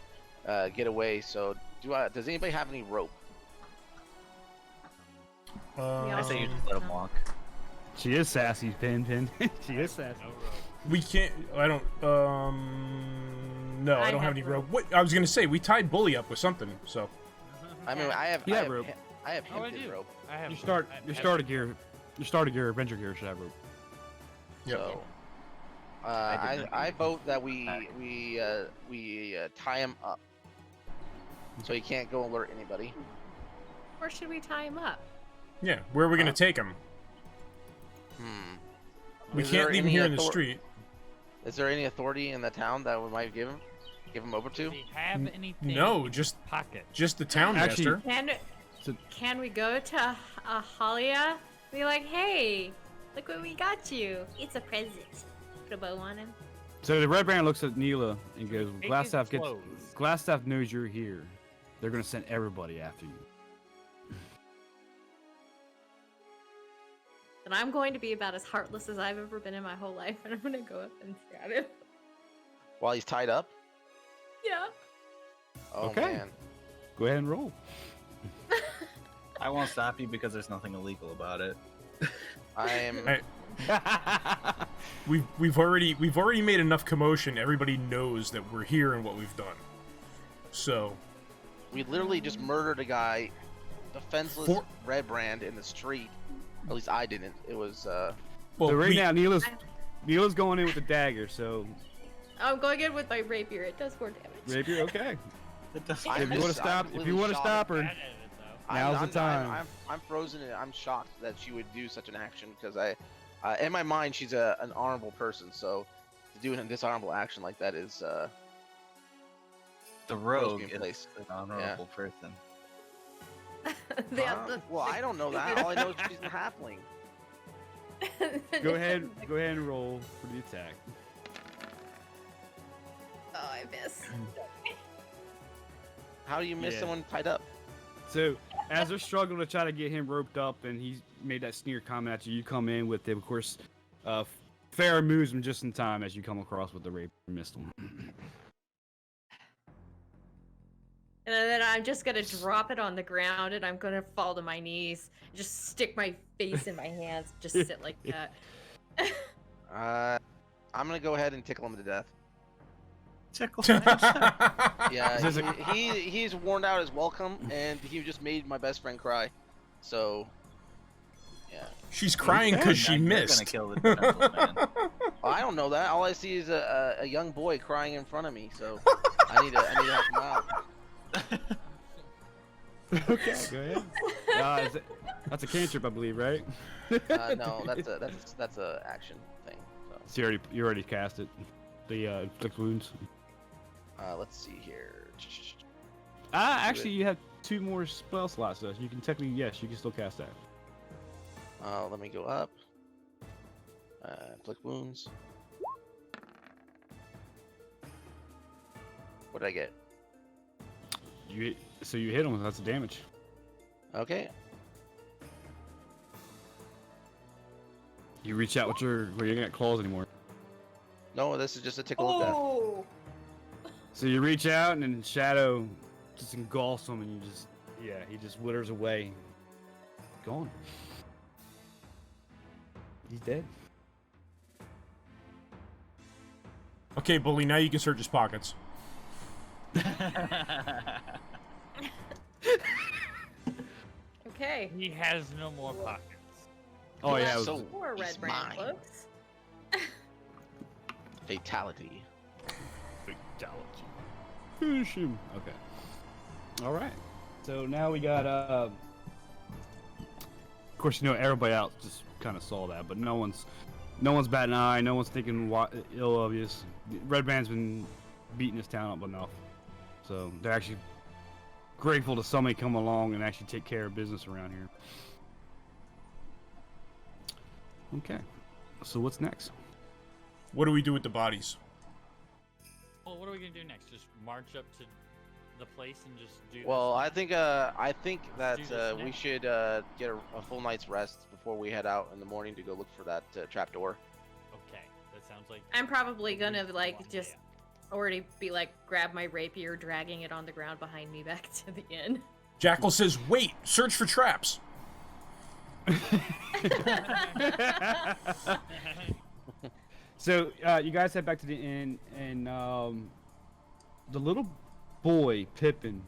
Speaker 4: get away. So does anybody have any rope?
Speaker 5: I say you just let him walk.
Speaker 3: she is sassy, Pin. She is sassy.
Speaker 1: We can't. I don't. No, I don't have any rope. What I was gonna say, we tied Bully up with something. So
Speaker 4: I mean, I have
Speaker 3: rope.
Speaker 4: I have
Speaker 6: Oh, I
Speaker 4: hinted
Speaker 6: do.
Speaker 4: rope.
Speaker 6: I have.
Speaker 3: Your starter gear Your starter gear, adventure gear should have rope.
Speaker 1: Yep.
Speaker 4: So,
Speaker 5: I did not
Speaker 4: I
Speaker 5: do
Speaker 4: vote that
Speaker 5: that.
Speaker 4: we tie him up, so he can't go alert anybody.
Speaker 2: Or should we tie him up?
Speaker 1: Yeah, where are we gonna take him? We
Speaker 4: Is
Speaker 1: can't
Speaker 4: there
Speaker 1: leave him
Speaker 4: any
Speaker 1: here in the
Speaker 4: author-
Speaker 1: street.
Speaker 4: Is there any authority in the town that we might give him over to?
Speaker 6: Does he have anything?
Speaker 1: No,
Speaker 6: in
Speaker 1: just
Speaker 6: his pocket.
Speaker 1: the town
Speaker 3: Actually-
Speaker 1: master.
Speaker 2: Can we go to Halia? Be like, hey, look what we got you. It's a present. Put a bow on him.
Speaker 3: So the red band looks at Neela and goes,
Speaker 6: Take
Speaker 3: Glassstaff
Speaker 6: his clothes.
Speaker 3: Glassstaff knows you're here. They're gonna send everybody after you.
Speaker 2: And I'm going to be about as heartless as I've ever been in my whole life, and I'm gonna go up and stab him.
Speaker 4: While he's tied up?
Speaker 2: Yeah.
Speaker 4: Oh
Speaker 3: Okay.
Speaker 4: man.
Speaker 3: Go ahead and roll.
Speaker 5: I won't stop you because there's nothing illegal about it.
Speaker 4: I am.
Speaker 1: Hey. We've already made enough commotion. Everybody knows that we're here and what we've done. So
Speaker 4: We literally just murdered a guy, defenseless red brand in the street. At least I didn't. It was
Speaker 1: well,
Speaker 3: So right
Speaker 1: we-
Speaker 3: now Neela's going in with the dagger, so
Speaker 2: I'm going in with my rapier. It does more damage.
Speaker 3: rapier, okay.
Speaker 5: It does.
Speaker 4: I'm
Speaker 3: If you want to
Speaker 4: just-
Speaker 3: stop,
Speaker 4: I'm
Speaker 3: if you
Speaker 4: literally
Speaker 3: want to
Speaker 4: shocked.
Speaker 3: stop her,
Speaker 6: Bad at it, though.
Speaker 3: Now's the
Speaker 4: I'm,
Speaker 3: time.
Speaker 4: I'm frozen and I'm shocked that she would do such an action because in my mind, she's an honorable person. So to do a dishonorable action like that is
Speaker 5: The rogue
Speaker 4: me in
Speaker 5: is
Speaker 4: place.
Speaker 5: an honorable person.
Speaker 4: well, I don't know that. All I know is she's a halfling.
Speaker 3: go ahead and roll for the attack.
Speaker 2: Oh, I miss.
Speaker 4: How do you miss
Speaker 3: Yeah.
Speaker 4: someone tied up?
Speaker 3: So as they're struggling to try to get him roped up, and he's made that sneer comment at you, you come in with him. Of course, Farrah moves him just in time as you come across with the rapier and missed him.
Speaker 2: And then I'm just gonna drop it on the ground, and I'm gonna fall to my knees, just stick my face in my hands, just sit like that.
Speaker 4: I'm gonna go ahead and tickle him to death.
Speaker 5: Tickle.
Speaker 4: Yeah,
Speaker 3: This is
Speaker 4: he's worn out his welcome, and he just made my best friend cry. So, yeah.
Speaker 1: she's crying because she
Speaker 5: You're
Speaker 1: missed.
Speaker 5: gonna kill the defenseless man.
Speaker 4: I don't know that. All I see is a young boy crying in front of me. So I need to help him out.
Speaker 3: Okay, go ahead. That's a cantrip, I believe, right?
Speaker 4: No, that's a action thing. So
Speaker 3: So you already cast it. The inflict wounds.
Speaker 4: let's see here.
Speaker 3: Actually, you have 2 more spell slots, so you can technically, yes, you can still cast that.
Speaker 4: Let me go up. Inflict wounds. What did I get?
Speaker 3: So you hit him. That's the damage.
Speaker 4: Okay.
Speaker 3: You reach out with you ain't got claws anymore.
Speaker 4: No, this is just a tickle of death.
Speaker 2: Oh!
Speaker 3: So you reach out and then Shadow just engulfs him, and he just withers away. Gone. He's dead.
Speaker 1: Okay, bully. Now you can search his pockets.
Speaker 2: Okay.
Speaker 6: He has no more pockets.
Speaker 3: Oh yeah.
Speaker 4: So
Speaker 2: Poor
Speaker 4: he's
Speaker 2: red brand
Speaker 4: mine.
Speaker 2: cloaks.
Speaker 4: Fatality.
Speaker 3: Finish him. Okay. All right. So now we got. Of course, everybody else just kind of saw that, but no one's batting an eye. No one's thinking ill of you. Red Band's been beating this town up enough, so they're actually grateful to somebody come along and actually take care of business around here. Okay. So what's next?
Speaker 1: What do we do with the bodies?
Speaker 6: Well, what are we gonna do next? Just march up to the place and just do.
Speaker 4: Well,
Speaker 6: this?
Speaker 4: I think that
Speaker 6: do this
Speaker 4: we
Speaker 6: next.
Speaker 4: should get a full night's rest before we head out in the morning to go look for that trapdoor.
Speaker 6: Okay, that sounds like.
Speaker 2: I'm probably gonna like
Speaker 6: One
Speaker 2: just
Speaker 6: day.
Speaker 2: already be like grab my rapier, dragging it on the ground behind me back to the inn.
Speaker 1: Jackal says, "Wait, search for traps."
Speaker 3: So you guys head back to the inn, and the little boy Pippin,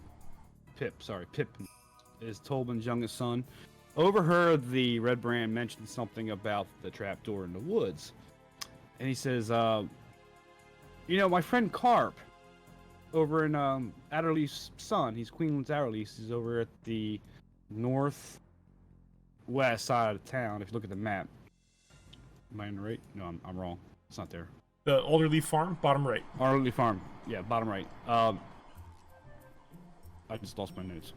Speaker 3: is Tobin's youngest son. overheard the Red Brand mention something about the trapdoor in the woods, and he says, my friend Carp over in Adderley's son, he's Queenland's Adderley's. He's over at the northwest side of town. If you look at the map, am I in the right? No, I'm wrong. It's not there.
Speaker 1: The Alderleaf Farm, bottom right.
Speaker 3: Alderleaf Farm, yeah, bottom right. I just lost my notes.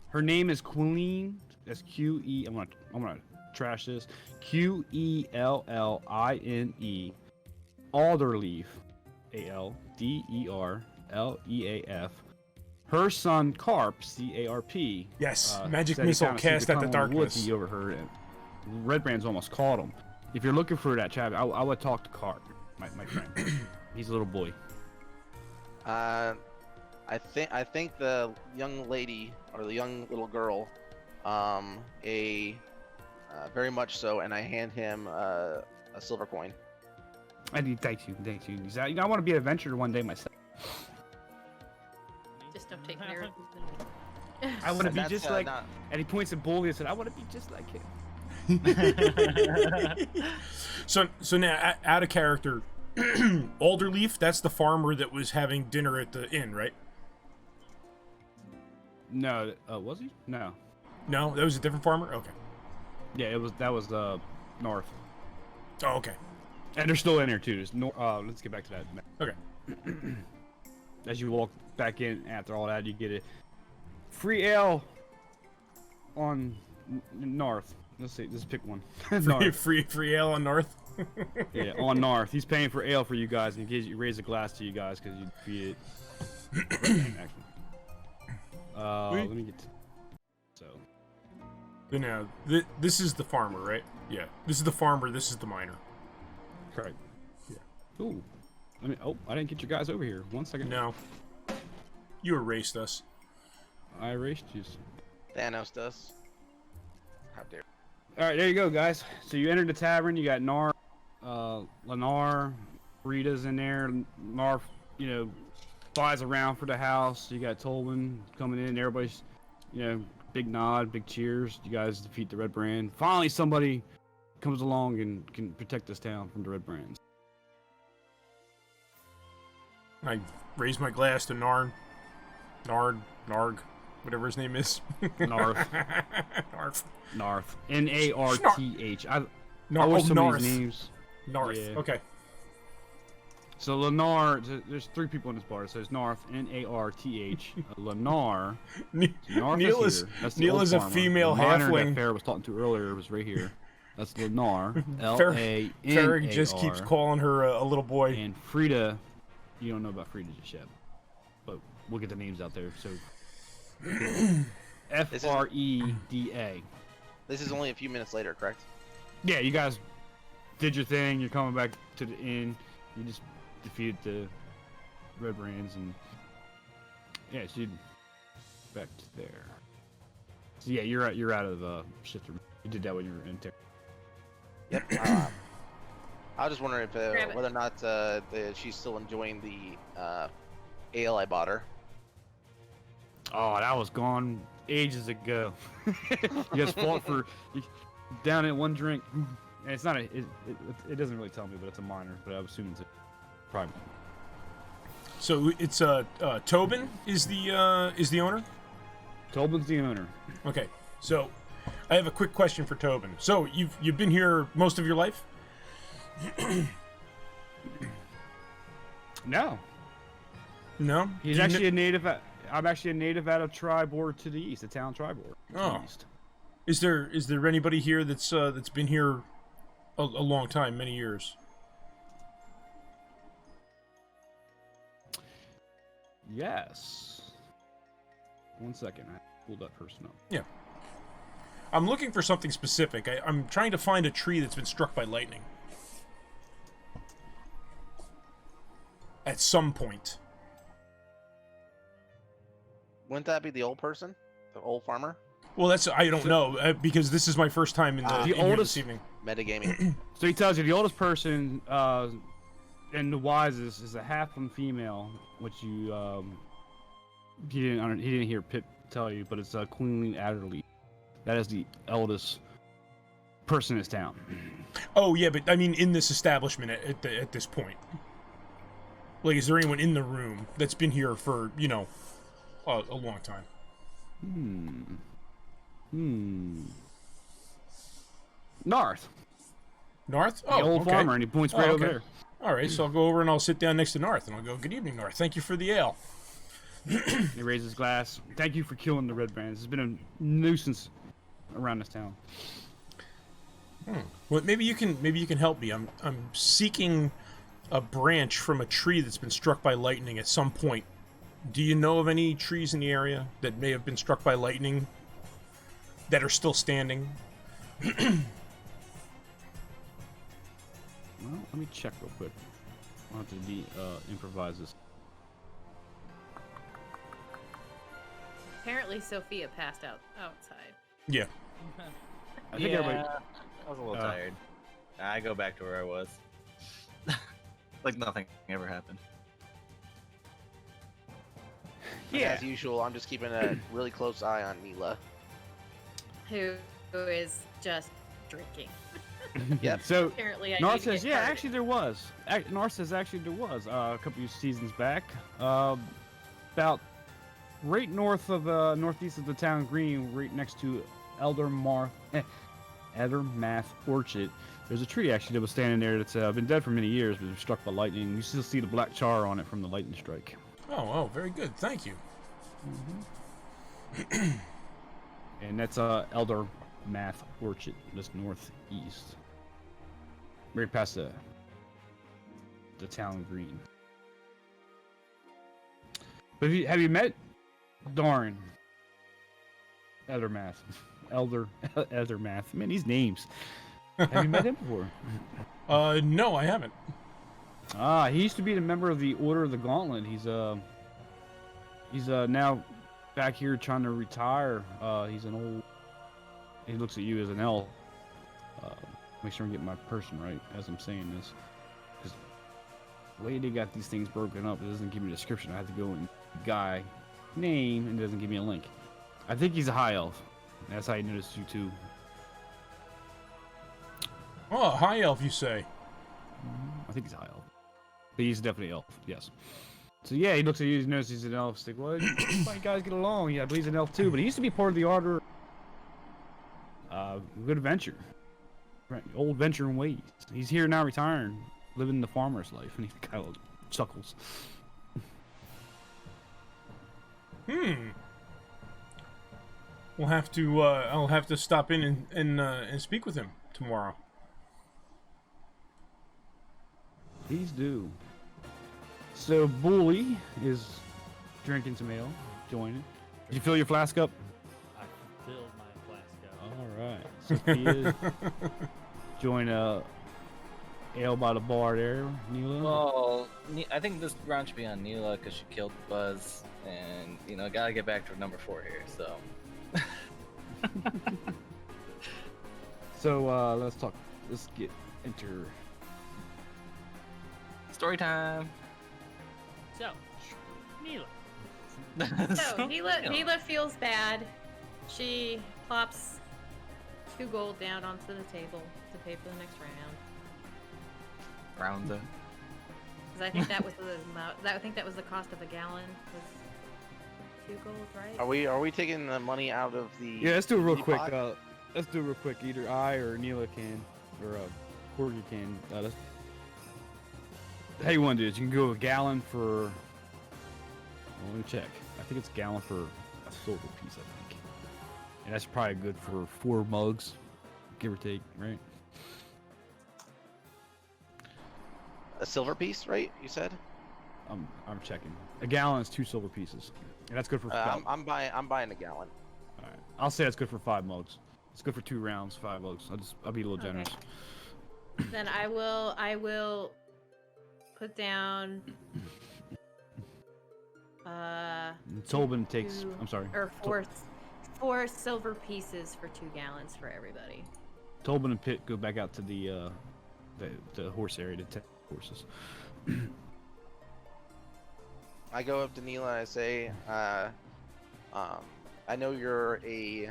Speaker 3: Her name is Queen. That's Q-E. I'm gonna trash this. Quelline. Alderleaf. Alderleaf. Her son Carp. C-A-R-P.
Speaker 1: Yes, magic missile cast at the darkness.
Speaker 3: He overheard it. Red Brand's almost caught him. If you're looking for that chap, I would talk to Carp, my friend. He's a little boy.
Speaker 4: I think the young lady or the young little girl, very much so, and I hand him a silver coin.
Speaker 3: Thank you. I want to be an adventurer one day myself.
Speaker 2: Just don't take mirrors.
Speaker 3: I want to be just like. And he points at Bully and said, "I want to be just like him."
Speaker 1: So now, out of character, Alderleaf, that's the farmer that was having dinner at the inn, right?
Speaker 3: No, was he? No,
Speaker 1: that was a different farmer. Okay.
Speaker 3: Yeah, that was north.
Speaker 1: Oh, okay.
Speaker 3: And they're still in here too. Let's get back to that.
Speaker 1: Okay.
Speaker 3: As you walk back in after all that, you get a free ale on north. Let's see. Just pick one.
Speaker 1: free ale on north.
Speaker 3: Yeah, on north. He's paying for ale for you guys, and he raise a glass to you guys because you defeated. Let me get. So
Speaker 1: now, this is the farmer, right? Yeah. This is the farmer. This is the miner.
Speaker 3: Correct. Yeah. Ooh. I didn't get you guys over here. 1 second.
Speaker 1: No. You erased us.
Speaker 3: I erased you.
Speaker 4: Thanos does. How dare.
Speaker 3: All right, there you go, guys. So you entered the tavern. You got Lennar, Rita's in there. Nar, flies around for the house. You got Tolwyn coming in. Everybody's, big nod, big cheers. You guys defeat the Red Brand. Finally, somebody comes along and can protect this town from the Red Brands.
Speaker 1: I raise my glass to Narg, whatever his name is.
Speaker 3: Narth.
Speaker 1: Narth.
Speaker 3: N-A-R-T-H. I
Speaker 1: wish
Speaker 3: wish some
Speaker 1: Narth.
Speaker 3: of these names.
Speaker 1: Narth.
Speaker 3: Yeah.
Speaker 1: Okay.
Speaker 3: So Lennar, there's 3 people in this bar. So there's Narth, N-A-R-T-H. Lennar.
Speaker 1: Neil is a female halfling.
Speaker 3: That Farrah was talking to earlier was right here. That's Lennar. L-A-N-A-R.
Speaker 1: Farrah just keeps calling her a little boy.
Speaker 3: And Frida, you don't know about Frida just yet, but we'll get the names out there. So F-R-E-D-A.
Speaker 4: This is only a few minutes later, correct?
Speaker 3: Yeah, you guys did your thing. You're coming back to the inn. You just defeated the Red Brands, and yeah, so you back to there. So yeah, you're out of shifter. You did that when you were in there.
Speaker 4: Yep. I was just wondering if whether or not she's still enjoying the ale I bought her.
Speaker 3: Oh, that was gone ages ago. You guys fought for down at one drink. And it's not it doesn't really tell me, but it's a minor. But I would assume it's a private.
Speaker 1: So it's Tobin is the owner.
Speaker 3: Tobin's the owner.
Speaker 1: Okay, so I have a quick question for Tobin. So you've been here most of your life?
Speaker 3: No.
Speaker 1: No.
Speaker 3: He's actually a native. I'm actually a native out of Tribord to the east, the town Tribord.
Speaker 1: Oh. East. Is there anybody here that's been here a long time, many years?
Speaker 3: Yes. 1 second. I pulled that person up.
Speaker 1: Yeah. I'm looking for something specific. I'm trying to find a tree that's been struck by lightning. At some point.
Speaker 4: Wouldn't that be the old person? The old farmer?
Speaker 1: Well, I don't know, because this is my first time in the oldest
Speaker 3: evening.
Speaker 4: Metagaming.
Speaker 3: So he tells you the oldest person and the wisest is a halfling female, which he didn't hear Pip tell you, but it's Queen Adderley. That is the eldest person in this town.
Speaker 1: Oh yeah, but I mean, in this establishment at this point, like, is there anyone in the room that's been here for a long time?
Speaker 3: North.
Speaker 1: Narth?
Speaker 3: The old farmer, and he points right over there.
Speaker 1: All right, so I'll go over and I'll sit down next to Narth, and I'll go, "Good evening, Narth. Thank you for the ale."
Speaker 3: He raises his glass. Thank you for killing the red brands. It's been a nuisance around this town.
Speaker 1: Well, maybe you can help me. I'm seeking a branch from a tree that's been struck by lightning at some point. Do you know of any trees in the area that may have been struck by lightning that are still standing?
Speaker 3: Well, let me check real quick. I'll have to improvise this.
Speaker 2: Apparently, Sophia passed out outside.
Speaker 1: Yeah.
Speaker 3: I think everybody.
Speaker 5: I was a little tired. I go back to where I was. Like nothing ever happened.
Speaker 4: Yeah. As usual, I'm just keeping a really close eye on Mila.
Speaker 2: Who is just drinking.
Speaker 4: Yep.
Speaker 3: So
Speaker 2: Apparently,
Speaker 3: Narth says, yeah, actually there was. Narth says, actually there was a couple of seasons back, about right north of northeast of the town green, right next to Eldermath Orchard. There's a tree actually that was standing there that's been dead for many years, but it was struck by lightning. You still see the black char on it from the lightning strike.
Speaker 1: Oh, very good. Thank you.
Speaker 3: And that's Eldermath Orchard, just northeast, right past the town green. But have you met Darn Eldermath? Eldermath. Man, these names. Have you met him before?
Speaker 1: No, I haven't.
Speaker 3: He used to be a member of the Order of the Gauntlet. He's now back here trying to retire. He's an old. He looks at you as an elf. Make sure I'm getting my person right as I'm saying this, because the way they got these things broken up, it doesn't give me a description. I have to go in guy name and it doesn't give me a link. I think he's a high elf. That's how I noticed you too.
Speaker 1: Oh, high elf, you say?
Speaker 3: I think he's a high elf, but he's definitely elf. Yes. So yeah, he looks at you, he notices he's an elf. He's like, well, you guys get along. Yeah, I believe he's an elf too, but he used to be part of the Order. Good adventure. Right, old venturing ways. He's here now, retiring, living the farmer's life, and he kind of chuckles.
Speaker 1: We'll have to. I'll have to stop in and speak with him tomorrow.
Speaker 3: Please do. So Bully is drinking some ale, joining. Did you fill your flask up?
Speaker 6: I filled my flask up.
Speaker 3: All right. Sophia, join ale by the bar there, Neela.
Speaker 5: Well, I think this round should be on Neela because she killed Buzz, and gotta get back to number 4 here. So.
Speaker 3: So let's talk. Let's enter.
Speaker 5: Story time.
Speaker 6: So, Mila.
Speaker 2: So Mila feels bad. She plops 2 gold down onto the table to pay for the next round.
Speaker 5: Rounds up.
Speaker 2: Because I think that was the amount. I think that was the cost of a gallon. Was 2 gold, right?
Speaker 4: Are we taking the money out of the?
Speaker 3: Yeah, let's do it real quick.
Speaker 4: pot?
Speaker 3: Let's do it real quick. Either I or Neela can, or Corgi can. How you want to do this? You can go a gallon for. Well, let me check. I think it's a gallon for a silver piece. I think, and that's probably good for 4 mugs, give or take, right?
Speaker 4: A silver piece, right? You said.
Speaker 3: I'm checking. A gallon is 2 silver pieces, and that's good for.
Speaker 4: I'm buying a gallon.
Speaker 3: All right. I'll say it's good for 5 mugs. It's good for 2 rounds, 5 mugs. I'll be a little generous.
Speaker 2: Then I will put down.
Speaker 3: Tobin takes. I'm sorry.
Speaker 2: Or 4 silver pieces for 2 gallons for everybody.
Speaker 3: Tobin and Pitt go back out to the horse area to take horses.
Speaker 4: I go up to Neela and I say, I know you're a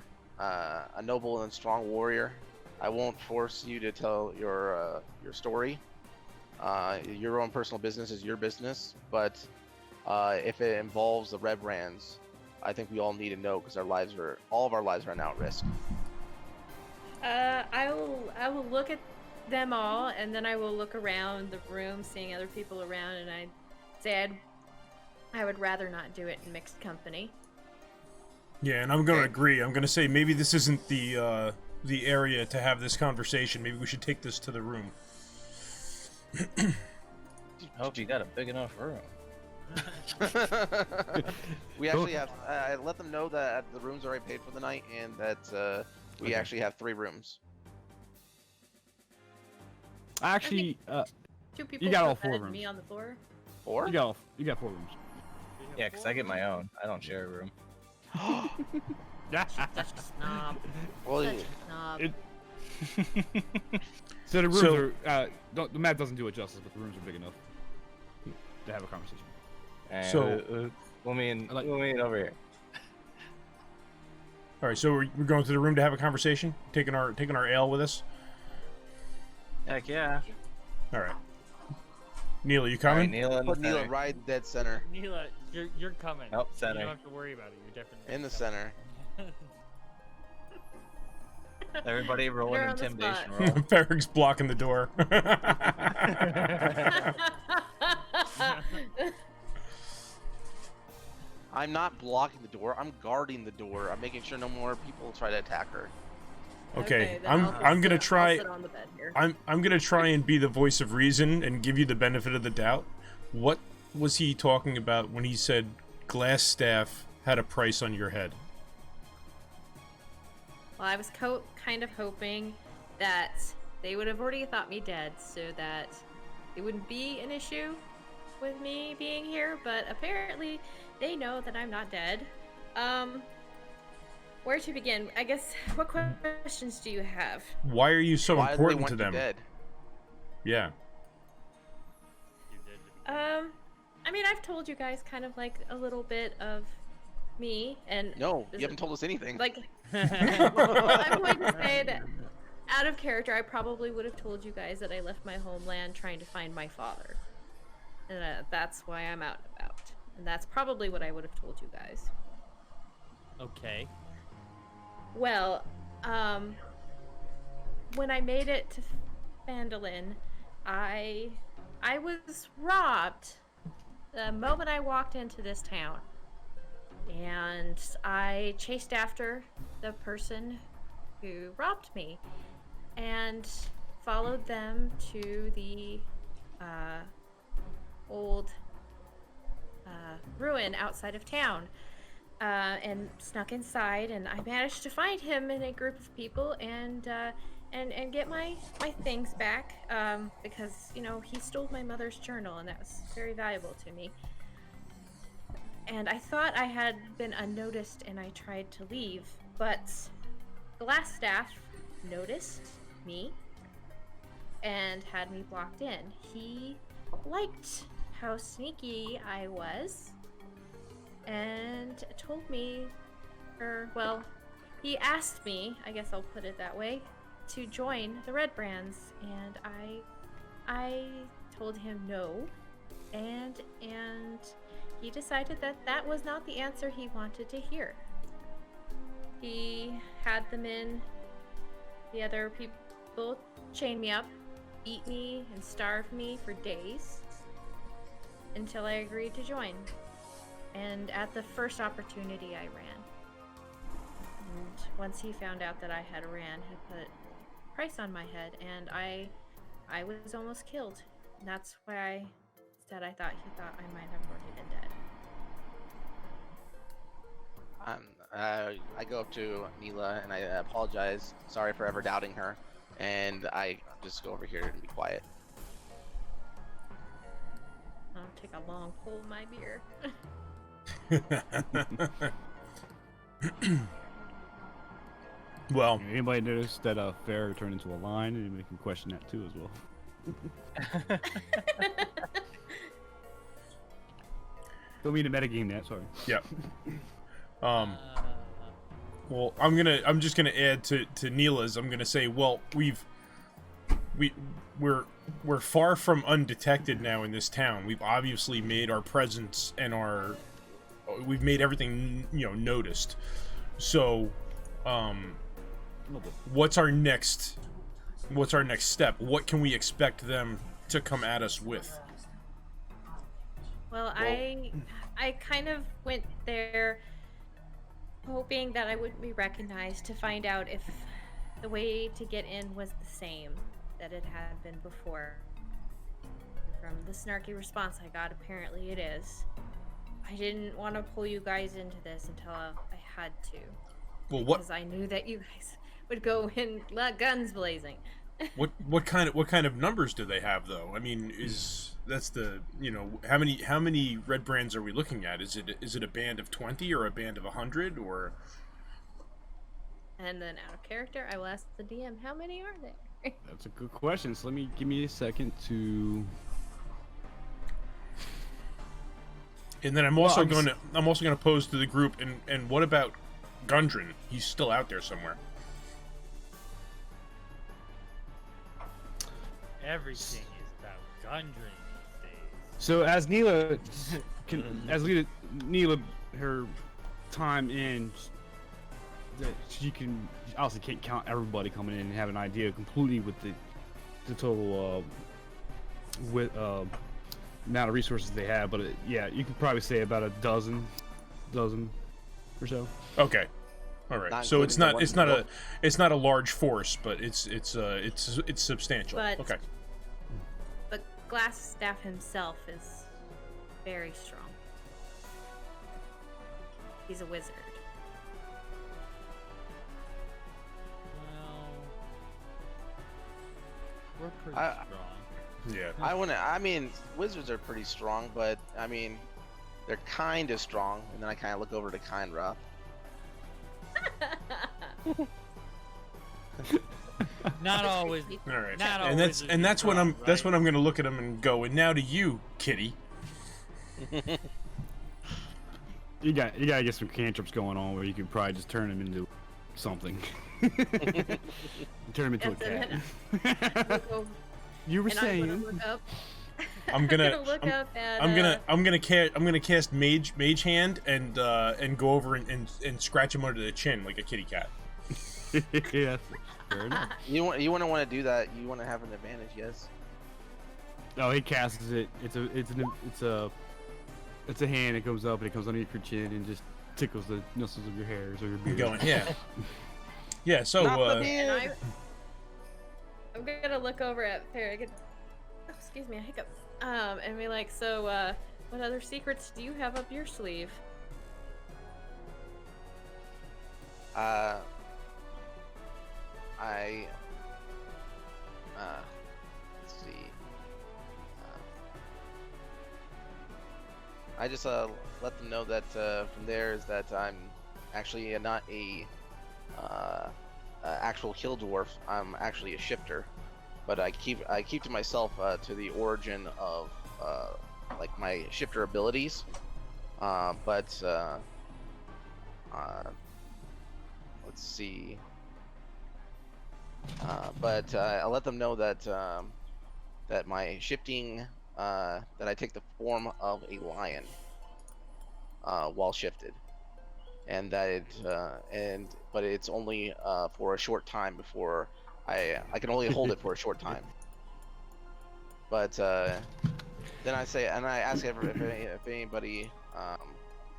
Speaker 4: noble and strong warrior. I won't force you to tell your story. Your own personal business is your business, but if it involves the Red Brands, I think we all need to know because all of our lives are now at risk.
Speaker 2: I will look at them all, and then I will look around the room, seeing other people around, and I'd say I would rather not do it in mixed company.
Speaker 1: Yeah, and I'm gonna agree. I'm gonna say maybe this isn't the area to have this conversation. Maybe we should take this to the room.
Speaker 5: I hope you got a big enough room.
Speaker 4: We actually have. I let them know that the rooms are already paid for the night, and that we actually have 3 rooms.
Speaker 3: Actually,
Speaker 2: 2 people.
Speaker 3: you got all
Speaker 2: for
Speaker 3: 4
Speaker 2: bed,
Speaker 3: rooms.
Speaker 2: Me on the floor.
Speaker 4: 4?
Speaker 3: You got 4 rooms.
Speaker 5: Yeah, because I get my own. I don't share a room.
Speaker 2: Such a snob.
Speaker 4: Well,
Speaker 2: Such a snob.
Speaker 3: So the rooms are. The map doesn't do it justice, but the rooms are big enough to have a conversation.
Speaker 5: And
Speaker 1: So-
Speaker 5: we'll meet over here.
Speaker 1: All right, so we're going to the room to have a conversation, taking our ale with us.
Speaker 5: Heck yeah.
Speaker 1: All right, Neil, you
Speaker 5: All right,
Speaker 1: coming?
Speaker 5: Neil in the
Speaker 4: put Neela
Speaker 5: center.
Speaker 4: right dead center.
Speaker 6: Neela, you're coming.
Speaker 5: Nope,
Speaker 6: You
Speaker 5: center.
Speaker 6: don't have to worry about it. You're definitely
Speaker 4: In the
Speaker 6: coming.
Speaker 4: center.
Speaker 5: Everybody roll
Speaker 2: They're
Speaker 5: an
Speaker 2: on the
Speaker 5: intimidation
Speaker 2: spot.
Speaker 5: roll.
Speaker 1: Farrag's blocking the door.
Speaker 4: I'm not blocking the door. I'm guarding the door. I'm making sure no more people try to attack her.
Speaker 1: Okay,
Speaker 2: then
Speaker 1: I'm gonna
Speaker 2: I'll
Speaker 1: try.
Speaker 2: sit on the bed here.
Speaker 1: I'm gonna try and be the voice of reason and give you the benefit of the doubt. What was he talking about when he said glass staff had a price on your head?
Speaker 2: Well, I was kind of hoping that they would have already thought me dead, so that it wouldn't be an issue with me being here. But apparently, they know that I'm not dead. Where to begin? I guess. What questions do you have?
Speaker 1: Why are you so
Speaker 4: Why do they
Speaker 1: important
Speaker 4: want
Speaker 1: to
Speaker 4: you
Speaker 1: them?
Speaker 4: dead?
Speaker 1: Yeah.
Speaker 2: I mean, I've told you guys kind of like a little bit of me, and
Speaker 4: No, you haven't told us anything.
Speaker 2: like. Well, I'm going to say that out of character, I probably would have told you guys that I left my homeland trying to find my father, and that's why I'm out and about. And that's probably what I would have told you guys.
Speaker 6: Okay.
Speaker 2: Well, when I made it to Phandelver, I was robbed the moment I walked into this town. And I chased after the person who robbed me and followed them to the old ruin outside of town. And snuck inside, and I managed to find him in a group of people and get my things back, because, you know, he stole my mother's journal, and that was very valuable to me. And I thought I had been unnoticed, and I tried to leave, but Glassstaff noticed me and had me blocked in. He liked how sneaky I was, and told me, he asked me, I guess I'll put it that way, to join the Red Brands, and I told him no, and he decided that that was not the answer he wanted to hear. He had them in, the other people, chain me up, eat me, and starve me for days, until I agreed to join. And at the first opportunity, I ran. And once he found out that I had ran, he put a price on my head, and I was almost killed. And that's why I said he thought I might have already been dead.
Speaker 4: I go up to Neela and I apologize. Sorry for ever doubting her. And I just go over here and be quiet.
Speaker 2: I'll take a long pull of my beer.
Speaker 1: Well,
Speaker 3: Anybody notice that Farrag turned into a lion? Anybody can question that too as well. Don't mean to metagame that. Sorry.
Speaker 1: yeah. Well, I'm just gonna add to Neela's. I'm gonna say, well, we're far from undetected now in this town. We've obviously made our presence and we've made everything noticed. So, what's our next step? What can we expect them to come at us with?
Speaker 2: Well, I kind of went there hoping that I wouldn't be recognized, to find out if the way to get in was the same that it had been before. From the snarky response I got, apparently it is. I didn't want to pull you guys into this until I had to.
Speaker 1: Well,
Speaker 2: because I knew that you guys would go in guns blazing.
Speaker 1: What kind of numbers do they have, though? I mean, how many red brands are we looking at? Is it a band of 20 or a band of 100 or?
Speaker 2: And then out of character, I will ask the DM, how many are there?
Speaker 3: That's a good question. So give me a second to.
Speaker 1: And then I'm also going to pose to the group. And what about Gundren? He's still out there somewhere.
Speaker 6: Everything is about Gundren these days.
Speaker 3: So as Neela, her time ends, that she can obviously can't count everybody coming in and have an idea completely with the total amount of resources they have. But yeah, you could probably say about a dozen or so.
Speaker 1: Okay. All right.
Speaker 4: Not
Speaker 1: So it's
Speaker 4: including
Speaker 1: not a large force, but it's substantial. Okay.
Speaker 2: But Glassstaff himself is very strong. He's a wizard.
Speaker 6: Well, we're pretty strong.
Speaker 1: Yeah.
Speaker 4: I mean, wizards are pretty strong, but I mean, they're kind of strong. And then I kind of look over to Kindra.
Speaker 6: Not always.
Speaker 1: All right.
Speaker 6: Not
Speaker 1: And
Speaker 6: always
Speaker 1: that's when I'm
Speaker 6: right?
Speaker 1: going to look at him and go, and now to you, kitty.
Speaker 3: You gotta get some cantrips going on where you could probably just turn him into something. Turn him into a cat. You were saying.
Speaker 1: I'm gonna
Speaker 2: look up at,
Speaker 1: I'm gonna cast mage hand and go over and scratch him under the chin like a kitty cat.
Speaker 3: Yeah, fair enough.
Speaker 4: You wouldn't want to do that. You want to have an advantage, yes.
Speaker 3: No, he casts it. It's a hand. It comes up and it comes underneath your chin and just tickles the muscles of your hairs or your beard.
Speaker 1: Going, yeah. Yeah. So.
Speaker 2: and I'm gonna look over at Farragut. Oh, excuse me, a hiccup. And be like, so, what other secrets do you have up your sleeve?
Speaker 4: Let's see. I just let them know that from there is that I'm actually not a actual hill dwarf. I'm actually a shifter, but I keep to myself to the origin of like my shifter abilities. Let's see. But I'll let them know that that my shifting that I take the form of a lion while shifted, and that but it's only for a short time before I can only hold it for a short time. But then I say, and I ask if anybody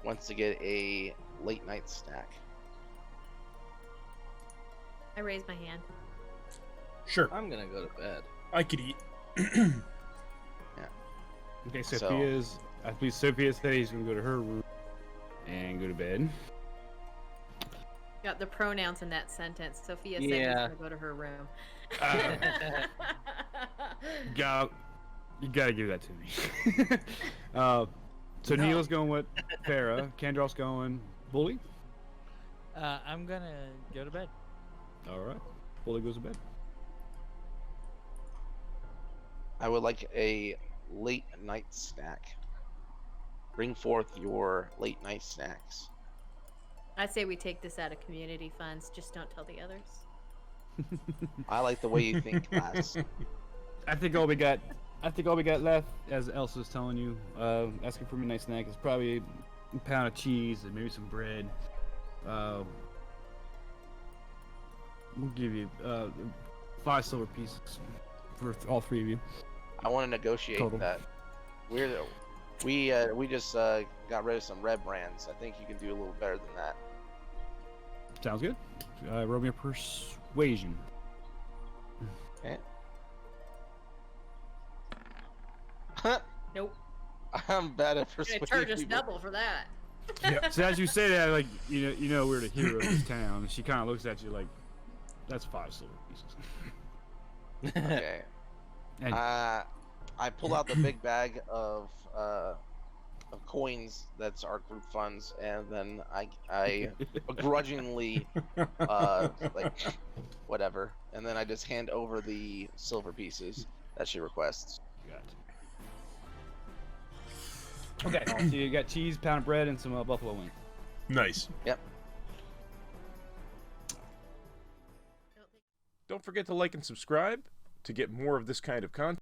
Speaker 4: wants to get a late night snack.
Speaker 2: I raise my hand.
Speaker 1: Sure.
Speaker 5: I'm gonna go to bed.
Speaker 1: I could eat.
Speaker 3: Okay, Sophia's. I believe Sophia said he's gonna go to her room and go to bed.
Speaker 2: Got the pronouns in that sentence. Sophia said he's gonna go to her room.
Speaker 3: You gotta give that to me. So
Speaker 6: No.
Speaker 3: Neil's going with Farah. Kendroff's going Bully.
Speaker 6: I'm gonna go to bed.
Speaker 3: All right. Bully goes to bed.
Speaker 4: I would like a late night snack. Bring forth your late night snacks.
Speaker 2: I say we take this out of community funds. Just don't tell the others.
Speaker 4: I like the way you think, class.
Speaker 3: I think all we got left, as Elsa's telling you, asking for midnight snack, is probably a pound of cheese and maybe some bread. We'll give you 5 silver pieces for all 3 of you.
Speaker 4: I want to negotiate
Speaker 3: Total.
Speaker 4: that. We just got rid of some red brands. I think you can do a little better than that.
Speaker 3: Sounds good. Roll me a persuasion.
Speaker 4: Okay.
Speaker 2: Nope.
Speaker 4: I'm bad at
Speaker 2: You're gonna
Speaker 4: persuading
Speaker 2: charge us
Speaker 4: people.
Speaker 2: double for that.
Speaker 3: Yeah. So as you say that, like you know we're the hero of this town, and she kind of looks at you like, "That's 5 silver pieces."
Speaker 4: Okay.
Speaker 3: And
Speaker 4: I pull out the big bag of coins that's our group funds, and then I begrudgingly like whatever, and then I just hand over the silver pieces that she requests.
Speaker 3: okay. So you got cheese, pound of bread, and some buffalo wings.
Speaker 1: Nice.
Speaker 4: Yep.
Speaker 1: Don't forget to like and subscribe to get more of this kind of content.